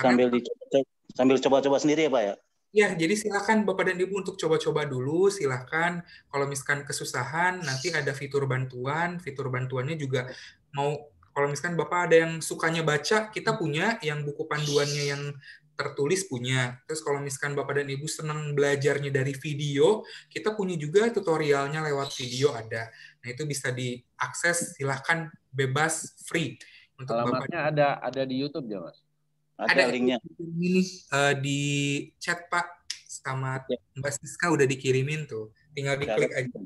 sambil coba-coba sendiri ya Pak ya? Ya, jadi silakan Bapak dan Ibu untuk coba-coba dulu, silakan. Kalau misalkan kesusahan, nanti ada fitur bantuan. Fitur bantuannya juga kalau misalkan Bapak ada yang sukanya baca, kita punya yang buku panduannya yang tertulis punya. Terus kalau misalkan Bapak dan Ibu senang belajarnya dari video, kita punya juga tutorialnya lewat video ada. Nah, itu bisa diakses, silakan bebas, free. Untuk alamatnya ada di YouTube ya, Mas? Ada linknya. Ini di chat Pak sama Mbak Siska udah dikirimin tuh. Tinggal diklik aja.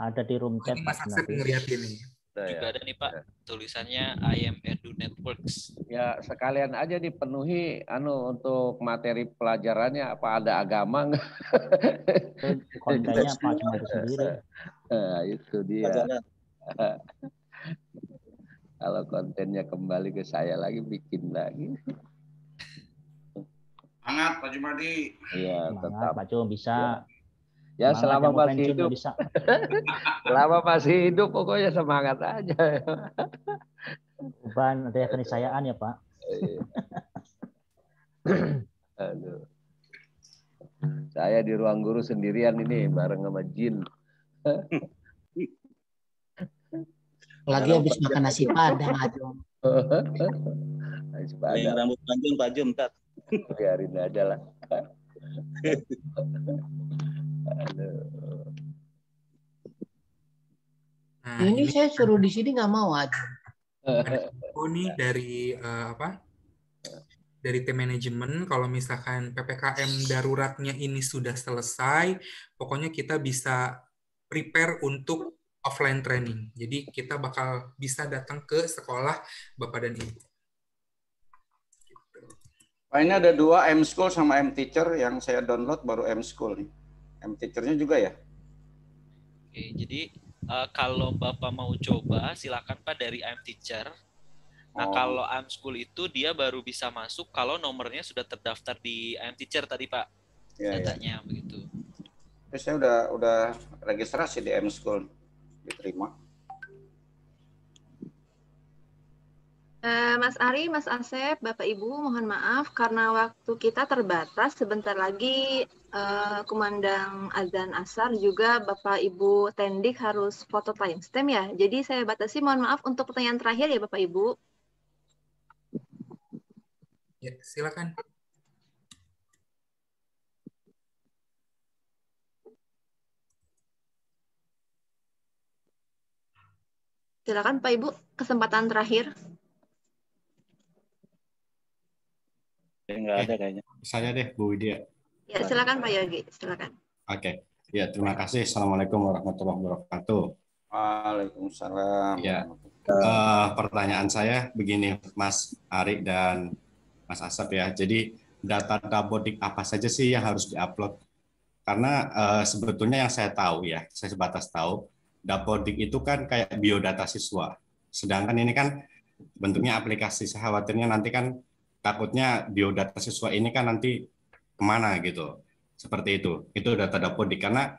Ada di room chat. Mas Asep ngeliat ini. Juga ada nih Pak tulisannya I am Edu Networks. Ya sekalian aja dipenuhi untuk materi pelajarannya, apa ada agama nggak? Kontennya apa cuma itu sendiri? Nah, itu dia. Kalau kontennya kembali ke saya lagi, bikin lagi. Semangat Pak Jumadi. Iya, tetap. Pak Jum bisa. Ya selama masih hidup. Selama masih hidup pokoknya semangat aja. Beban ada keniscayaan ya Pak. Aduh. Saya di ruang guru sendirian ini bareng sama jin. Lagi habis makan nasi padang aja. Nasi padang. Rambut panjang Pak Jum, Tat. Biarin aja lah. Nah, ini saya suruh di sini nggak mau aja. Oh nih dari dari tim manajemen, kalau misalkan PPKM daruratnya ini sudah selesai, pokoknya kita bisa prepare untuk offline training. Jadi kita bakal bisa datang ke sekolah Bapak dan Ibu. Pak, ini ada 2, M-School sama M-Teacher yang saya download baru M-School nih. M-Teacher-nya juga ya? Oke, jadi kalau Bapak mau coba, silakan Pak dari M-Teacher. Nah, kalau M-School itu dia baru bisa masuk kalau nomornya sudah terdaftar di M-Teacher tadi Pak. Ya, datanya ya. Begitu. Terus saya udah registrasi di M-School, diterima. Mas Ari, Mas Asep, Bapak Ibu, mohon maaf karena waktu kita terbatas. Sebentar lagi kumandang azan asar juga Bapak Ibu Tendik harus foto timestamp ya. Jadi saya batasi, mohon maaf untuk pertanyaan terakhir ya Bapak Ibu. Ya, silakan. Silakan Pak Ibu, kesempatan terakhir. Enggak ada kayaknya. Saya deh, Bu Widya. Ya, silakan Pak Yogi, silakan. Oke. Ya, terima kasih. Assalamualaikum warahmatullahi wabarakatuh. Waalaikumsalam. Ya. Pertanyaan saya begini, Mas Ari dan Mas Asep ya. Jadi data Dapodik apa saja sih yang harus diupload? Karena sebetulnya yang saya tahu ya, saya sebatas tahu, Dapodik itu kan kayak biodata siswa. Sedangkan ini kan bentuknya aplikasi. Saya khawatirnya nanti kan takutnya biodata siswa ini kan nanti kemana gitu. Seperti itu data Dapodik. Karena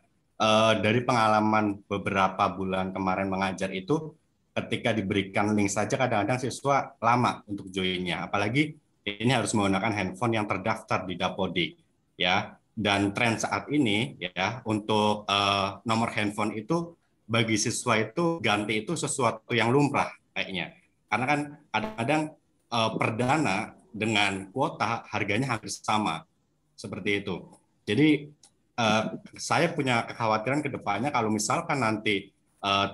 dari pengalaman beberapa bulan kemarin mengajar itu, ketika diberikan link saja kadang-kadang siswa lama untuk join-nya. Apalagi ini harus menggunakan handphone yang terdaftar di Dapodik. Ya. Dan tren saat ini ya untuk nomor handphone itu bagi siswa itu ganti itu sesuatu yang lumrah kayaknya. Karena kan kadang-kadang perdana dengan kuota harganya hampir sama, seperti itu. Jadi saya punya kekhawatiran ke depannya kalau misalkan nanti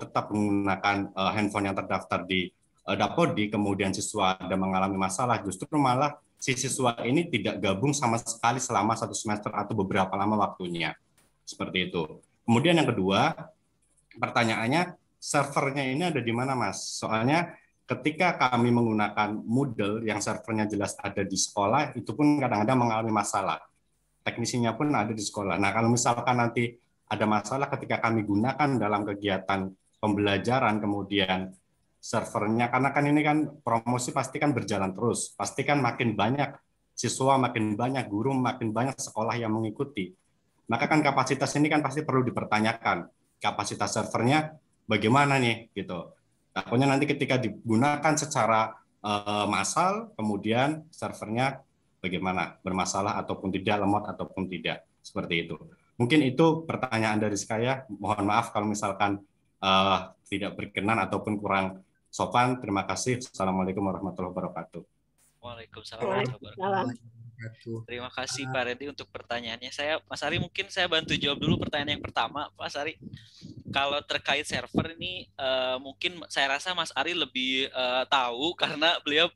tetap menggunakan handphone yang terdaftar di Dapodik, kemudian siswa ada mengalami masalah, justru malah si siswa ini tidak gabung sama sekali selama 1 semester atau beberapa lama waktunya. Seperti itu. Kemudian yang kedua, pertanyaannya, servernya ini ada di mana, Mas? Soalnya ketika kami menggunakan Moodle yang servernya jelas ada di sekolah, itu pun kadang-kadang mengalami masalah. Teknisinya pun ada di sekolah. Nah, kalau misalkan nanti ada masalah ketika kami gunakan dalam kegiatan pembelajaran, kemudian servernya, karena kan ini kan promosi pasti kan berjalan terus, pasti kan makin banyak siswa, makin banyak guru, makin banyak sekolah yang mengikuti. Maka kan kapasitas ini kan pasti perlu dipertanyakan. Kapasitas servernya bagaimana nih, gitu. Takutnya nanti ketika digunakan secara massal, kemudian servernya bagaimana, bermasalah ataupun tidak, lemot ataupun tidak, seperti itu. Mungkin itu pertanyaan dari saya. Mohon maaf kalau misalkan tidak berkenan ataupun kurang sopan. Terima kasih. Assalamualaikum warahmatullahi wabarakatuh. Waalaikumsalam warahmatullahi wabarakatuh. Terima kasih Pak Randy untuk pertanyaannya. Mas Ari, mungkin saya bantu jawab dulu pertanyaan yang pertama, Mas Ari. Kalau terkait server ini, mungkin saya rasa Mas Ari lebih tahu karena beliau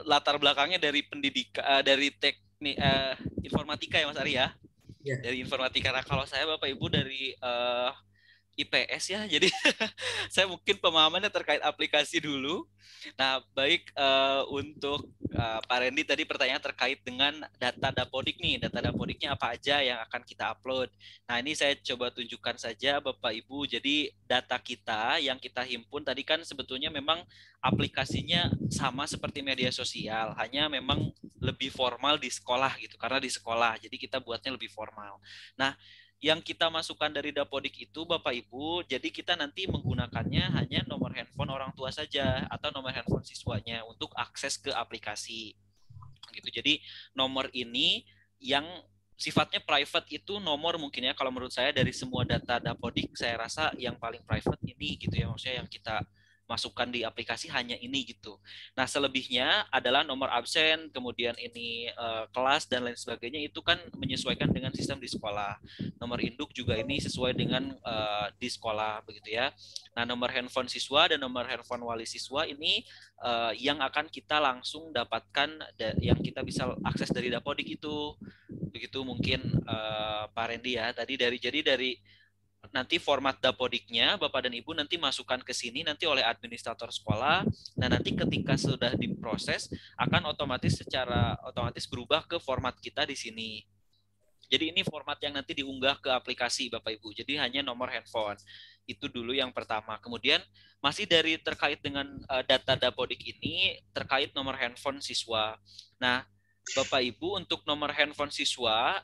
latar belakangnya dari pendidikan, dari teknik informatika ya Mas Ari ya. Yeah. Dari informatika. Nah, kalau saya Bapak Ibu dari IPS ya, jadi saya mungkin pemahamannya terkait aplikasi dulu. Nah, baik untuk Pak Randy tadi pertanyaan terkait dengan data Dapodik nih. Data Dapodiknya apa aja yang akan kita upload. Nah, ini saya coba tunjukkan saja Bapak Ibu. Jadi data kita yang kita himpun tadi kan sebetulnya memang aplikasinya sama seperti media sosial, hanya memang lebih formal di sekolah gitu, karena di sekolah. Jadi kita buatnya lebih formal. Nah, yang kita masukkan dari Dapodik itu Bapak Ibu, jadi kita nanti menggunakannya hanya nomor handphone orang tua saja atau nomor handphone siswanya untuk akses ke aplikasi. Gitu. Jadi nomor ini yang sifatnya private itu nomor mungkin ya, kalau menurut saya dari semua data Dapodik saya rasa yang paling private ini gitu ya, maksudnya yang kita masukkan di aplikasi hanya ini gitu. Nah, selebihnya adalah nomor absen, kemudian ini kelas dan lain sebagainya, itu kan menyesuaikan dengan sistem di sekolah. Nomor induk juga ini sesuai dengan di sekolah begitu ya. Nah, nomor handphone siswa dan nomor handphone wali siswa ini yang akan kita langsung dapatkan, yang kita bisa akses dari Dapodik itu. Begitu mungkin Pak Randy ya. Jadi dari nanti format Dapodiknya Bapak dan Ibu nanti masukkan ke sini nanti oleh administrator sekolah. Nah, nanti ketika sudah diproses akan secara otomatis berubah ke format kita di sini. Jadi ini format yang nanti diunggah ke aplikasi Bapak Ibu. Jadi hanya nomor handphone. Itu dulu yang pertama. Kemudian masih dari terkait dengan data Dapodik ini terkait nomor handphone siswa. Nah, Bapak Ibu untuk nomor handphone siswa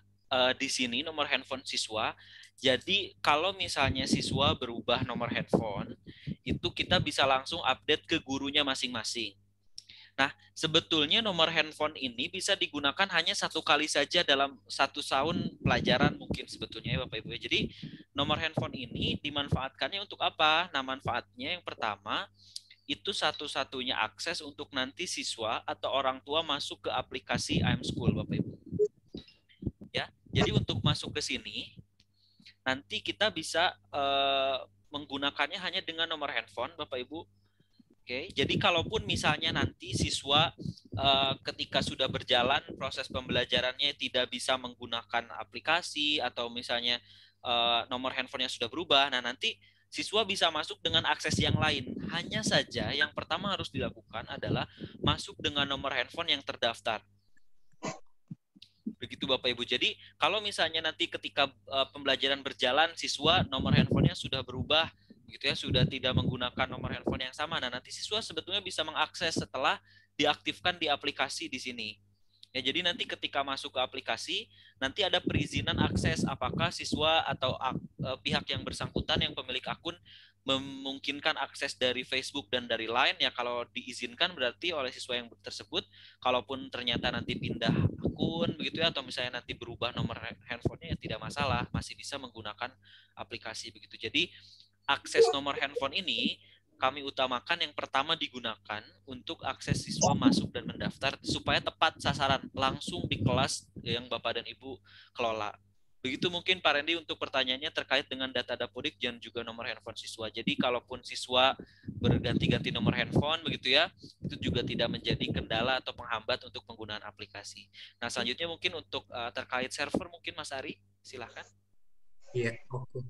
di sini nomor handphone siswa. Jadi kalau misalnya siswa berubah nomor handphone, itu kita bisa langsung update ke gurunya masing-masing. Nah, sebetulnya nomor handphone ini bisa digunakan hanya 1 kali saja dalam 1 tahun pelajaran mungkin sebetulnya ya Bapak Ibu. Jadi nomor handphone ini dimanfaatkannya untuk apa? Nah, manfaatnya yang pertama, itu satu-satunya akses untuk nanti siswa atau orang tua masuk ke aplikasi iMschool Bapak Ibu. Ya, jadi untuk masuk ke sini, nanti kita bisa menggunakannya hanya dengan nomor handphone, Bapak Ibu. Oke, jadi kalaupun misalnya nanti siswa ketika sudah berjalan proses pembelajarannya tidak bisa menggunakan aplikasi atau misalnya nomor handphonenya sudah berubah, nah nanti siswa bisa masuk dengan akses yang lain. Hanya saja yang pertama harus dilakukan adalah masuk dengan nomor handphone yang terdaftar. Begitu Bapak Ibu. Jadi kalau misalnya nanti ketika pembelajaran berjalan siswa nomor handphonenya sudah berubah gitu ya, sudah tidak menggunakan nomor handphone yang sama, nah nanti siswa sebetulnya bisa mengakses setelah diaktifkan di aplikasi di sini. Ya, jadi nanti ketika masuk ke aplikasi nanti ada perizinan akses apakah siswa atau pihak yang bersangkutan yang pemilik akun memungkinkan akses dari Facebook dan dari Line. Ya, kalau diizinkan berarti oleh siswa yang tersebut. Kalaupun ternyata nanti pindah akun begitu ya, atau misalnya nanti berubah nomor handphonenya ya tidak masalah, masih bisa menggunakan aplikasi begitu. Jadi akses nomor handphone ini kami utamakan yang pertama digunakan untuk akses siswa masuk dan mendaftar supaya tepat sasaran langsung di kelas yang Bapak dan Ibu kelola. Begitu mungkin Pak Randy untuk pertanyaannya terkait dengan data Dapodik dan juga nomor handphone siswa. Jadi kalaupun siswa berganti-ganti nomor handphone begitu ya, itu juga tidak menjadi kendala atau penghambat untuk penggunaan aplikasi. Nah, selanjutnya mungkin untuk terkait server mungkin Mas Ari, silahkan. Iya, oke.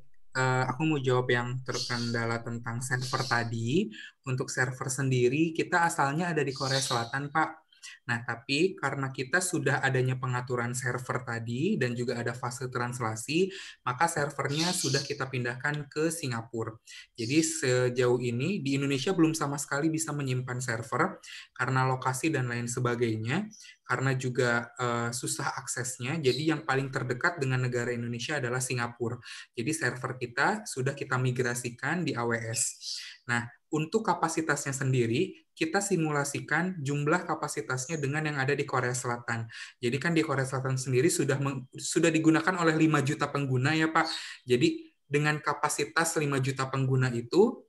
Aku mau jawab yang terkendala tentang server tadi. Untuk server sendiri, kita asalnya ada di Korea Selatan, Pak. Nah, tapi karena kita sudah adanya pengaturan server tadi dan juga ada fase translasi, maka servernya sudah kita pindahkan ke Singapura. Jadi sejauh ini di Indonesia belum sama sekali bisa menyimpan server karena lokasi dan lain sebagainya, karena juga susah aksesnya. Jadi yang paling terdekat dengan negara Indonesia adalah Singapura. Jadi server kita sudah kita migrasikan di AWS. Nah, untuk kapasitasnya sendiri, kita simulasikan jumlah kapasitasnya dengan yang ada di Korea Selatan. Jadi kan di Korea Selatan sendiri sudah digunakan oleh 5 juta pengguna ya Pak. Jadi dengan kapasitas 5 juta pengguna itu,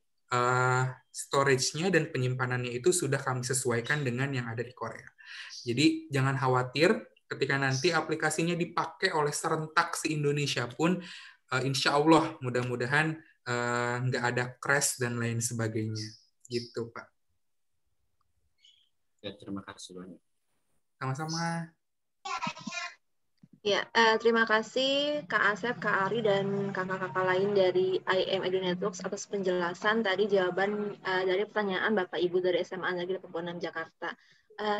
storage-nya dan penyimpanannya itu sudah kami sesuaikan dengan yang ada di Korea. Jadi jangan khawatir ketika nanti aplikasinya dipakai oleh serentak se-Indonesia pun, insya Allah mudah-mudahan nggak ada crash dan lain sebagainya. Gitu, Pak. Ya, terima kasih banyak. Sama-sama. Ya, terima kasih Kak Asep, Kak Ari, dan kakak-kakak lain dari IM Edu Networks atas penjelasan tadi jawaban dari pertanyaan Bapak Ibu dari SMA Negeri 86 Jakarta.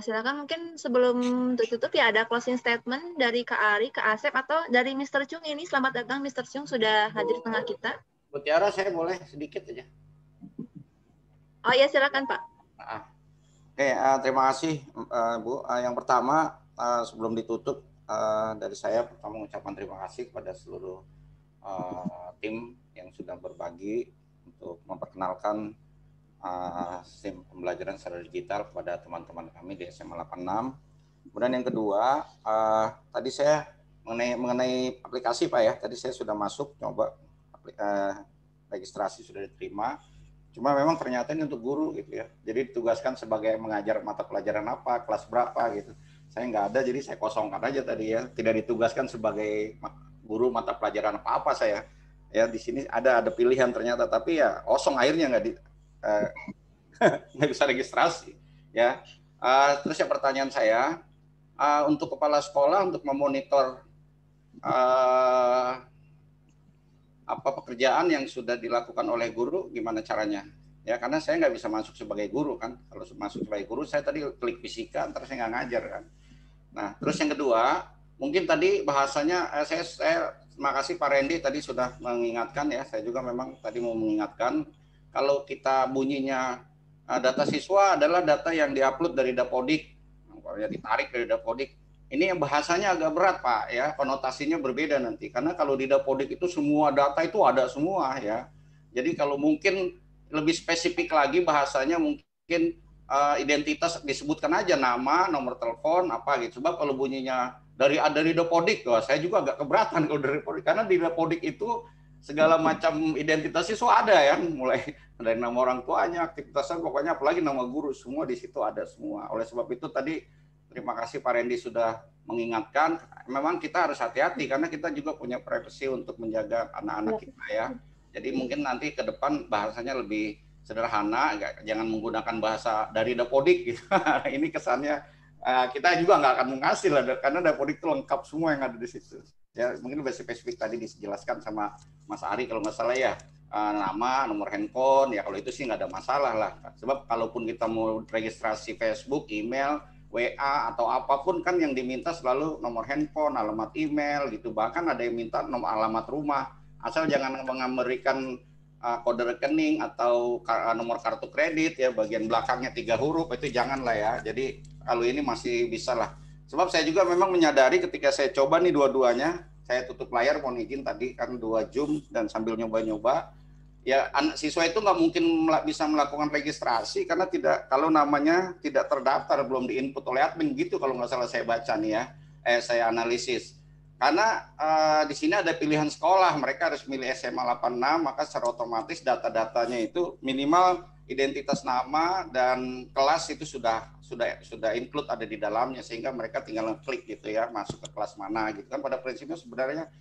Silakan mungkin sebelum tutup ya ada closing statement dari Kak Ari, Kak Asep, atau dari Mr. Chung ini. Selamat datang Mr. Chung, sudah hadir di tengah kita. Bu Tiara, saya boleh sedikit aja? Oh ya, silakan Pak. Oke, terima kasih Bu. Yang pertama, sebelum ditutup, dari saya pertama mengucapkan terima kasih kepada seluruh tim yang sudah berbagi untuk memperkenalkan sistem pembelajaran secara digital kepada teman-teman kami di SMA 86. Kemudian yang kedua, tadi saya mengenai aplikasi Pak ya, tadi saya sudah masuk coba registrasi sudah diterima. Cuma memang ternyata ini untuk guru gitu ya. Jadi ditugaskan sebagai mengajar mata pelajaran apa, kelas berapa gitu. Saya nggak ada, jadi saya kosongkan aja tadi ya. Tidak ditugaskan sebagai guru mata pelajaran apa-apa saya. Ya di sini ada pilihan ternyata, tapi ya kosong akhirnya nggak bisa registrasi. Ya. Terus yang pertanyaan saya, untuk kepala sekolah untuk memonitor apa pekerjaan yang sudah dilakukan oleh guru, gimana caranya? Ya karena saya nggak bisa masuk sebagai guru kan. Kalau masuk sebagai guru saya tadi klik fisika, terus saya nggak ngajar kan. Nah terus yang kedua, mungkin tadi bahasanya saya terima kasih Pak Randy tadi sudah mengingatkan ya. Saya juga memang tadi mau mengingatkan kalau kita bunyinya data siswa adalah data yang diupload dari Dapodik, ya ditarik dari Dapodik. Ini yang bahasanya agak berat Pak ya, konotasinya berbeda nanti. Karena kalau di Dapodik itu semua data itu ada semua ya. Jadi kalau mungkin lebih spesifik lagi bahasanya mungkin identitas disebutkan aja nama, nomor telepon apa gitu. Sebab kalau bunyinya dari Dapodik, wah saya juga agak keberatan kalau dari Dapodik. Karena di Dapodik itu segala macam identitas siswa ada ya, mulai dari nama orang tuanya, aktivitasnya pokoknya apalagi nama guru semua di situ ada semua. Oleh sebab itu tadi terima kasih Pak Randy sudah mengingatkan. Memang kita harus hati-hati karena kita juga punya privasi untuk menjaga anak-anak kita ya. Jadi mungkin nanti ke depan bahasanya lebih sederhana, jangan menggunakan bahasa dari Dapodik gitu. Ini kesannya kita juga nggak akan menghasil karena Dapodik itu lengkap semua yang ada di situ. Ya mungkin lebih spesifik tadi dijelaskan sama Mas Ari kalau nggak salah ya. Nama, nomor handphone ya kalau itu sih nggak ada masalah lah. Sebab kalaupun kita mau registrasi Facebook, email, WA atau apapun kan yang diminta selalu nomor handphone, alamat email gitu. Bahkan ada yang minta nomor alamat rumah. Asal jangan memberikan kode rekening atau nomor kartu kredit ya bagian belakangnya 3 huruf itu janganlah ya. Jadi kalau ini masih bisa lah. Sebab saya juga memang menyadari ketika saya coba nih dua-duanya, saya tutup layar mohon izin tadi kan 2 Zoom dan sambil nyoba-nyoba. Ya anak siswa itu nggak mungkin bisa melakukan registrasi karena kalau namanya tidak terdaftar belum diinput oleh admin gitu kalau nggak salah saya baca nih ya, saya analisis karena di sini ada pilihan sekolah mereka harus milih SMA 86 maka secara otomatis data-datanya itu minimal identitas nama dan kelas itu sudah include ada di dalamnya sehingga mereka tinggal klik gitu ya masuk ke kelas mana gitu kan pada prinsipnya sebenarnya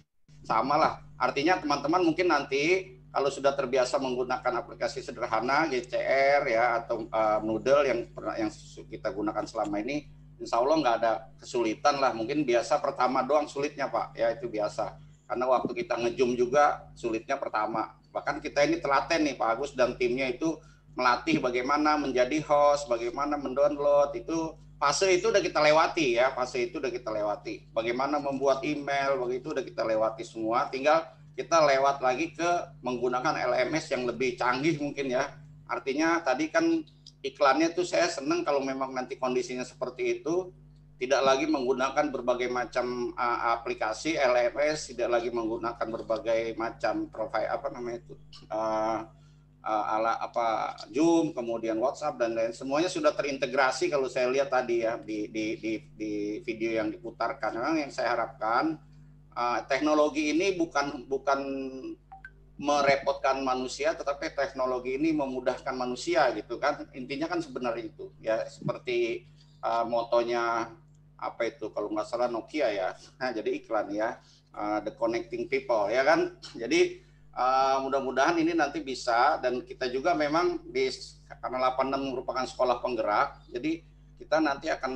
sama lah. Artinya teman-teman mungkin nanti kalau sudah terbiasa menggunakan aplikasi sederhana GCR ya atau Moodle yang kita gunakan selama ini, insya Allah nggak ada kesulitan lah. Mungkin biasa pertama doang sulitnya Pak, ya itu biasa. Karena waktu kita nge-zoom juga sulitnya pertama. Bahkan kita ini telaten nih Pak Agus dan timnya itu melatih bagaimana menjadi host, bagaimana mendownload, itu fase itu udah kita lewati ya, fase itu udah kita lewati. Bagaimana membuat email, begitu udah kita lewati semua, tinggal kita lewat lagi ke menggunakan LMS yang lebih canggih mungkin ya. Artinya tadi kan iklannya tuh saya seneng kalau memang nanti kondisinya seperti itu, tidak lagi menggunakan berbagai macam aplikasi LMS, tidak lagi menggunakan berbagai macam profile Zoom, kemudian WhatsApp dan lain semuanya sudah terintegrasi kalau saya lihat tadi ya di video yang diputarkan. Memang yang saya harapkan teknologi ini bukan merepotkan manusia, tetapi teknologi ini memudahkan manusia gitu kan. Intinya kan sebenarnya itu ya, seperti motonya apa itu kalau nggak salah Nokia ya. Nah, jadi iklan ya, the connecting people ya kan. Jadi mudah-mudahan ini nanti bisa, dan kita juga memang karena 86 merupakan sekolah penggerak, jadi kita nanti akan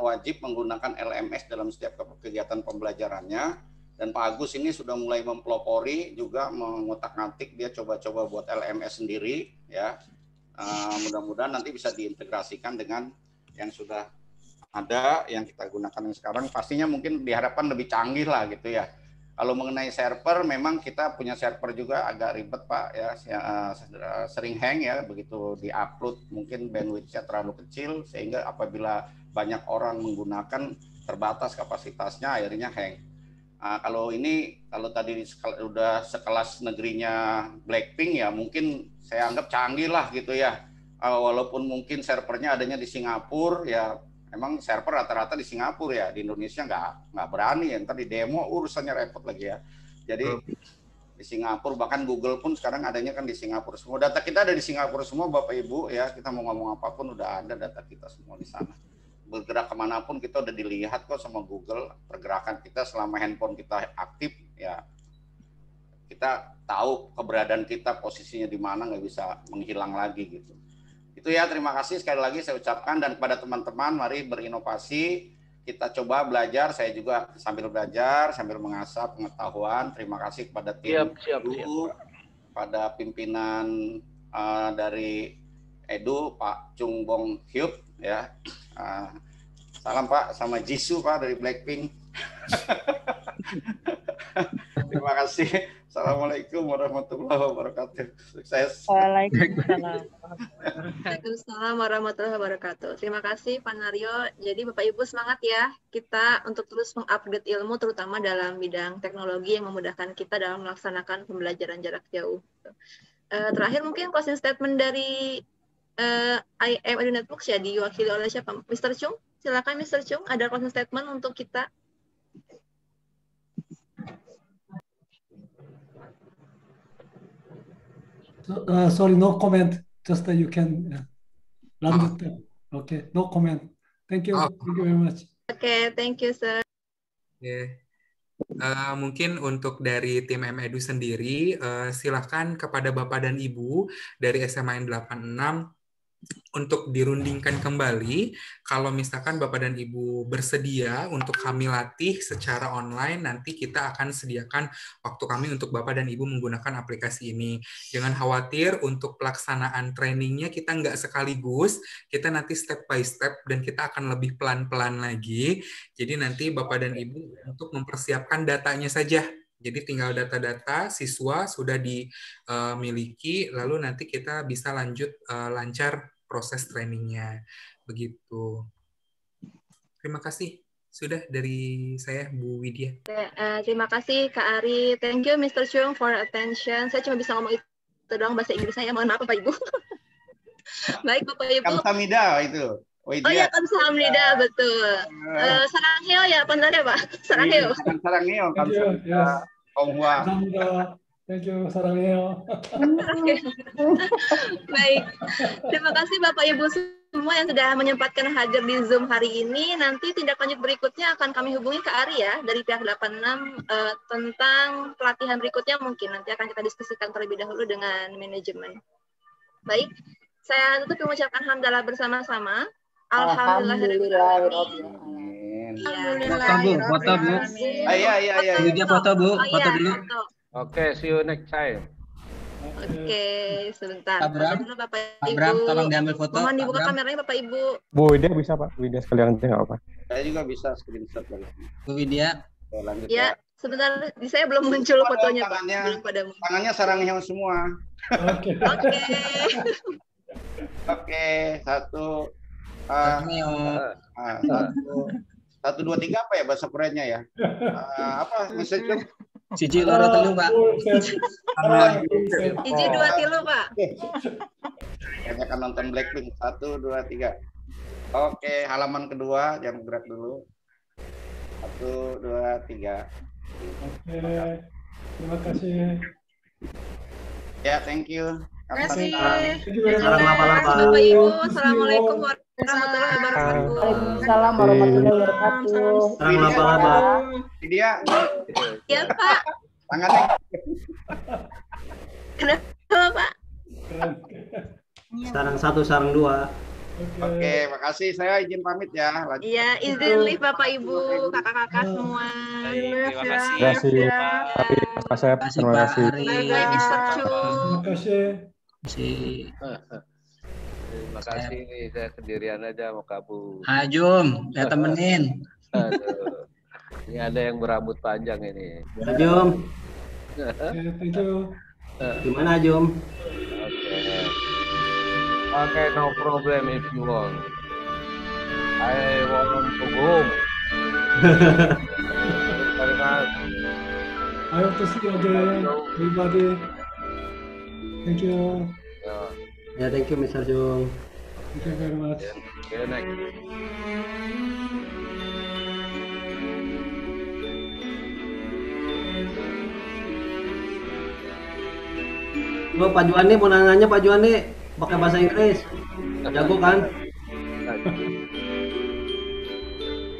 wajib menggunakan LMS dalam setiap kegiatan pembelajarannya. Dan Pak Agus ini sudah mulai mempelopori juga, mengotak-ngatik, dia coba-coba buat LMS sendiri ya. Mudah-mudahan nanti bisa diintegrasikan dengan yang sudah ada, yang kita gunakan yang sekarang. Pastinya mungkin diharapkan lebih canggih lah gitu ya. Kalau mengenai server, memang kita punya server juga agak ribet Pak ya, sering hang ya, begitu di-upload mungkin bandwidth-nya terlalu kecil sehingga apabila banyak orang menggunakan terbatas kapasitasnya akhirnya hang. Kalau tadi udah sekelas negerinya Blackpink ya, mungkin saya anggap canggih lah gitu ya. Walaupun mungkin servernya adanya di Singapura ya. Emang server rata-rata di Singapura ya, di Indonesia nggak berani ya, ntar di demo urusannya repot lagi ya. Jadi di Singapura, bahkan Google pun sekarang adanya kan di Singapura semua. Data kita ada di Singapura semua Bapak Ibu ya, kita mau ngomong apapun udah ada data kita semua di sana. Bergerak kemanapun kita udah dilihat kok sama Google, pergerakan kita selama handphone kita aktif ya. Kita tahu keberadaan kita, posisinya di mana, nggak bisa menghilang lagi gitu. Itu ya, terima kasih sekali lagi saya ucapkan, dan kepada teman-teman mari berinovasi, kita coba belajar, saya juga sambil belajar, sambil mengasah pengetahuan. Terima kasih kepada tim Edu, pada pimpinan dari Edu, Pak Chung Bong Hyuk ya. Salam Pak, sama Jisoo Pak dari Blackpink. Terima kasih. Assalamualaikum warahmatullahi wabarakatuh. Sukses. Waalaikumsalam. Waalaikumsalam warahmatullahi wabarakatuh. Terima kasih Pak Naryo. Jadi Bapak Ibu semangat ya kita untuk terus mengupgrade ilmu, terutama dalam bidang teknologi yang memudahkan kita dalam melaksanakan pembelajaran jarak jauh. Terakhir mungkin closing statement dari IM Edu Networks ya, diwakili oleh siapa? Mr. Chung. Silakan Mr. Chung, ada closing statement untuk kita. Sorry, no comment. Just that you can run the step. Okay, no comment. Thank you. Thank you very much. Okay, thank you, sir. Mungkin untuk dari tim M-Edu sendiri, silakan kepada Bapak dan Ibu dari SMA 86 untuk dirundingkan kembali. Kalau misalkan Bapak dan Ibu bersedia untuk kami latih secara online, nanti kita akan sediakan waktu kami untuk Bapak dan Ibu menggunakan aplikasi ini. Jangan khawatir, untuk pelaksanaan trainingnya kita nggak sekaligus, kita nanti step by step dan kita akan lebih pelan-pelan lagi. Jadi nanti Bapak dan Ibu untuk mempersiapkan datanya saja. Jadi tinggal data-data siswa sudah dimiliki, lalu nanti kita bisa lanjut lancar proses trainingnya. Begitu. Terima kasih. Sudah dari saya, Bu Widya. Terima kasih Kak Ari. Thank you Mr. Chung for attention. Saya cuma bisa ngomong itu doang bahasa Inggris saya. Mohon maaf Bapak Ibu. Baik Bapak Ibu. Kamsahamnida itu. Oh ya, kamsahamnida, betul. Sarangheo ya, benar ya Pak? Sarangheo. Sarangheo, kamsahamnida. Konghua. Thank you, Sarangheo. Baik. Terima kasih Bapak Ibu semua yang sudah menyempatkan hadir di Zoom hari ini. Nanti tindak lanjut berikutnya akan kami hubungi ke Ari ya dari pihak 86 tentang pelatihan berikutnya mungkin nanti akan kita diskusikan terlebih dahulu dengan manajemen. Baik, saya tutup mengucapkan hamdalah bersama-sama. Alhamdulillahirobbilalamin. Foto Bu. Iya. Dia foto Bu, foto dulu. Oke, see you next time. Oke, sebentar. Pak Bram, Dulu Bapak Pak Ibu. Bram, tolong diambil foto. Mohon Pak dibuka Bram. kameranya Bapak Ibu. Bu Widya bisa Pak, Widya sekalian aja nggak apa-apa. Saya juga bisa screenshot lagi. Bu Widya. Oke, lanjut Ya, sebentar. Di saya belum muncul fotonya Pak. Belum pada muncul. Tangannya sarangnya semua. Oke. Oke, satu, satu, dua, tiga apa ya bahasa Koreanya ya? Apa message? Siji loro telu Pak. Iji dua tilu Pak. Kayaknya kan nonton Blackpink. 1, 2, 3. Oke, halaman kedua, jangan gerak dulu. 1, 2, 3. Oke, terima kasih. Ya, thank you. Terima kasih. Bapak Ibu. Assalamualaikum warahmatullahi wabarakatuh. Waalaikumsalam warahmatullahi wabarakatuh. Sarang laba-laba. Dia. Ya Pak. Tangannya. Kenapa Pak? Sarang 1, sarang 2. Oke, makasih. Saya izin pamit ya. Lanjut. Iya, izin live Bapak Ibu, kakak-kakak semua. Terima kasih. Terima kasih Mas Asep, terima kasih. Bye-bye Mr. Chu. Terima kasih. Terima kasih, saya sendirian aja mau kabur. Ajum, saya temenin. Aduh. Ini ada yang berambut panjang ini. Ajum. Thank you. Gimana Ajum? Okay, no problem if you want. I want to go home. Very much. I hope to see you again, everybody. Thank you. Ya, thank you Mr. Jung. Thank you very much. See you next. Pak Juwani mau nanya Pak Juwani pakai bahasa Inggris. Jago kan?